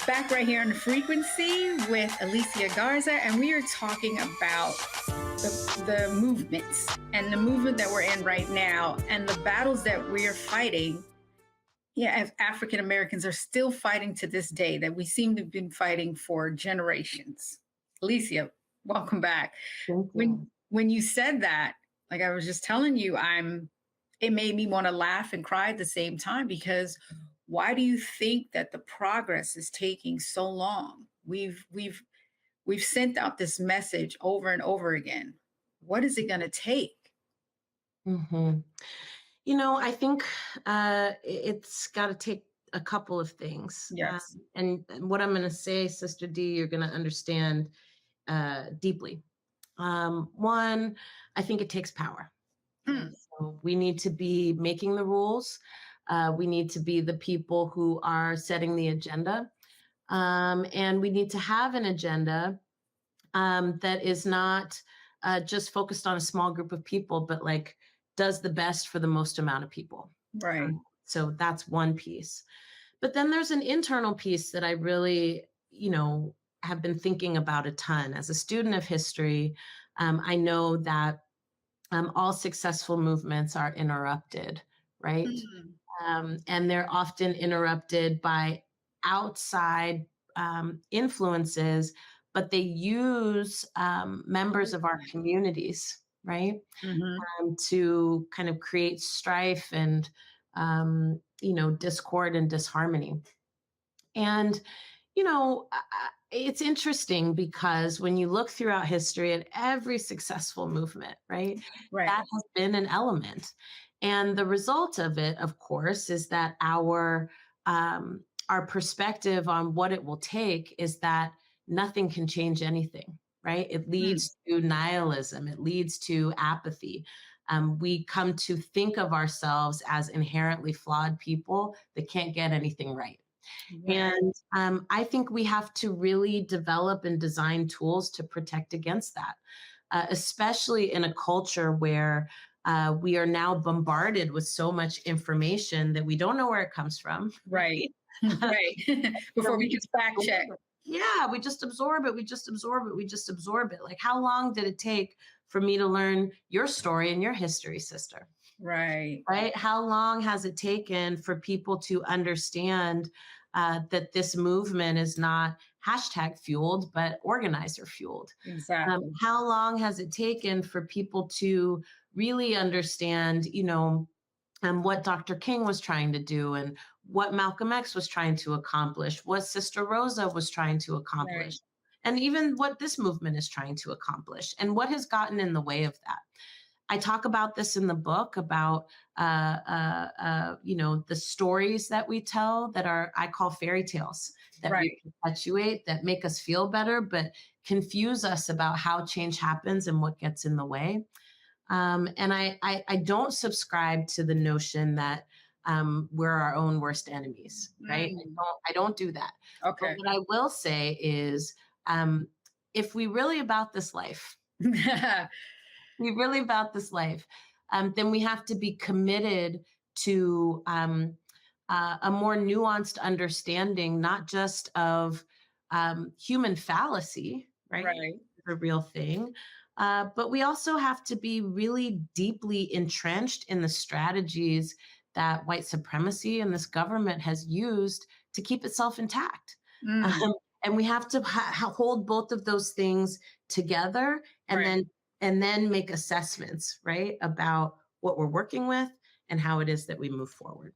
Back right here on The Frequency with Alicia Garza, and we are talking about the movements and the movement that we're in right now and the battles that we are fighting. Yeah, as African Americans are still fighting to this day, that we seem to have been fighting for generations. Alicia, welcome back. When you said that, like I was just telling you, it made me want to laugh and cry at the same time, because why do you think that the progress is taking so long? We've sent out this message over and over again. What is it going to take? Mm-hmm. You know, I think it's got to take a couple of things. Yes. And what I'm going to say, Sister D, you're going to understand deeply. One, I think it takes power. So we need to be making the rules. We need to be the people who are setting the agenda. And we need to have an agenda that is not just focused on a small group of people, but like does the best for the most amount of people. Right. So that's one piece. But then there's an internal piece that I really, have been thinking about a ton. As a student of history, I know that all successful movements are interrupted, right? And they're often interrupted by outside influences, but they use members of our communities, right? To kind of create strife and, discord and disharmony. And, it's interesting because when you look throughout history at every successful movement, right? That has been an element. And the result of it, of course, is that our perspective on what it will take is that nothing can change anything, right? It leads to nihilism. It leads to apathy. We come to think of ourselves as inherently flawed people that can't get anything right. And I think we have to really develop and design tools to protect against that, especially in a culture where we are now bombarded with so much information that we don't know where it comes from. Right. Before we can fact check. Yeah, we just absorb it. We just absorb it. Like, how long did it take for me to learn your story and your history, sister? Right. How long has it taken for people to understand that this movement is not hashtag fueled, but organizer fueled? Exactly. How long has it taken for people to really understand, what Dr. King was trying to do and what Malcolm X was trying to accomplish, what Sister Rosa was trying to accomplish, and even what this movement is trying to accomplish, and what has gotten in the way of that. I talk about this in the book about, the stories that we tell that I call fairy tales that we perpetuate, that make us feel better, but confuse us about how change happens and what gets in the way. And I don't subscribe to the notion that we're our own worst enemies, right? I don't do that. Okay. But what I will say is, if we really about this life, we really about this life, then we have to be committed to a more nuanced understanding, not just of human fallacy, right? The real thing. But we also have to be really deeply entrenched in the strategies that white supremacy and this government has used to keep itself intact. And we have to hold both of those things together, and then make assessments, right, about what we're working with and how it is that we move forward.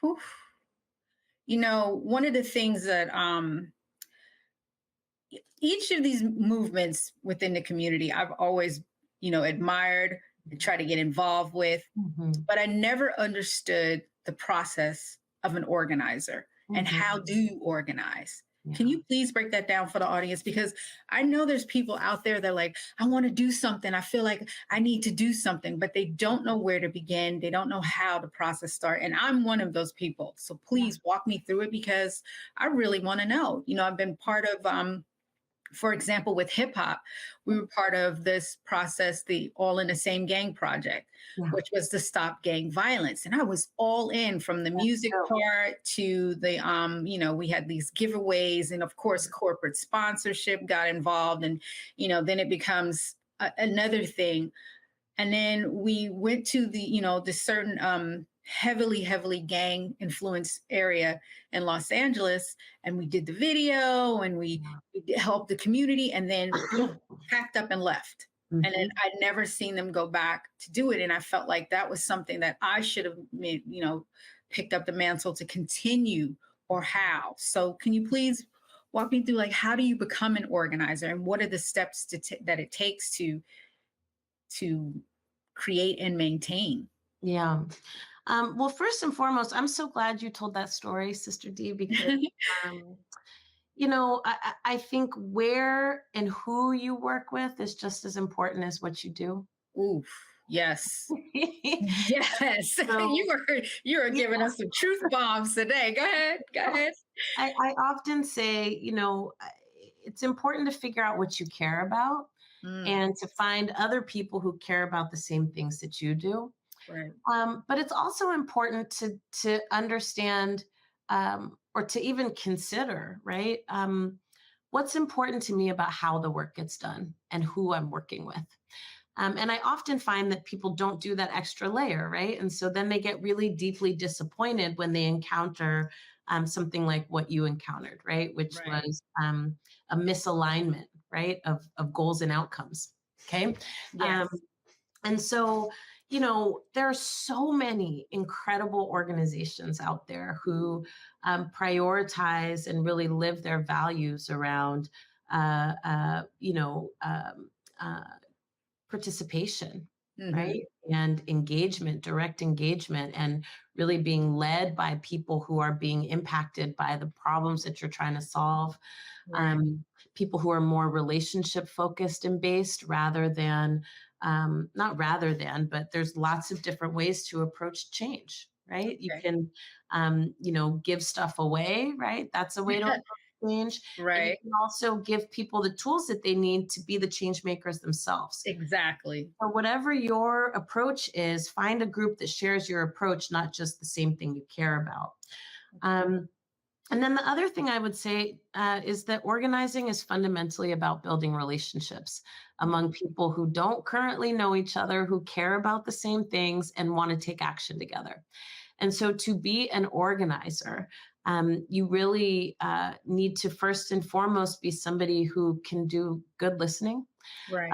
Whew. You know, one of the things that each of these movements within the community, I've always, admired and tried to get involved with, but I never understood the process of an organizer and how do you organize. Can you please break that down for the audience? Because I know there's people out there that are like, I want to do something. I feel like I need to do something, but they don't know where to begin. They don't know how the process starts. And I'm one of those people. So please walk me through it, because I really want to know. I've been part of, for example, with hip hop, we were part of this process, the All in the Same Gang project, which was to stop gang violence. And I was all in, from the music part to the, we had these giveaways, and of course, corporate sponsorship got involved. And, then it becomes another thing. And then we went to the certain heavily gang influenced area in Los Angeles, and we did the video, and we helped the community, and then packed up and left. And then I'd never seen them go back to do it. And I felt like that was something that I should have made, picked up the mantle to continue, or how. So can you please walk me through, like, how do you become an organizer, and what are the steps that it takes to create and maintain? Yeah. Well, first and foremost, I'm so glad you told that story, Sister D, because, I think where and who you work with is just as important as what you do. Oof. Yes. Yes. So, you are giving us some truth bombs today. Go ahead. I often say, it's important to figure out what you care about and to find other people who care about the same things that you do. Right. But it's also important to understand or to even consider, right? What's important to me about how the work gets done and who I'm working with. And I often find that people don't do that extra layer, right? And so then they get really deeply disappointed when they encounter something like what you encountered, right? Which was a misalignment, right, of goals and outcomes. Okay. Yes. And so, there are so many incredible organizations out there who prioritize and really live their values around, participation, right? And engagement, direct engagement, and really being led by people who are being impacted by the problems that you're trying to solve. People who are more relationship focused and based rather than, but there's lots of different ways to approach change, right? You can, give stuff away, right? That's a way to approach change. Right. And you can also give people the tools that they need to be the change makers themselves. Exactly. So whatever your approach is, find a group that shares your approach, not just the same thing you care about. And then the other thing I would say is that organizing is fundamentally about building relationships among people who don't currently know each other, who care about the same things and want to take action together. And so to be an organizer, you really need to first and foremost be somebody who can do good listening. Right.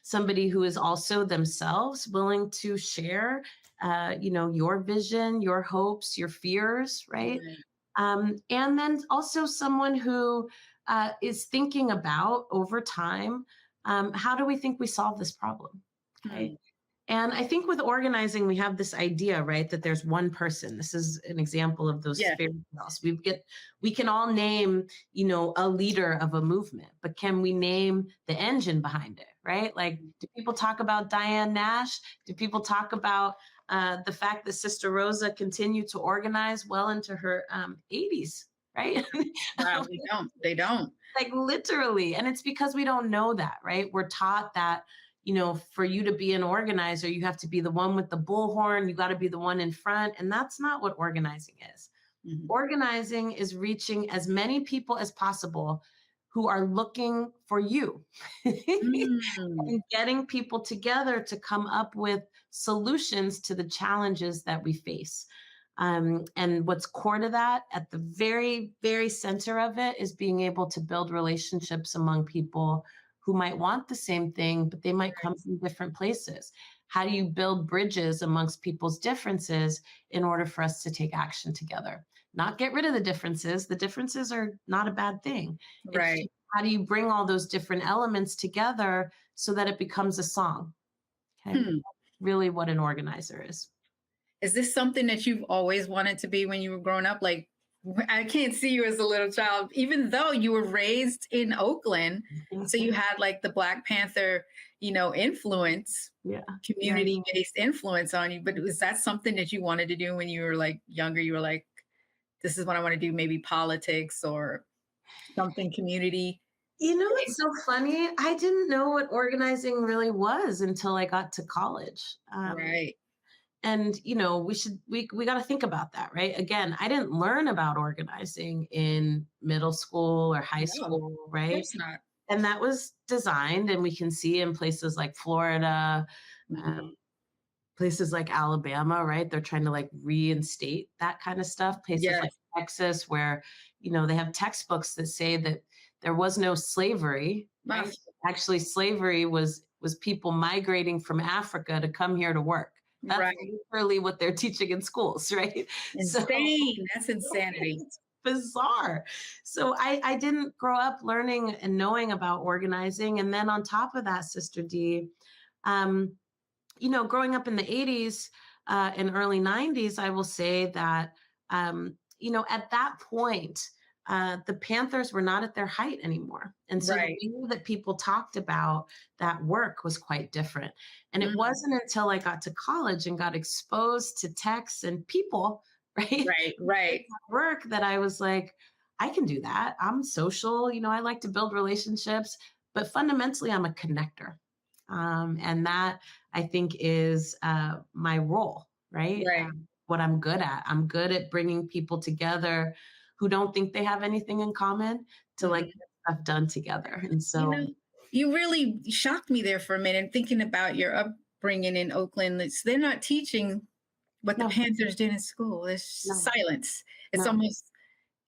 Somebody who is also themselves willing to share, your vision, your hopes, your fears, right? And then also someone who is thinking about over time, how do we think we solve this problem? Okay. And I think with organizing, we have this idea, right, that there's one person. This is an example of those fairy tales. We can all name, you know, a leader of a movement, but can we name the engine behind it, right? Like, do people talk about Diane Nash? Do people talk about the fact that Sister Rosa continued to organize well into her 80s, right? Wow, they don't. Like literally. And it's because we don't know that, right? We're taught that, you know, for you to be an organizer, you have to be the one with the bullhorn. You got to be the one in front. And that's not what organizing is. Mm-hmm. Organizing is reaching as many people as possible who are looking for you and getting people together to come up with solutions to the challenges that we face. And what's core to that, at the very, very center of it, is being able to build relationships among people who might want the same thing, but they might come from different places. How do you build bridges amongst people's differences in order for us to take action together? Not get rid of the differences. The differences are not a bad thing. Right. It's how do you bring all those different elements together so that it becomes a song? Okay. Really what an organizer is. Is this something that you've always wanted to be when you were growing up? Like, I can't see you as a little child, even though you were raised in Oakland. So you had like the Black Panther, you know, influence, community-based influence on you. But was that something that you wanted to do when you were like younger? You were like, this is what I want to do, maybe politics or something community. You know, it's so funny. I didn't know what organizing really was until I got to college. Right. And, you know, we got to think about that, right? Again, I didn't learn about organizing in middle school or high school, right? Of course not. And that was designed, and we can see in places like Florida, places like Alabama, right? They're trying to like reinstate that kind of stuff. Places like Texas, where, you know, they have textbooks that say that there was no slavery. Right? Actually, slavery was people migrating from Africa to come here to work. That's literally what they're teaching in schools, right? Insane. That's insanity. It's bizarre. So I didn't grow up learning and knowing about organizing. And then on top of that, Sister D, you know, growing up in the 80s and early 90s, I will say that, you know, at that point, the Panthers were not at their height anymore. And so the way that people talked about that work was quite different. And it wasn't until I got to college and got exposed to texts and people, right? Work that I was like, I can do that. I'm social, you know, I like to build relationships, but fundamentally I'm a connector. And that I think is my role, right? What I'm good at. I'm good at bringing people together who don't think they have anything in common to like get stuff done together. And so you know, you really shocked me there for a minute, thinking about your upbringing in Oakland. They're not teaching what the Panthers did in school. There's silence. It's almost,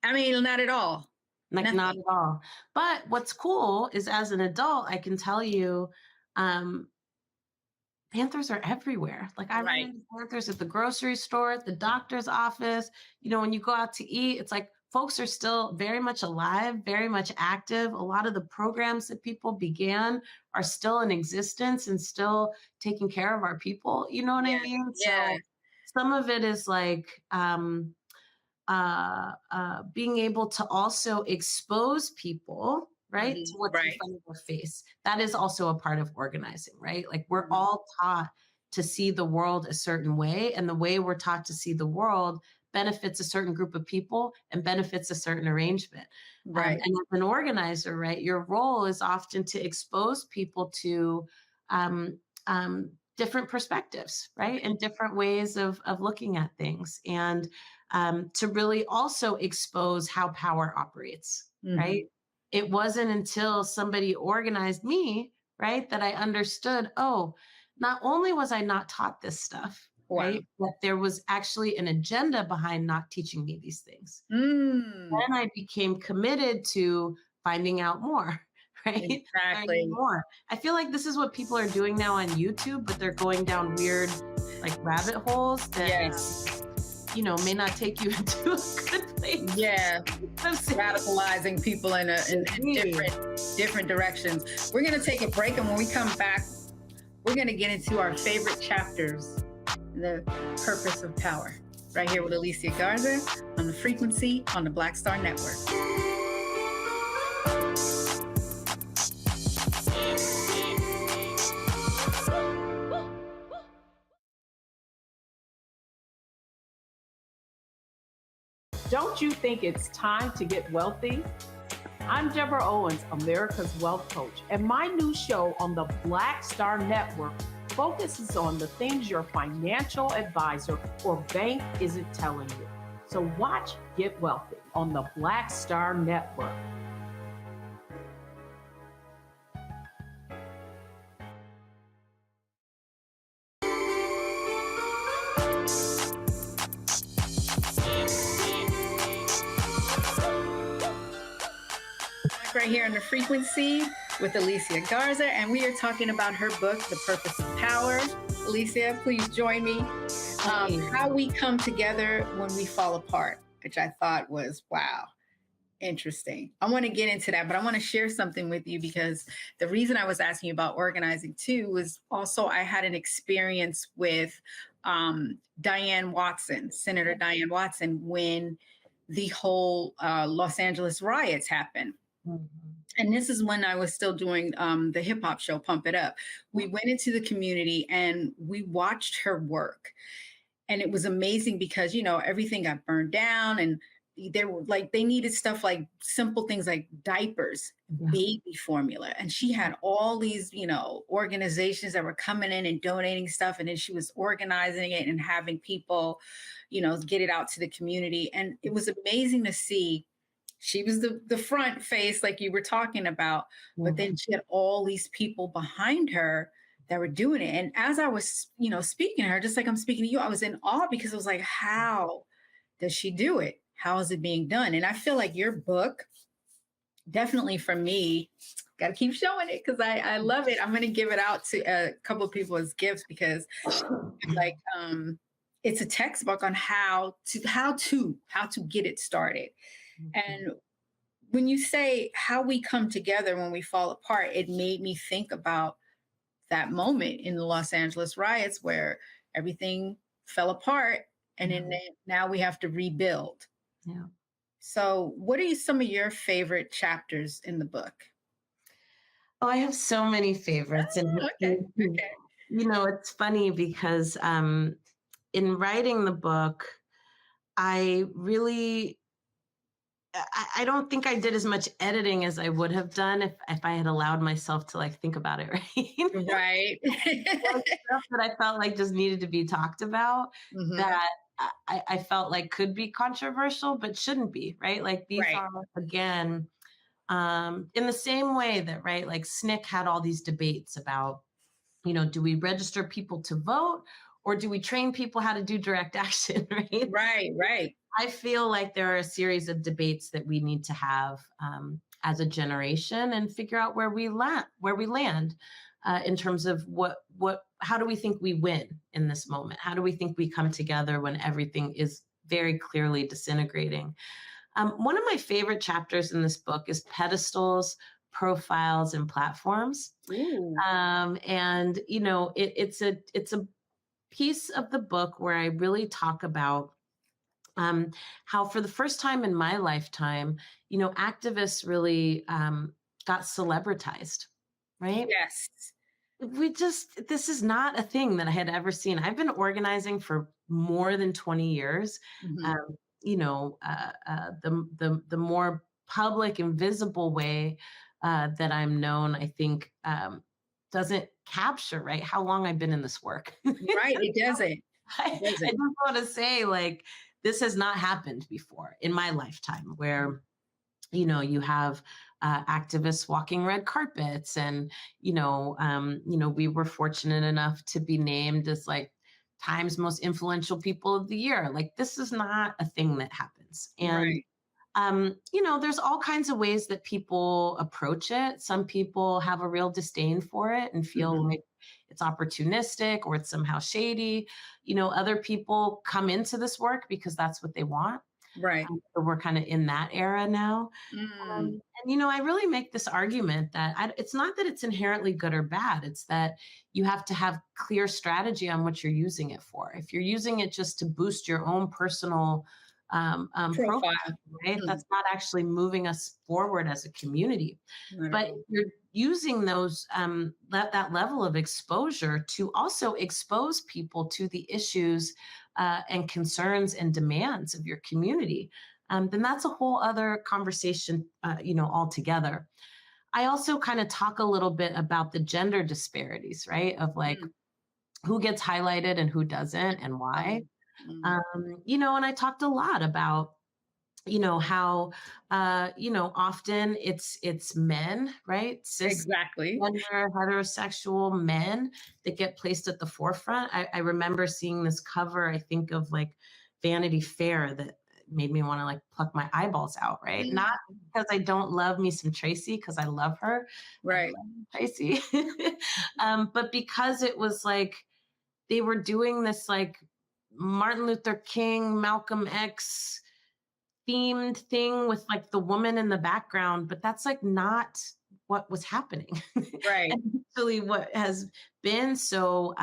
I mean, not at all. Like not at all. But what's cool is as an adult, I can tell you, Panthers are everywhere. Like I run into Panthers at the grocery store, at the doctor's office. You know, when you go out to eat, it's like folks are still very much alive, very much active. A lot of the programs that people began are still in existence and still taking care of our people. You know what I mean? So some of it is like being able to also expose people, right, to what's in front of their face. That is also a part of organizing, right? Like we're all taught to see the world a certain way, and the way we're taught to see the world benefits a certain group of people and benefits a certain arrangement. And as an organizer, right, your role is often to expose people to different perspectives, right, and different ways of looking at things, and to really also expose how power operates, right? It wasn't until somebody organized me, right, that I understood, oh, not only was I not taught this stuff, right, but there was actually an agenda behind not teaching me these things. Then I became committed to finding out more, right? Exactly. More. I feel like this is what people are doing now on YouTube, but they're going down weird, like rabbit holes that, you know, may not take you into a good place. Yeah, radicalizing people in different directions. We're going to take a break, and when we come back, we're going to get into our favorite chapters, the purpose of power, right here with Alicia Garza on The Frequency on the Black Star Network. Don't you think it's time to get wealthy? I'm Deborah Owens, America's Wealth Coach, and my new show on the Black Star Network focuses on the things your financial advisor or bank isn't telling you. So watch Get Wealthy on the Black Star Network. Right here on The Frequency with Alicia Garza, and we are talking about her book, The Purpose of Power. Alicia, please join me. How we come together when we fall apart, which I thought was, wow, interesting. I want to get into that, but I want to share something with you because the reason I was asking you about organizing too was also I had an experience with Diane Watson, Senator Diane Watson, when the whole Los Angeles riots happened. And this is when I was still doing the hip hop show, Pump It Up. We went into the community and we watched her work. And it was amazing because, you know, everything got burned down and they needed stuff like simple things like diapers, baby formula. And she had all these, you know, organizations that were coming in and donating stuff. And then she was organizing it and having people, you know, get it out to the community. And it was amazing to see. She was the front face like you were talking about, but then she had all these people behind her that were doing it. And as I was, you know, speaking to her, just like I'm speaking to you, I was in awe because I was like, how does she do it? How is it being done? And I feel like your book, definitely for me, got to keep showing it because I love it. I'm going to give it out to a couple of people as gifts because like, it's a textbook on how to get it started. And when you say how we come together when we fall apart, it made me think about that moment in the Los Angeles riots where everything fell apart and then now we have to rebuild. Yeah. So what are some of your favorite chapters in the book? Oh, I have so many favorites. And okay. You know, it's funny because in writing the book, I don't think I did as much editing as I would have done if I had allowed myself to like think about it, right? Right. Stuff that I felt like just needed to be talked about that I felt like could be controversial, but shouldn't be, right? Like these are, again, in the same way that, right, like SNCC had all these debates about, you know, do we register people to vote or do we train people how to do direct action, right? Right. I feel like there are a series of debates that we need to have as a generation and figure out where we land in terms of how do we think we win in this moment? How do we think we come together when everything is very clearly disintegrating? One of my favorite chapters in this book is pedestals, profiles, and platforms. And you know, it's a piece of the book where I really talk about how for the first time in my lifetime, you know, activists really got celebritized, right? Yes. This is not a thing that I had ever seen. I've been organizing for more than 20 years. You know, the more public and visible way that I'm known, I think, doesn't capture, right, how long I've been in this work. Right, it doesn't. I just want to say, like, this has not happened before in my lifetime where, you know, you have activists walking red carpets and, you know, we were fortunate enough to be named as like Time's most influential people of the year. Like, this is not a thing that happens. And, you know, there's all kinds of ways that people approach it. Some people have a real disdain for it and feel like it's opportunistic or it's somehow shady. You know, other people come into this work because that's what they want. Right. So we're kind of in that era now. And, I really make this argument that it's not that it's inherently good or bad. It's that you have to have clear strategy on what you're using it for. If you're using it just to boost your own personal profile, right? That's not actually moving us forward as a community. But you're using those that level of exposure to also expose people to the issues and concerns and demands of your community, then that's a whole other conversation, altogether. I also kind of talk a little bit about the gender disparities, right? Of like who gets highlighted and who doesn't and why. And I talked a lot about, how, often it's men, right? Exactly. Gender, heterosexual men that get placed at the forefront. I remember seeing this cover, I think of like Vanity Fair, that made me want to like pluck my eyeballs out, right? Not because I don't love me some Tracy, because I love her. Right. Tracy. But because it was like, they were doing this like Martin Luther King, Malcolm X themed thing with like the woman in the background, but that's like not what was happening. Right. And actually what has been so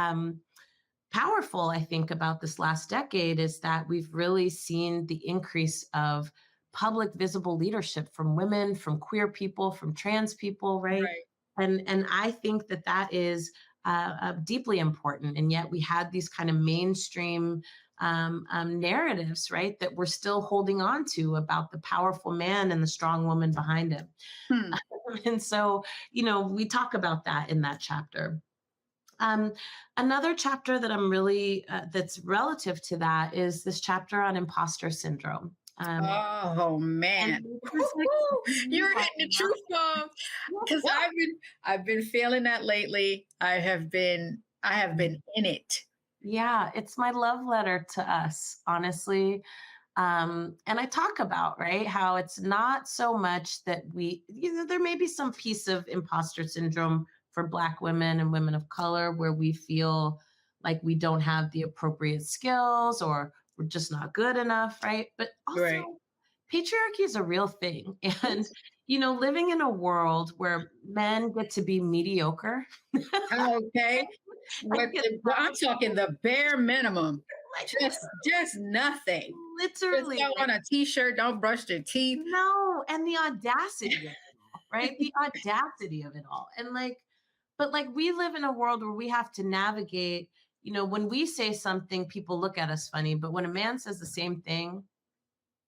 powerful, I think, about this last decade is that we've really seen the increase of public visible leadership from women, from queer people, from trans people, right? And I think that is deeply important. And yet we had these kind of mainstream narratives, right, that we're still holding on to about the powerful man and the strong woman behind him. And so, we talk about that in that chapter. Another chapter that I'm really, that's relative to that is this chapter on imposter syndrome. Oh man, you're hitting the truth bomb, because I've been feeling that lately. I have been in it. Yeah, it's my love letter to us, honestly. And I talk about, right, how it's not so much that there may be some piece of imposter syndrome for Black women and women of color where we feel like we don't have the appropriate skills or we're just not good enough, right? But also patriarchy is a real thing. And, living in a world where men get to be mediocre. Okay. I'm talking the bare minimum. Just nothing. Literally. Just don't on a t-shirt, don't brush their teeth. No, and the audacity of it all, right? The audacity of it all. And but we live in a world where we have to navigate, when we say something, people look at us funny, but when a man says the same thing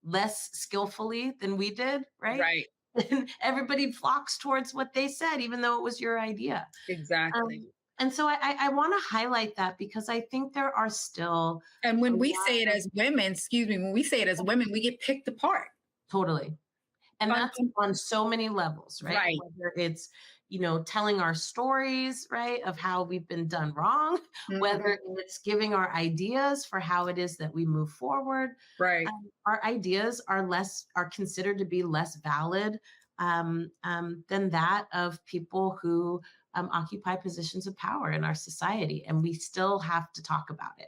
less skillfully than we did, right? Right. And everybody flocks towards what they said, even though it was your idea. Exactly. And so I want to highlight that because I think there are still. And when we say it as women, when we say it as women, we get picked apart. Totally. And that's on so many levels, right? Right. Whether it's, telling our stories, right, of how we've been done wrong, whether it's giving our ideas for how it is that we move forward. Right. Our ideas are considered to be less valid than that of people who occupy positions of power in our society. And we still have to talk about it.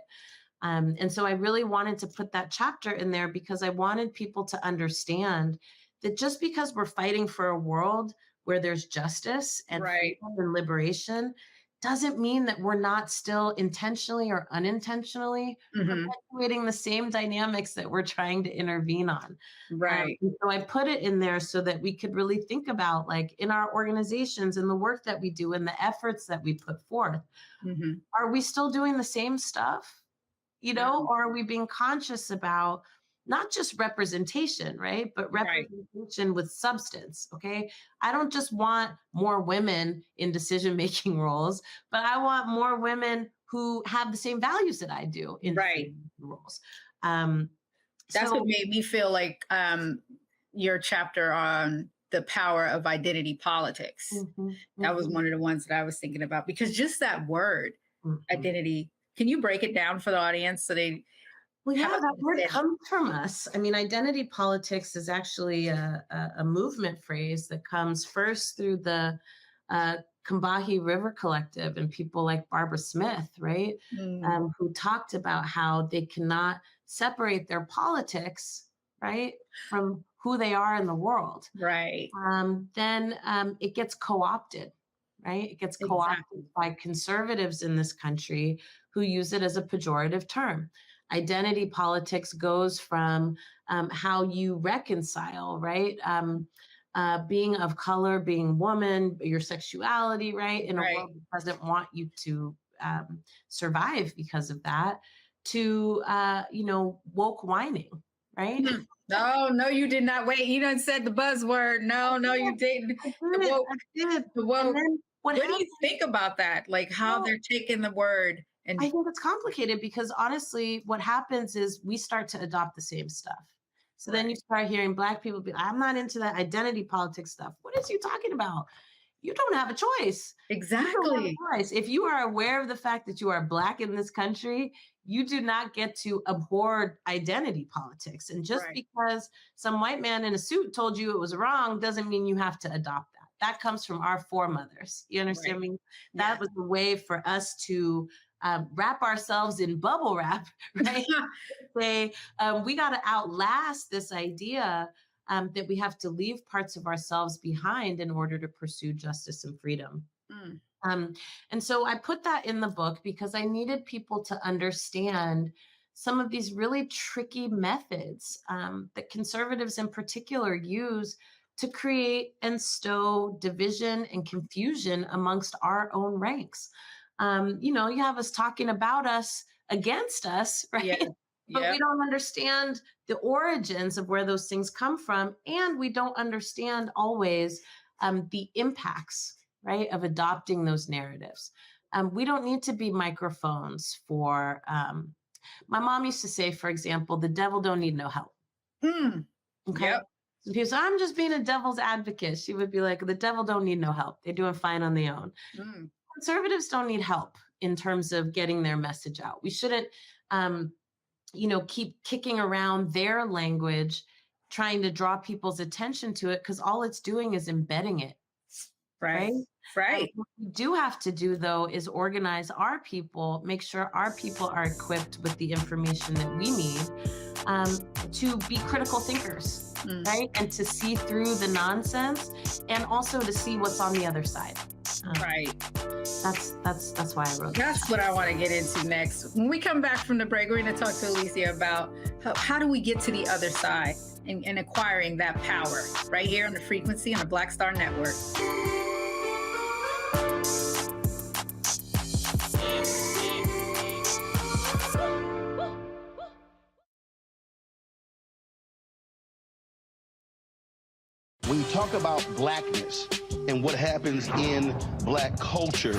And so I really wanted to put that chapter in there because I wanted people to understand that just because we're fighting for a world where there's justice and freedom and liberation doesn't mean that we're not still intentionally or unintentionally perpetuating the same dynamics that we're trying to intervene on. Right. And so I put it in there so that we could really think about, like, in our organizations and the work that we do and the efforts that we put forth, are we still doing the same stuff? Or are we being conscious about not just representation, right? But representation with substance, okay? I don't just want more women in decision-making roles, but I want more women who have the same values that I do in roles. That's what made me feel like your chapter on the power of identity politics. That was one of the ones that I was thinking about, because just that word, identity, can you break it down for the audience so they... Well, yeah, that word comes from us. I mean, identity politics is actually a movement phrase that comes first through the Combahee River Collective and people like Barbara Smith, right? Who talked about how they cannot separate their politics right, from who they are in the world, right, then it gets co-opted, right? It gets co-opted by conservatives in this country who use it as a pejorative term. Identity politics goes from how you reconcile, right? Being of color, being woman, your sexuality, right? In a world that doesn't want you to survive because of that, to, woke whining, right? No, you did not. Wait, you done said the buzzword. No, you didn't. I did. The woke. And then what do you think about that? Like how they're taking the word? And I think it's complicated because honestly, what happens is we start to adopt the same stuff. So then you start hearing Black people be, I'm not into that identity politics stuff. What is you talking about? You don't have a choice. Exactly. If you are aware of the fact that you are Black in this country, you do not get to abhor identity politics. And just because some white man in a suit told you it was wrong doesn't mean you have to adopt that. That comes from our foremothers. You understand me? That was a way for us to wrap ourselves in bubble wrap, right? Say, we got to outlast this idea that we have to leave parts of ourselves behind in order to pursue justice and freedom. And so I put that in the book because I needed people to understand some of these really tricky methods that conservatives in particular use to create and stow division and confusion amongst our own ranks. You have us talking about us against us, right? But we don't understand the origins of where those things come from. And we don't understand always the impacts, right, of adopting those narratives. We don't need to be microphones for, my mom used to say, for example, the devil don't need no help. Okay. So people say, I'm just being a devil's advocate. She would be like, the devil don't need no help. They're doing fine on their own. Conservatives don't need help in terms of getting their message out. We shouldn't, keep kicking around their language, trying to draw people's attention to it, because all it's doing is embedding it. Right. What we do have to do, though, is organize our people, make sure our people are equipped with the information that we need to be critical thinkers, right? And to see through the nonsense and also to see what's on the other side. That's why I wrote that. That's what I want to get into next. When we come back from the break, we're going to talk to Alicia about how do we get to the other side and acquiring that power right here on the frequency on the Black Star Network. When you talk about blackness and what happens in Black culture,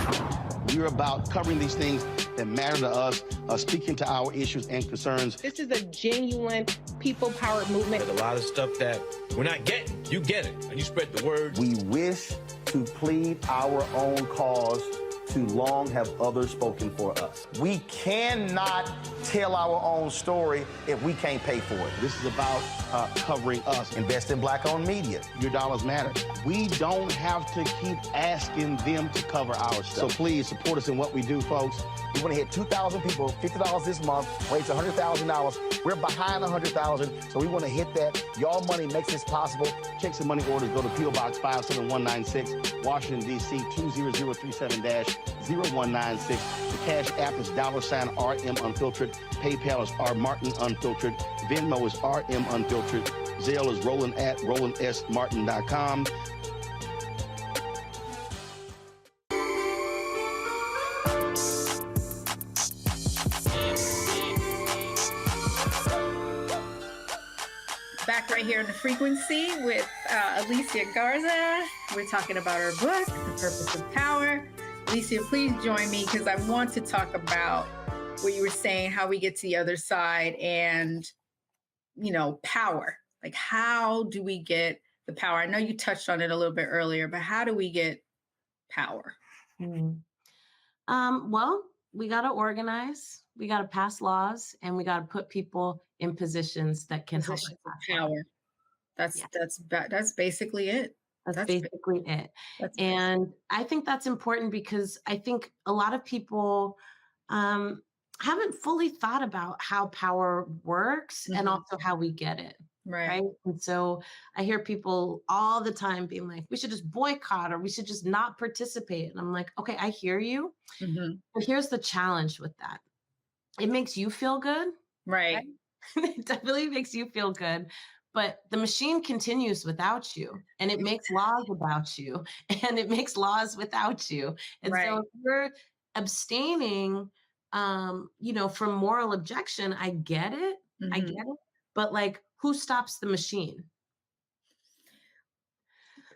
we're about covering these things that matter to us, speaking to our issues and concerns. This is a genuine people-powered movement. There's a lot of stuff that we're not getting. You get it, and you spread the word. We wish to plead our own cause. Too long have others spoken for us. We cannot tell our own story if we can't pay for it. This is about covering us. Invest in Black-owned media. Your dollars matter. We don't have to keep asking them to cover our stuff. So please support us in what we do, folks. We want to hit 2,000 people, $50 this month, raise $100,000. We're behind 100,000, so we want to hit that. Y'all money makes this possible. Checks and money orders go to P.O. Box 57196, Washington, D.C. 20037-0196. The Cash App is $RM Unfiltered. PayPal is R Martin Unfiltered. Venmo is RM Unfiltered. Zelle is Roland at RolandSMartin.com. Back right here on the frequency with Alicia Garza. We're talking about her book, The Purpose of Power. Alicia, please join me because I want to talk about what you were saying, how we get to the other side and, power. Like, how do we get the power? I know you touched on it a little bit earlier, but how do we get power? Well, we got to organize, we got to pass laws, and we got to put people in positions that can help us. Power. That's basically it. That's basically it. And I think that's important because I think a lot of people haven't fully thought about how power works and also how we get it. Right. And so I hear people all the time being like, we should just boycott or we should just not participate. And I'm like, okay, I hear you. But here's the challenge with that. It makes you feel good. Right. It definitely makes you feel good. But the machine continues without you, and it makes laws about you, and it makes laws without you. And so if you're abstaining, from moral objection, I get it. I get it. But like, who stops the machine?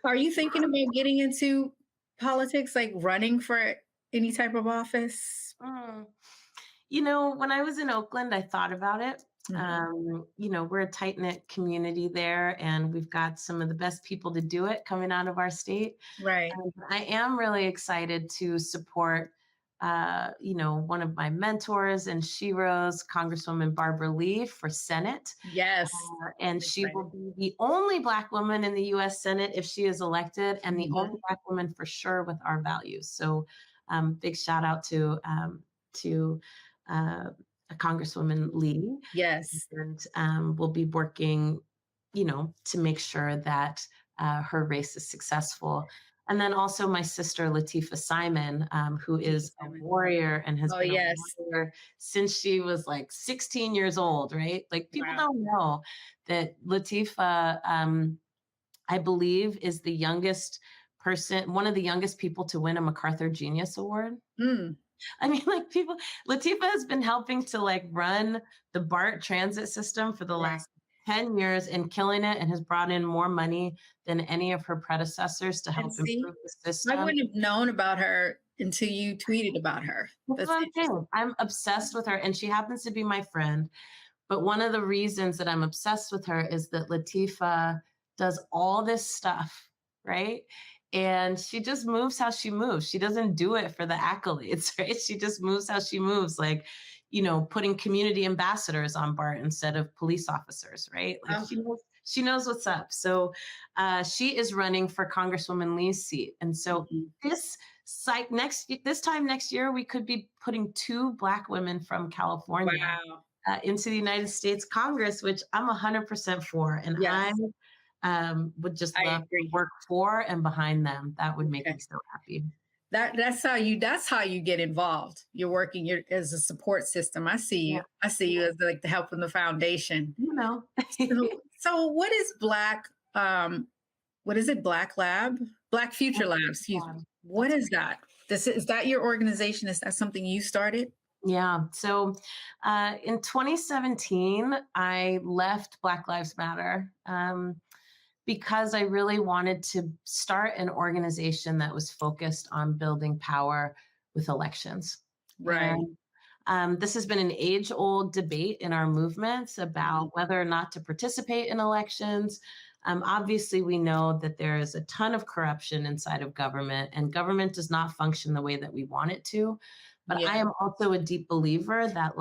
Are you thinking about getting into politics, like running for any type of office? When I was in Oakland, I thought about it. We're a tight-knit community there, and we've got some of the best people to do it coming out of our state. Right. I am really excited to support one of my mentors and sheroes, Congresswoman Barbara Lee, for Senate. Yes. And she will be the only Black woman in the U.S. Senate if she is elected, and the only Black woman for sure with our values. So big shout out to Congresswoman Lee. Yes. And we'll be working, to make sure that her race is successful. And then also my sister, Latifah Simon, who is a warrior and has been a warrior since she was like 16 years old, right? Like people don't know that Latifah, I believe, is the youngest person, one of the youngest people to win a MacArthur Genius Award. I mean, like Latifah has been helping to like run the BART transit system for the last 10 years and killing it, and has brought in more money than any of her predecessors to help improve the system. I wouldn't have known about her until you tweeted about her. That's what I'm saying. I'm obsessed with her, and she happens to be my friend. But one of the reasons that I'm obsessed with her is that Latifah does all this stuff, right? And she just moves how she moves. She doesn't do it for the accolades, right? She just moves how she moves, like, putting community ambassadors on BART instead of police officers, right? Like she knows what's up. So she is running for Congresswoman Lee's seat. And so this time next year, we could be putting 2 Black women from California into the United States Congress, which I'm 100% for. And I would just love to work for and behind them. That would make me so happy. That's how you get involved. You're working as a support system. I see you. I see you as like the help in the foundation. So what is Black? What is it? Black Future Lab. Excuse me. What is that? Is that your organization? Is that something you started? Yeah. So in 2017, I left Black Lives Matter because I really wanted to start an organization that was focused on building power with elections. Right. And, this has been an age-old debate in our movements about whether or not to participate in elections. Obviously, we know that there is a ton of corruption inside of government, and government does not function the way that we want it to. But I am also a deep believer that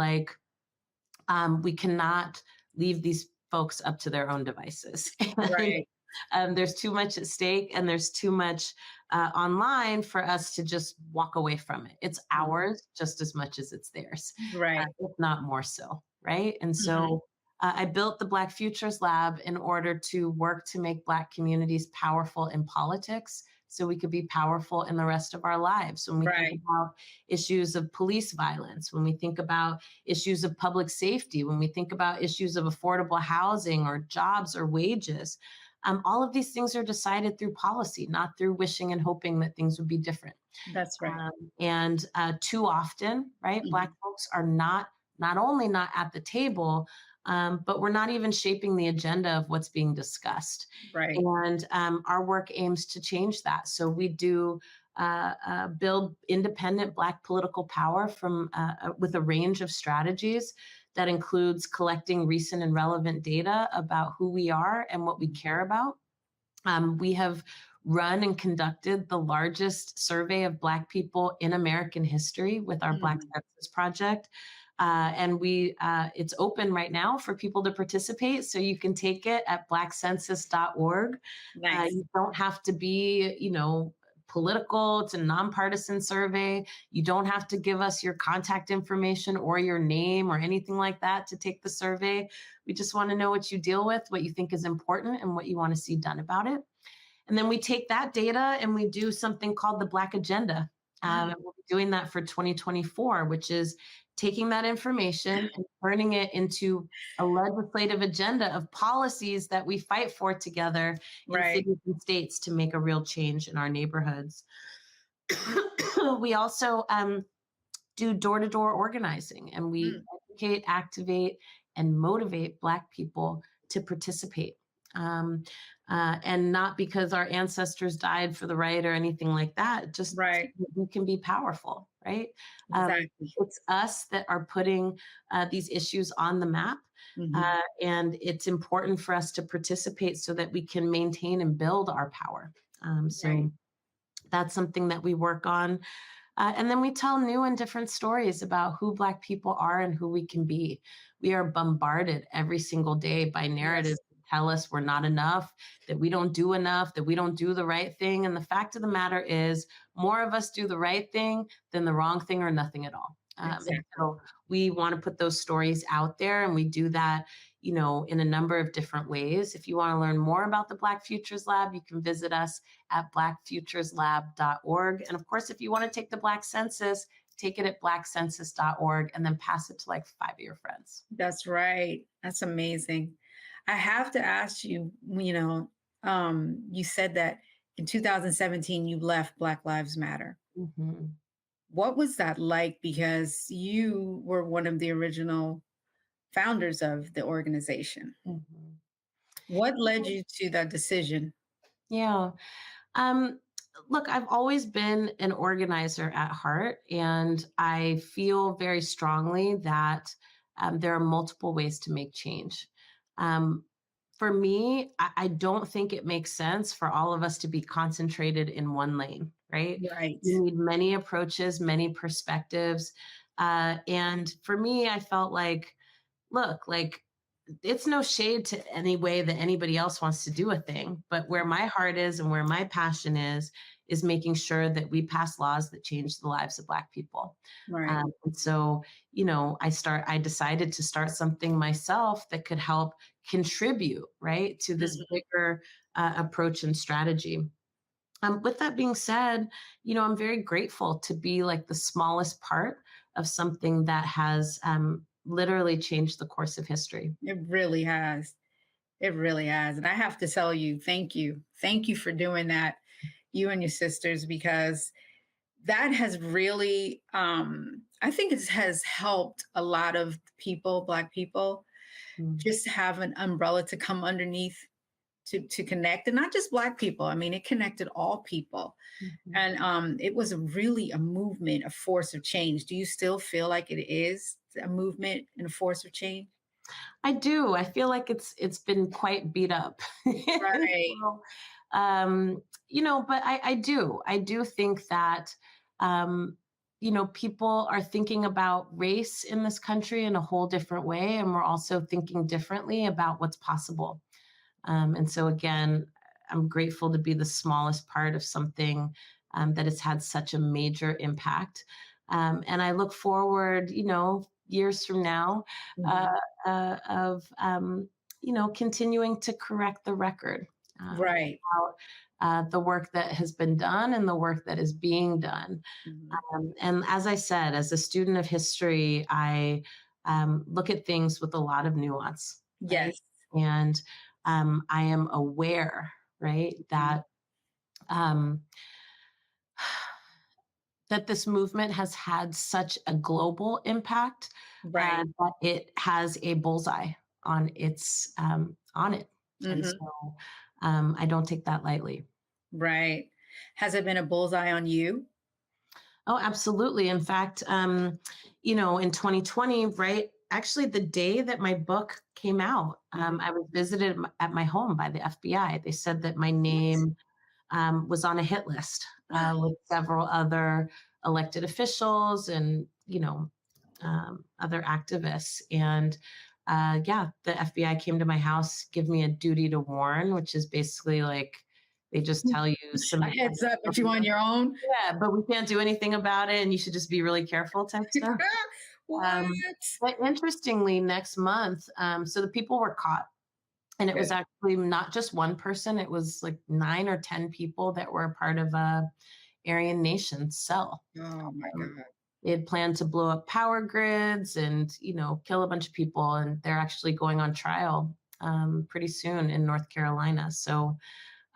we cannot leave these folks up to their own devices. Right. There's too much at stake, and there's too much online for us to just walk away from it. It's ours just as much as it's theirs, right? If not more so, right? And so I built the Black Futures Lab in order to work to make Black communities powerful in politics, so we could be powerful in the rest of our lives. When we think about issues of police violence, when we think about issues of public safety, when we think about issues of affordable housing or jobs or wages, all of these things are decided through policy, not through wishing and hoping that things would be different. That's right. And too often, right, Black folks are not only not at the table, but we're not even shaping the agenda of what's being discussed. Right. And our work aims to change that. So we do build independent Black political power with a range of strategies that includes collecting recent and relevant data about who we are and what we care about. We have run and conducted the largest survey of Black people in American history with our Black Census Project. And it's open right now for people to participate. So you can take it at blackcensus.org. Nice. You don't have to be, political. It's a nonpartisan survey. You don't have to give us your contact information or your name or anything like that to take the survey. We just want to know what you deal with, what you think is important, and what you want to see done about it. And then we take that data and we do something called the Black Agenda. And we'll be doing that for 2024, which is taking that information and turning it into a legislative agenda of policies that we fight for together in cities and states to make a real change in our neighborhoods. We also do door-to-door organizing, and we educate, activate, and motivate Black people to participate. And not because our ancestors died for the right or anything like that, just so that we can be powerful, right? Exactly. It's us that are putting these issues on the map. And it's important for us to participate so that we can maintain and build our power. So that's something that we work on. And then we tell new and different stories about who Black people are and who we can be. We are bombarded every single day by narratives that tell us we're not enough, that we don't do enough, that we don't do the right thing. And the fact of the matter is more of us do the right thing than the wrong thing or nothing at all. And so we want to put those stories out there, and we do that, you know, in a number of different ways. If you want to learn more about the Black Futures Lab, you can visit us at blackfutureslab.org. And of course, if you want to take the Black Census, take it at blackcensus.org and then pass it to like 5 of your friends. That's right. That's amazing. I have to ask you, you know, you said that in 2017, you left Black Lives Matter. What was that like? Because you were one of the original founders of the organization. What led you to that decision? Yeah. Look, I've always been an organizer at heart, and I feel very strongly that there are multiple ways to make change. For me, I don't think it makes sense for all of us to be concentrated in one lane, right? You need many approaches, many perspectives. And for me, I felt like, look, like, it's no shade to any way that anybody else wants to do a thing, but where my heart is and where my passion is making sure that we pass laws that change the lives of Black people. And so, you know, I decided to start something myself that could help contribute, right, to this bigger approach and strategy. With that being said, you know, I'm very grateful to be like the smallest part of something that has literally changed the course of history. It really has. It really has. And I have to tell you, thank you. Thank you for doing that, you and your sisters, because that has really, I think it has helped a lot of people, Black people, just have an umbrella to come underneath to connect, and not just Black people. I mean, it connected all people. And it was really a movement, a force of change. Do you still feel like it is a movement and a force of change? I do. I feel like it's been quite beat up. So, you know, but I do think that, you know, people are thinking about race in this country in a whole different way. And we're also thinking differently about what's possible. And so again, I'm grateful to be the smallest part of something that has had such a major impact. And I look forward, you know, years from now of, you know, continuing to correct the record. About the work that has been done and the work that is being done. And as I said, as a student of history, I look at things with a lot of nuance. Yes. Right? And I am aware, right, that that this movement has had such a global impact that it has a bullseye on its on it. And so I don't take that lightly. Right. Has it been a bullseye on you? Oh, absolutely. In fact, you know, in 2020, right, actually the day that my book came out, I was visited at my home by the FBI. They said that my name was on a hit list with several other elected officials and, you know, other activists. And yeah, the FBI came to my house, give me a duty to warn, which is basically like, They just tell you some a heads up, but you on your own. Yeah, but we can't do anything about it, and you should just be really careful type stuff. But interestingly, next month, so the people were caught, and it was actually not just one person. It was like 9 or 10 people that were a part of a Aryan Nation cell. Oh my God. They had planned to blow up power grids and, kill a bunch of people, and they're actually going on trial pretty soon in North Carolina. So,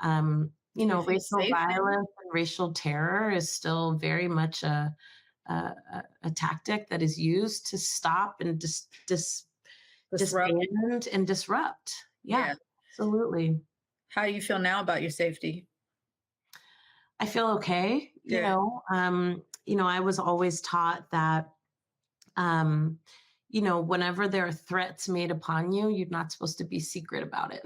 racial violence and racial terror is still very much a tactic that is used to stop and disband and disrupt. Yeah, absolutely. How do you feel now about your safety? I feel okay. I was always taught that, whenever there are threats made upon you, you're not supposed to be secret about it.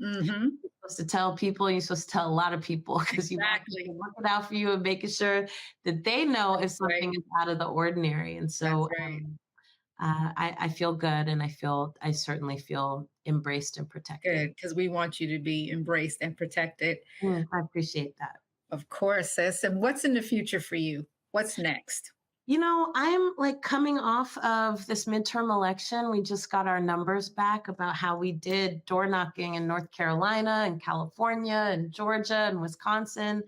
Mm-hmm. You're supposed to tell people. You're supposed to tell a lot of people because you want to be looking out for you and making sure that they know if something is out of the ordinary. And so I feel good, and I certainly feel embraced and protected. Good, because we want you to be embraced and protected. I appreciate that. Of course, sis. And what's in the future for you? What's next? I'm coming off of this midterm election. We just got our numbers back about how we did door knocking in North Carolina and California and Georgia and Wisconsin.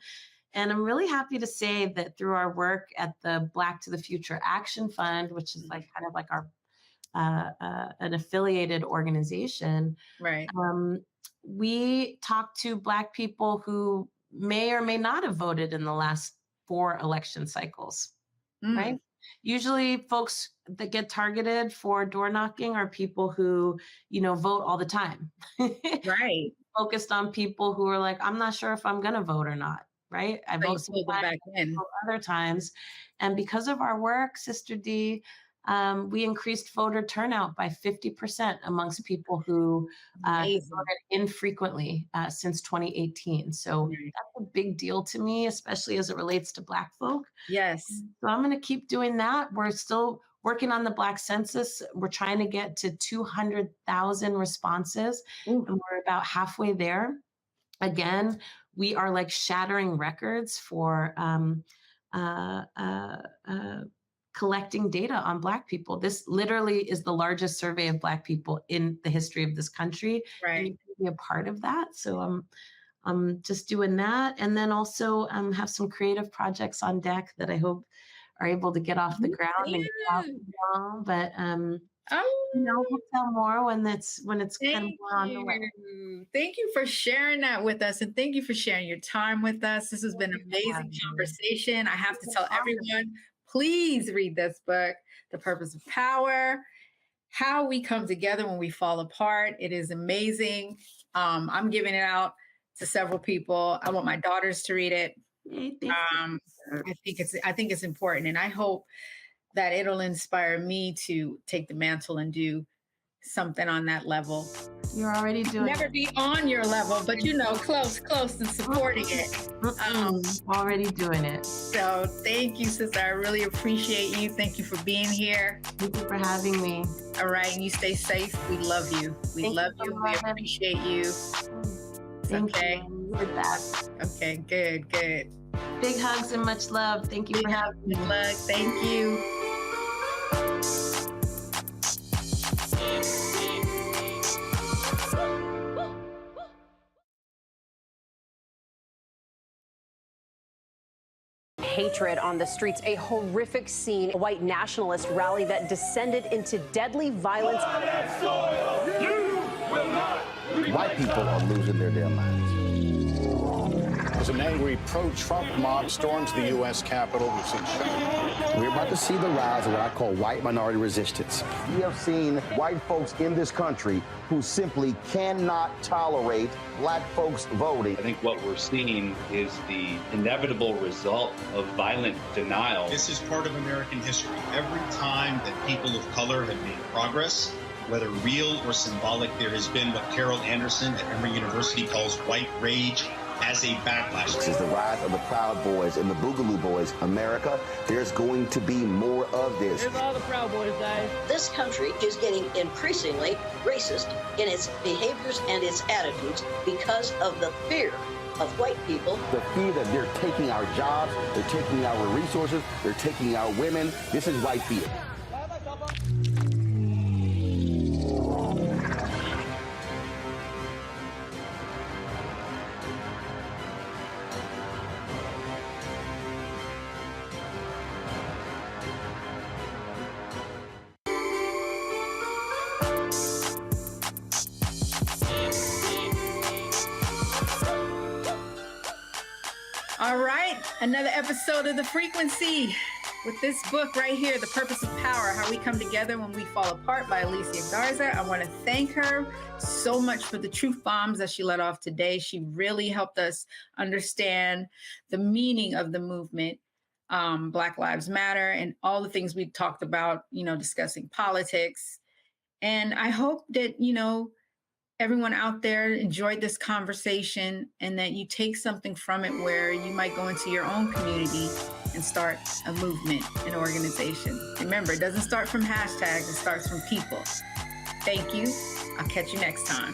And I'm really happy to say that through our work at the Black to the Future Action Fund, which is our an affiliated organization, right? We talked to Black people who may or may not have voted in the last 4 election cycles. Right? Usually folks that get targeted for door knocking are people who, vote all the time. Right. Focused on people who are like, I'm not sure if I'm going to vote or not. Right. I vote back in other times. And because of our work, Sister D, we increased voter turnout by 50% amongst people who voted infrequently since 2018. So that's a big deal to me, especially as it relates to Black folk. Yes. So I'm going to keep doing that. We're still working on the Black census. We're trying to get to 200,000 responses, and we're about halfway there. Again, we are shattering records for collecting data on Black people. This literally is the largest survey of Black people in the history of this country. Right. And you can be a part of that. So I'm just doing that. And then also have some creative projects on deck that I hope are able to get off the ground and get out long. But we'll tell more when it's kind of more on the way. Thank you for sharing that with us, and thank you for sharing your time with us. This has been an amazing conversation. I have to tell everyone, please read this book, The Purpose of Power, How We Come Together When We Fall Apart. It is amazing. I'm giving it out to several people. I want my daughters to read it. I think it's important, and I hope that it'll inspire me to take the mantle and do something on that level. You're already doing Never be on your level, but close and supporting it. Already doing it. So thank you, sister. I really appreciate you. Thank you for being here. Thank you for having me. All right, and you stay safe. We love you. We love you. We appreciate you. Thank you. With that. Okay, good. Big hugs and much love. Thank you for having me. Thank you. Hatred on the streets, a horrific scene, a white nationalist rally that descended into deadly violence. White people are losing their damn minds. As an angry pro-Trump mob storms the U.S. Capitol, we've seen shooting. We're about to see the rise of what I call white minority resistance. We have seen white folks in this country who simply cannot tolerate Black folks voting. I think what we're seeing is the inevitable result of violent denial. This is part of American history. Every time that people of color have made progress, whether real or symbolic, there has been what Carol Anderson at Emory University calls white rage as a backlash. This is the rise of the Proud Boys and the Boogaloo Boys. America, there's going to be more of this. Here's all the Proud Boys, guys. This country is getting increasingly racist in its behaviors and its attitudes because of the fear of white people. The fear that they're taking our jobs, they're taking our resources, they're taking our women. This is white fear. All right, another episode of The Frequency with this book right here, The Purpose of Power, How We Come Together When We Fall Apart by Alicia Garza. I want to thank her so much for the truth bombs that she let off today. She really helped us understand the meaning of the movement, Black Lives Matter, and all the things we talked about, discussing politics. And I hope that, everyone out there enjoyed this conversation and that you take something from it where you might go into your own community and start a movement, an organization. Remember, it doesn't start from hashtags, it starts from people. Thank you. I'll catch you next time.